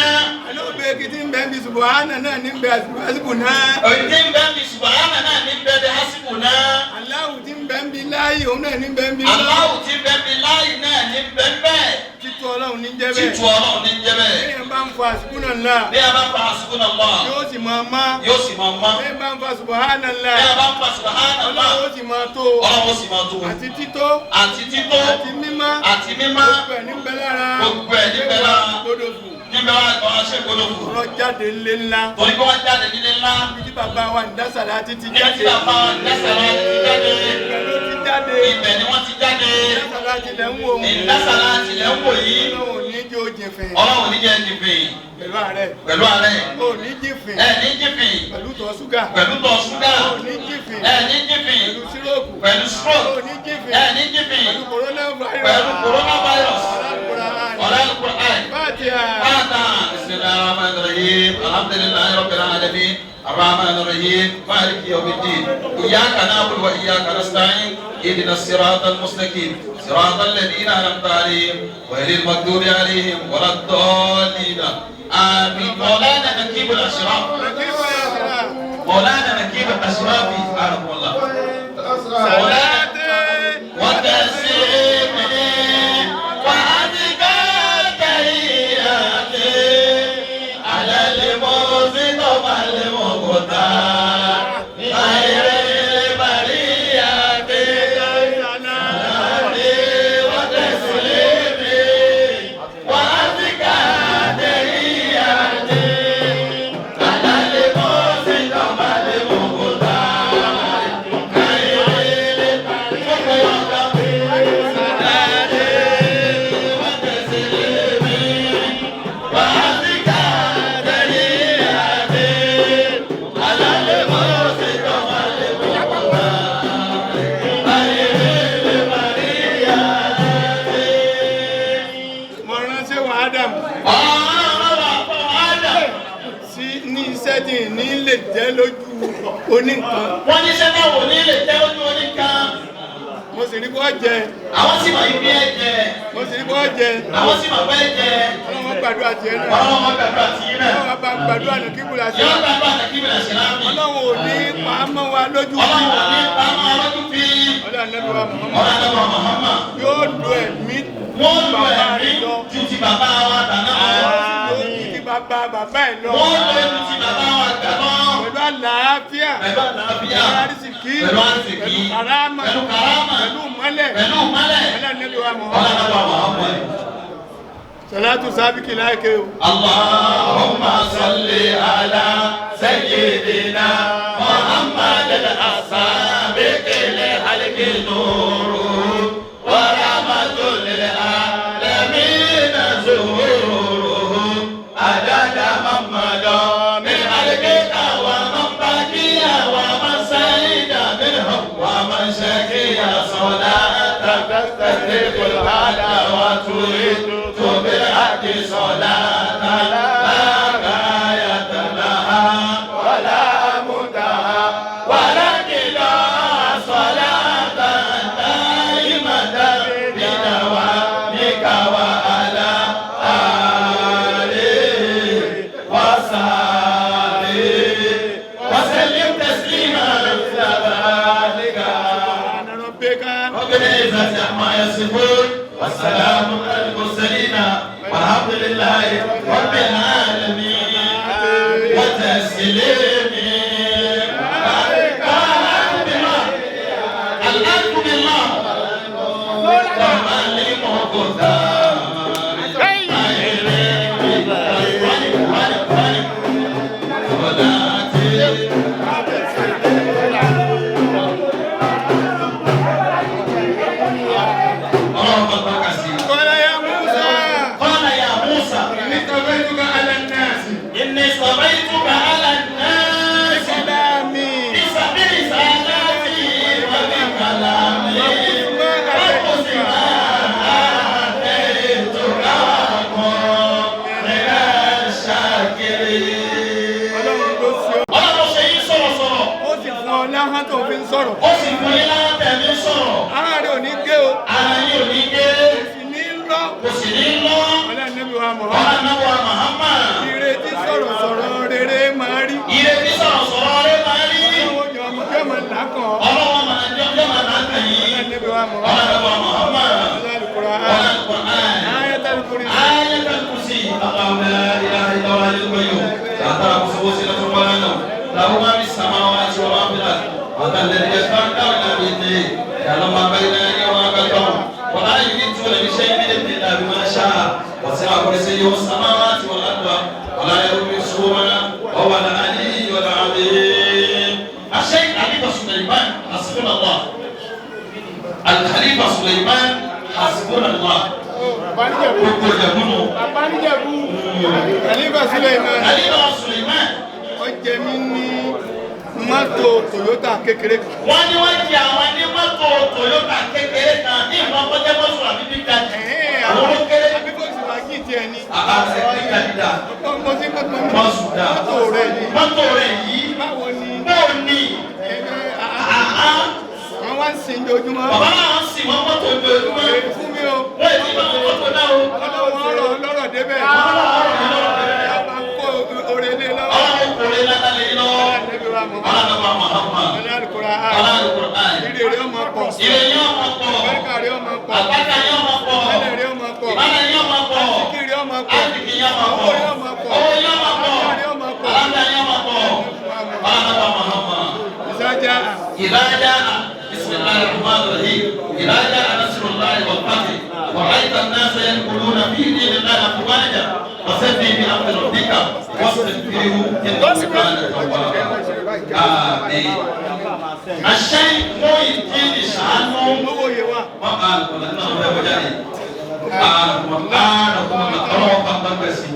Alo bẹ́ẹ̀ kí tí ń bẹ́ẹ̀ bí subhana náà ní bẹ́ẹ̀ hasibuna. Òyìn tí ń bẹ́ẹ̀ bí subhana náà ní bẹ́ẹ̀ bí hasibuna. Allahu tí ń bẹ́ẹ̀ bí láyé òun náà ní bẹ́ẹ̀ bí láyé. Allahu tí ń bẹ́ẹ̀ bí láyé náà ní bẹ́ẹ̀ bẹ́ẹ̀. Títú Ọlọ́run ní jẹ́ bẹ́ẹ̀. Títú Ọlọ́run ní jẹ́ bẹ́ẹ̀. Bí ẹ bá ń fa hasibunallah. Bí ẹ bá ń fa hasibunallah. Yóò sì máa má. Yóò sì máa má. Bí ẹ bá ń fa subhanallah. Bí ẹ bá ń fa subhanallah. Ọlọ́run ó sì máa tó. Ọlọ́run ó sì máa tó. Àti tító. Àti tító. Àti mímá. Àti mímá. Gbogbo ẹ̀ níbẹ̀ lára. Gbogbo ẹ̀ níbẹ̀ lára. Gbọdọ̀ fún. Níbẹ̀ wá ìtọ́ aṣẹ́ gbọdọ̀ fún. Ọ̀rọ̀ jáde ńlé ńlá. Torí pé wọ́n jáde nílé ńlá. Ibi tí bàbá wa ń dásàlá títí Níbi jáde. tí bàbá wa ń dásàlá ti jáde. Ibẹ̀ ló ti jáde. Ibẹ̀ ni wọ́n ti jáde. Dásàlá tilẹ̀ ń wò. Ìdásàlá tilẹ̀ ń wò yìí. Ọlọ́run ní jẹ́ òjìnfìn. Ọlọ́run ní jẹ́ jìnfìn. Pẹ̀lú ààrẹ. Pẹ̀lú ààrẹ. Ó ní jìnfìn. Ẹ ní jìnfìn. Pẹ̀lú tọ̀ ṣúgà. Pẹ̀lú tọ̀ ṣúgà. Ó ní jìnfìn. Ẹ ní jìnfìn. Pẹ̀lú síróòkù. Pẹ̀lú stroke. Ó ní jìnfìn. Ẹ ní jìnfìn. Pẹ̀lú coronavirus. Pẹ̀lú coronavirus. Ọ̀rẹ́ Al-Qur'an. Fatiha. بسم الله الرحمن الرحيم الحمد لله رب العالمين الرحمن الرحيم مالك يوم الدين إياك نعبد وإياك نستعين اهدنا الصراط المستقيم صراط الذين أنعمت عليهم غير المغضوب عليهم ولا الضالين آمين مولانا نجيب الأشراف مولانا نجيب الأشراف سبحانه الله صلاة وتسليم oníkan. Wọ́n ní sẹ́nà wò ní lè tẹ́ ojú oníkan. Mo sì ní kó jẹ. Àwọn sì mọ̀ ibi ẹ jẹ. Mo sì ní kó jẹ. Àwọn sì mọ̀ bẹ́ẹ̀ jẹ. Ọlọ́run gbàdúrà tiẹ̀ náà. Ọlọ́run gbàdúrà tiẹ̀ náà. Ọlọ́run bá gbàdúrà ní kíkúrà sí. Yóò gbàdúrà ní kíkúrà sí láàmì. Ọlọ́run ò ní pa á mọ́ wa lójú fi. Ọlọ́run ò ní pa á mọ́ wa lójú fi. Ọlọ́run Muhammad. Yóò lo ẹ̀mí. Wọ́n lo ẹ̀mí ju ti bàbá wa dáná lọ. Yóò ju ti bàbá ẹ̀ lọ. Wọ́n lo ẹ̀mí ti bàbá wa dáná. Pẹ̀lú àlàáfíà. àlàáfíà pẹ̀lú àlàáfíà pẹ̀lú àrísìkí pẹ̀lú àrísìkí pẹ̀lú karama pẹ̀lú karama pẹ̀lú mọ́lẹ̀ pẹ̀lú mọ́lẹ̀ ọlá nẹ́bí wa mọ̀ ọlọ́dọ̀ Muhammad. salatu sábìkì láìké o. Allahumma salli ala sayyidina Muhammad al-asabiqil halqi nur wa rahmatul lil alamin zuhur adada Muhammad min halqika wa man baqiya wa man saida minhum wa man shakiya salata tasdiqul hada wa turidu بالحق صلاة لا غاية لها ولا منتهى ولا كلا صلاة دائمة بدوامك وعلى آله وصحبه وسلم تسليما ذلك رب العزة عما يصفون والسلام على المرسلين والحمد لله رب العالمين وتسليم الحمد لله ومن tó fi ń sọ̀rọ̀. Ó sì fún yín láwọn tẹ̀mí sọ̀rọ̀. Ara rẹ̀ ò ní gé o. Ara yín ò ní gé. Kò sì ní lọ. Kò sì ní lọ. Ọlọ́run Nábì wa Muhammad. Ọlọ́run Nábì wa Muhammad. Ìrètí sọ̀rọ̀ sọ̀rọ̀ rere máa rí. Ìrètí sọ̀rọ̀ sọ̀rọ̀ rere máa rí. Ọlọ́run jọ máa lákàn. Ọlọ́run máa jọ lákàn yìí. Ọlọ́run Nábì wa Muhammad. Ọlọ́run Nábì wa Muhammad. Ayatul Kursi. Ayatul Kursi. Allahu la ilaha illa huwa al-hayyul qayyum. La ta'khudhuhu sinatun wa la nawm. Lahu ma fis samawati wa ma fil ardh. وذا الذي يشفع عنده بإذنه يعلم ما بين أيديهم وما خلفهم ولا يحيطون بشيء من علمه إلا بما شاء وسع كرسيه السماوات والأرض ولا يؤوده حفظهما وهو العلي العظيم. الشيخ خليفة سليمان حسبنا الله. الخليفة سليمان حسبنا الله. Khalifa Suleiman. Khalifa Suleiman. Ó jẹ mí ní mọ́tò Toyota kékeré kan. Wọ́n ní wọ́n jẹ àwọn ní mọ́tò Toyota kékeré kan ní ìmọ̀ kọjá mọ́tò àbí bíbí àti àwọn olókèrè. Àbí kò sì wá kí n tiẹ̀ ní. Àbáṣe kíkà dídà. Mo ti mọ́tò mi. Mọ́sùdá. Mọ́tò rẹ̀ yìí. Mọ́tò rẹ̀ yìí. Báwo ni? Báwo ni? Wọ́n wá ń sin ojoojúmọ́. Bàbá náà ń sìn wọ́n mọ́tò ojoojúmọ́. Fún mi o. Wọ́n èdè máa ń mọ́tò náà o. Ọlọ́run lọ́rọ̀ débẹ̀. Orele lọ́wọ́. Ọlọ́run kò lè látàlẹ́ lọ́wọ́. Ọlọ́run Muhammad. Al-Qur'an. Ire rẹ̀ ọmọ pọ̀. Ire yẹn ọmọ pọ̀. Àgbàkà rẹ̀ ọmọ pọ̀. Àgbàkà yẹn ọmọ pọ̀. Ẹlẹ̀ rẹ̀ ọmọ pọ̀. Bálẹ̀ yẹn ọmọ pọ̀. Àsìkí rẹ̀ ọmọ pọ̀. Àsìkí yẹn ọmọ pọ̀. Owó rẹ̀ ọmọ pọ̀. Owó yẹn ọmọ pọ̀. Àlàáfíà rẹ̀ ọmọ pọ̀. Àlàáfíà yẹn ọmọ pọ̀. Ọlọ́run Muhammad. Ìsájà. إذا جاء بسم الله الرحمن الرحيم إذا جاء نصر الله والفتح ورأيت الناس يدخلون في دين الله أفواجا فسبح بحمد ربك واستغفره إنه كان توابا آمين. الشيخ محي الدين شانو Owó yẹ wa. وقال قلنا له بجاني وقال الله أكبر بسي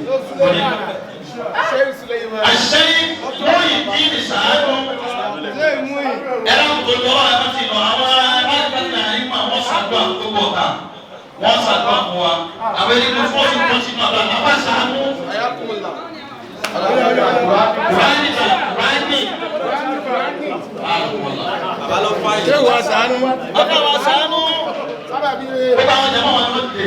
الشيخ محي الدين شانو Ṣé ìmú yìí? ẹ̀rọ tó tọrọ ẹ̀ ti lọ àwọn alágbàtà yìí máa wọ́n ṣàdúrà tó bọ̀ ká wọ́n ṣàdúrà fún wa àwọn ẹni tó fọ́ọ̀tì tó ti nà lọ́nà bá ṣàánú. Ṣé wà sànú? Bàbá wa ṣàánú. Bàbá wa jẹ́ mọ́ wọn ló dé.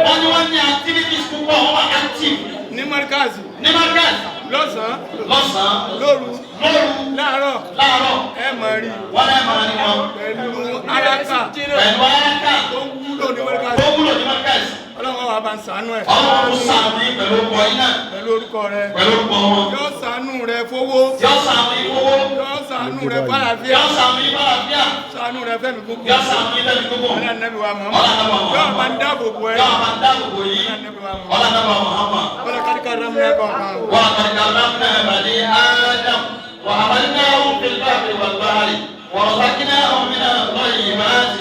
Wọ́n ní wọ́n ní activities púpọ̀ wọ́n wà active. Ní Mọ́ríkàsì. Ní Marcus. Lọ́sàn-án. Lọ́sàn-án. Lóru. Lóru. Láàárọ̀. Láàárọ̀. Ẹ máa rí. Wọ́n lẹ́ máa ní wọn. Pẹ̀lú araka. Pẹ̀lú araka. Tó wúlò ní Mọ́ríkàsì. Tó wúlò ní Marcus. Ọlọ́run wà ọlọ́wọ́ bá ń ṣàánú ẹ̀. ọlọ́run ṣàánú yín pẹ̀lú ọkọ̀ yín náà. pẹ̀lú orúkọ rẹ. pẹ̀lú orúkọ wọn. yóò ṣàánú rẹ fowó. yóò ṣàánú yín fowó. yóò ṣàánú rẹ fàlàfíà. yóò ṣàánú yín fàlàfíà. ṣàánú rẹ fẹ́mi gbogbo. yóò ṣàánú yín fẹ́mi gbogbo. ọlá nàbí wa mọ̀. ọlá nàbí wa mọ̀. yóò máa ń dáàbò bò ẹ. yóò máa ń dáàbò bò yín. ọlá nàbí wa mọ̀. ọlá kárìkà rámúnà kọ̀ọ̀kan. ولقد كرمنا بني آدم وحملناهم في البر والبحر ورزقناهم من الطيبات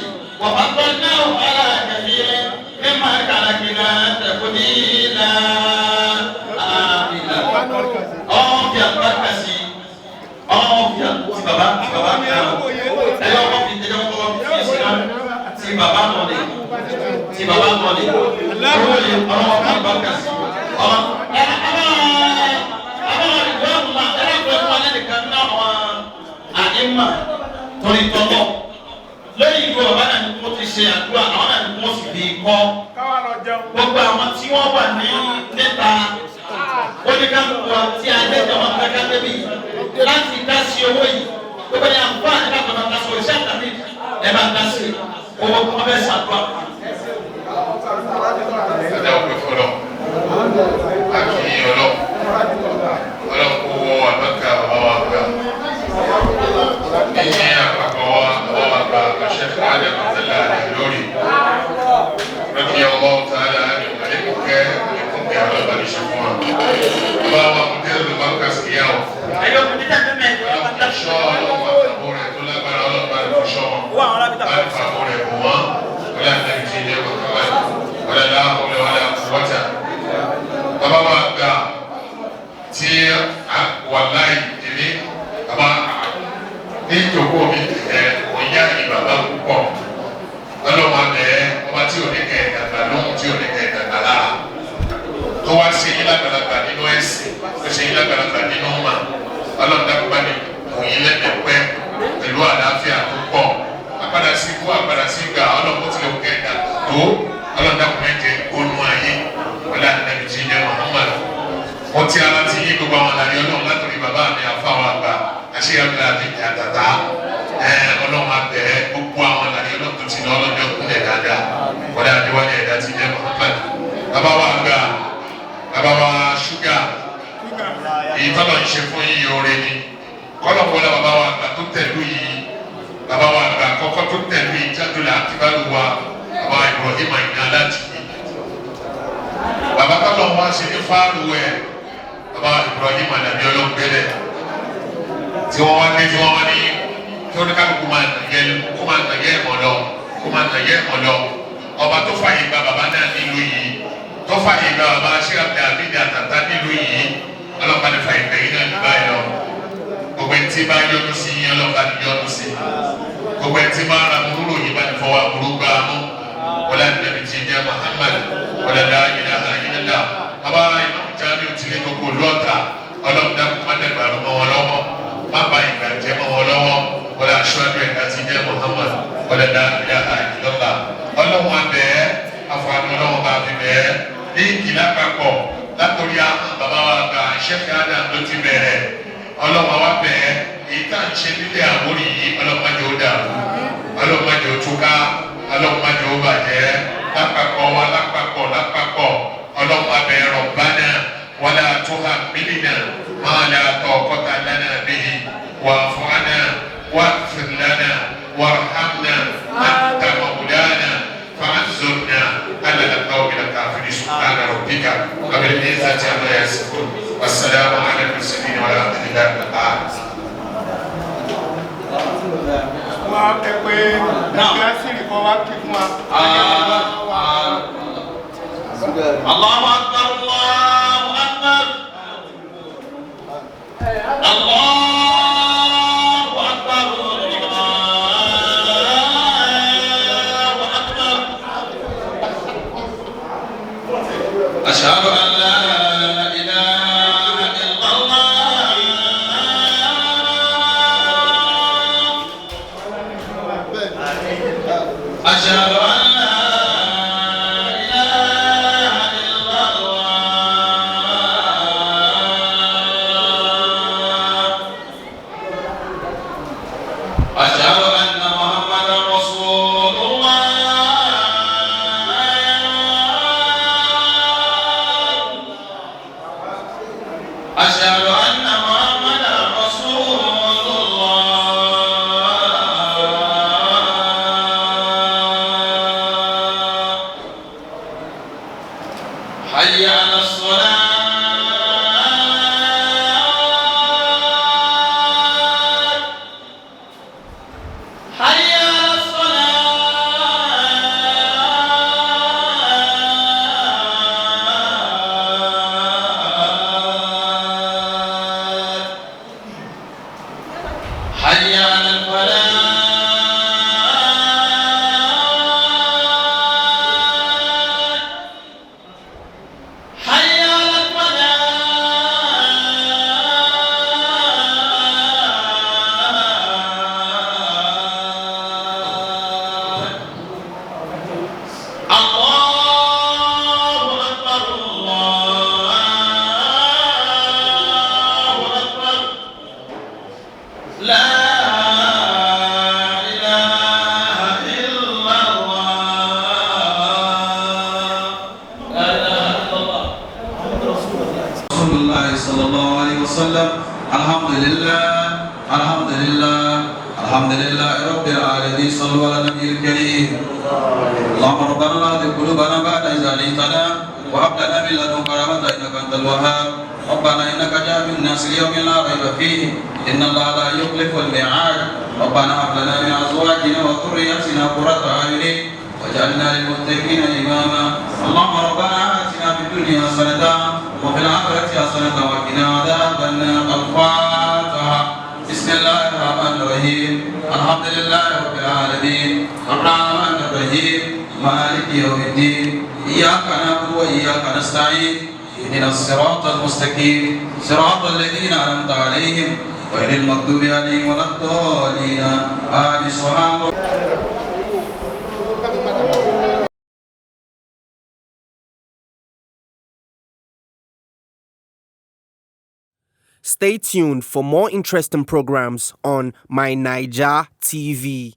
وفضلناهم على كثير مما خلقنا تفضيلا. في البركة si baba mọ̀lẹ́ si baba mọ̀lẹ́ ọlọ́wọ́ fi barika si àdéhùn torí tọ́lọ́ lẹ́yìn ìlú ọ̀bá náà ni mo ti ṣe àdúrà àwọn náà ni mo sì fi kọ́ gbogbo àwọn tí wọ́n wà ní níta oníkàlùkù tí a jẹ́ jọmọ kankan débi láti dá sí owó yìí gbogbo ní àǹfààní láti máa dá sí owó iṣẹ́ àtàlẹ́ ẹ̀ máa dá sí owó kọ́ bẹ́ẹ̀ ṣàdúrà. Ada ọpẹ́ fọlọ, akínyìn ọlọ, ọlọ́kú wọ àbáka bàbá wa gbà. Ìyẹn àpapọ̀ wa bàbá wa gbà àṣẹ fúnadé àtẹlẹ àdé lórí. Lọ́kì ọmọ tààdà àlékùnkẹ́ àlékùnkẹ́ ọlọ́ba ní ṣe fún wa. Bàbá wa kò tẹ́lẹ̀ lọ́ba ká sí yá o. Ọlọ́kì ṣọ́ ọlọ́ba àtàbọ̀ rẹ̀ tó lágbára ọlọ́ba rẹ̀ fún ṣọ́ wọn. Láti fàbọ̀ rẹ̀ bọ̀ wọ́n. Wọ́n yà lẹ́yìn tí ilé wọn kọ́wé. Wọ́n yà láàbọ̀ lé wọ́n yà kúwọ́tà. Bàbá wa gbà tí wàláì ìdílé bàbá ní ìjòkó mi òyà ìbàbá púpọ̀. Ọlọ́mọ abẹ́ ọba tí ò ní kẹ́ ẹ̀dàgbà lóhùn tí ò ní kẹ́ ẹ̀dàgbà lára. Tó wá sí yín lágbàlagbà nínú ẹ̀sìn, tó ṣe yín lágbàlagbà nínú mà. Ọlọ́dàkùnbá ni òyìn lẹ́dẹ̀ẹ́pẹ́ pẹ̀lú àlàáfíà tó pọ̀. Àpàdà sí ikú àpàdà sí ìgbà ọlọ́mọ tí ó kẹ́ ẹ̀dà tó ọlọ́dàkùnbá jẹ́ olú ayé. Ọlá àdàbí ti jẹ́ Muhammad. Wọ́n ti ara ti yí gbogbo àwọn àlàyé ọlọ́run látòrí bàbá mi àfáwọn àgbà àṣeyàgbé àti àtàtà. Ọlọ́run abẹ́ gbogbo àwọn àlàyé ọlọ́run tó ti lọ ọlọ́jọ́ kúnlẹ̀ dáadáa. Wọ́n dà níwájú ẹ̀dá ti jẹ́ Muhammad. Bàbá wa àgbà, bàbá wa ṣúgà, èyí tọ́lọ̀ ń ṣe fún yíyí oore ni. Kọ́lọ̀kọ́lọ̀ bàbá wa àgbà tó tẹ̀lú yìí, bàbá wa àgbà kọ́kọ́ tó tẹ̀lú yìí jádùlá àti bálùwà, bàbá Ibrahim Àyìnlá láti yìí. Bàbá tọ́lọ̀ wá ṣe ní fáàlù ẹ̀, bàbá Ibrahim Àdàbí ọlọ́gbẹ́lẹ̀. Tí wọ́n wá dé tí wọ́n wá ní kí wọ́n ní kálukú máa nàyẹ́ ẹ̀mọ́ lọ, kó máa nàyẹ́ ẹ̀mọ́ lọ. Ọba tó fàyè gba bàbá náà nílùú yìí, tó fàyè gba bàbá aṣíwájú àbídí àtàtà nílùú yìí, ọlọ́pàá ní fàyè gbẹ̀yìn náà nígbà yìí lọ. Gbogbo ẹni tí bá yọnu sí yín ọlọ́pàá ní yọnu sí. Gbogbo ẹni tí bá ra burúkú yìí bá ní fọwọ́ burú gbà mú. Wọ́n láti dẹ̀bi tí jẹ́ Muhammad, wọ́n lọ́dà ilaha illallah. Bàbá ìmọ̀ jáde òtílé gbogbo lọ́ọ̀tà, ọlọ́pàá kò má dẹ̀gbà mọ́ wọn lọ́wọ́. Má ba ìgbà jẹ́ mọ́ wọn lọ́wọ́. Wọ́n lọ́ aṣọ́jú ẹ̀ka tí jẹ́ Muhammad, wọ́n lọ́dà ilaha illallah. Ọlọ́run abẹ́ àfọwọ́n ọlọ́run bá fi bẹ́ẹ̀ ní ìkìlá papọ̀ látòrí àwọn bàbá wa gba Sheikh Adam ló ti bẹ̀rẹ̀. Ọlọ́run wa bẹ́ẹ̀ èyí tá à ń ṣe nílé àwòrán yìí ọlọ́mọdé ó dàrú, ọlọ́mọdé ó túká, ọlọ́mọdé ó bàjẹ́ lápapọ̀ wa lápapọ̀ ọlọ́run abẹ́ Rabbana wala tuhammilna ma la taqata lana bihi wa'fu 'anna waghfir lana warhamna anta mawlana فانصرنا على القوم الكافرين سبحان ربك رب العزة عما يصفون والسلام على المرسلين والحمد لله رب العالمين. wọ́n á kẹ́ pé kíláàsì kọ́ wá kí fún wa. Allahu akbar, Allahu akbar, Allahu akbar. أشهد أن لا إله إلا الله أشهد أن لا إله إلا الله أشهد أن محمدا رسول الله وسلم الحمد لله رب العالمين صلوا على النبي الكريم اللهم ربنا لا تزغ قلوبنا بعد إذ هديتنا وهب لنا من لدنك رحمة إنك أنت الوهاب ربنا إنك جامع الناس ليوم لا ريب فيه إن الله لا يخلف الميعاد ربنا هب لنا من أزواجنا وذرياتنا قرة أعين واجعلنا للمتقين إماما اللهم ربنا آتنا في الدنيا حسنة وفي الآخرة حسنة وقنا عذاب النار الفاتحة بسم الله الرحمن الرحيم الحمد لله رب العالمين الرحمن الرحيم مالك يوم الدين إياك نعبد وإياك نستعين اهدنا الصراط المستقيم صراط الذين أنعمت عليهم غير المغضوب عليهم ولا الضالين آمين سبحان الله. Stay tuned for more interesting programs on My Naija TV.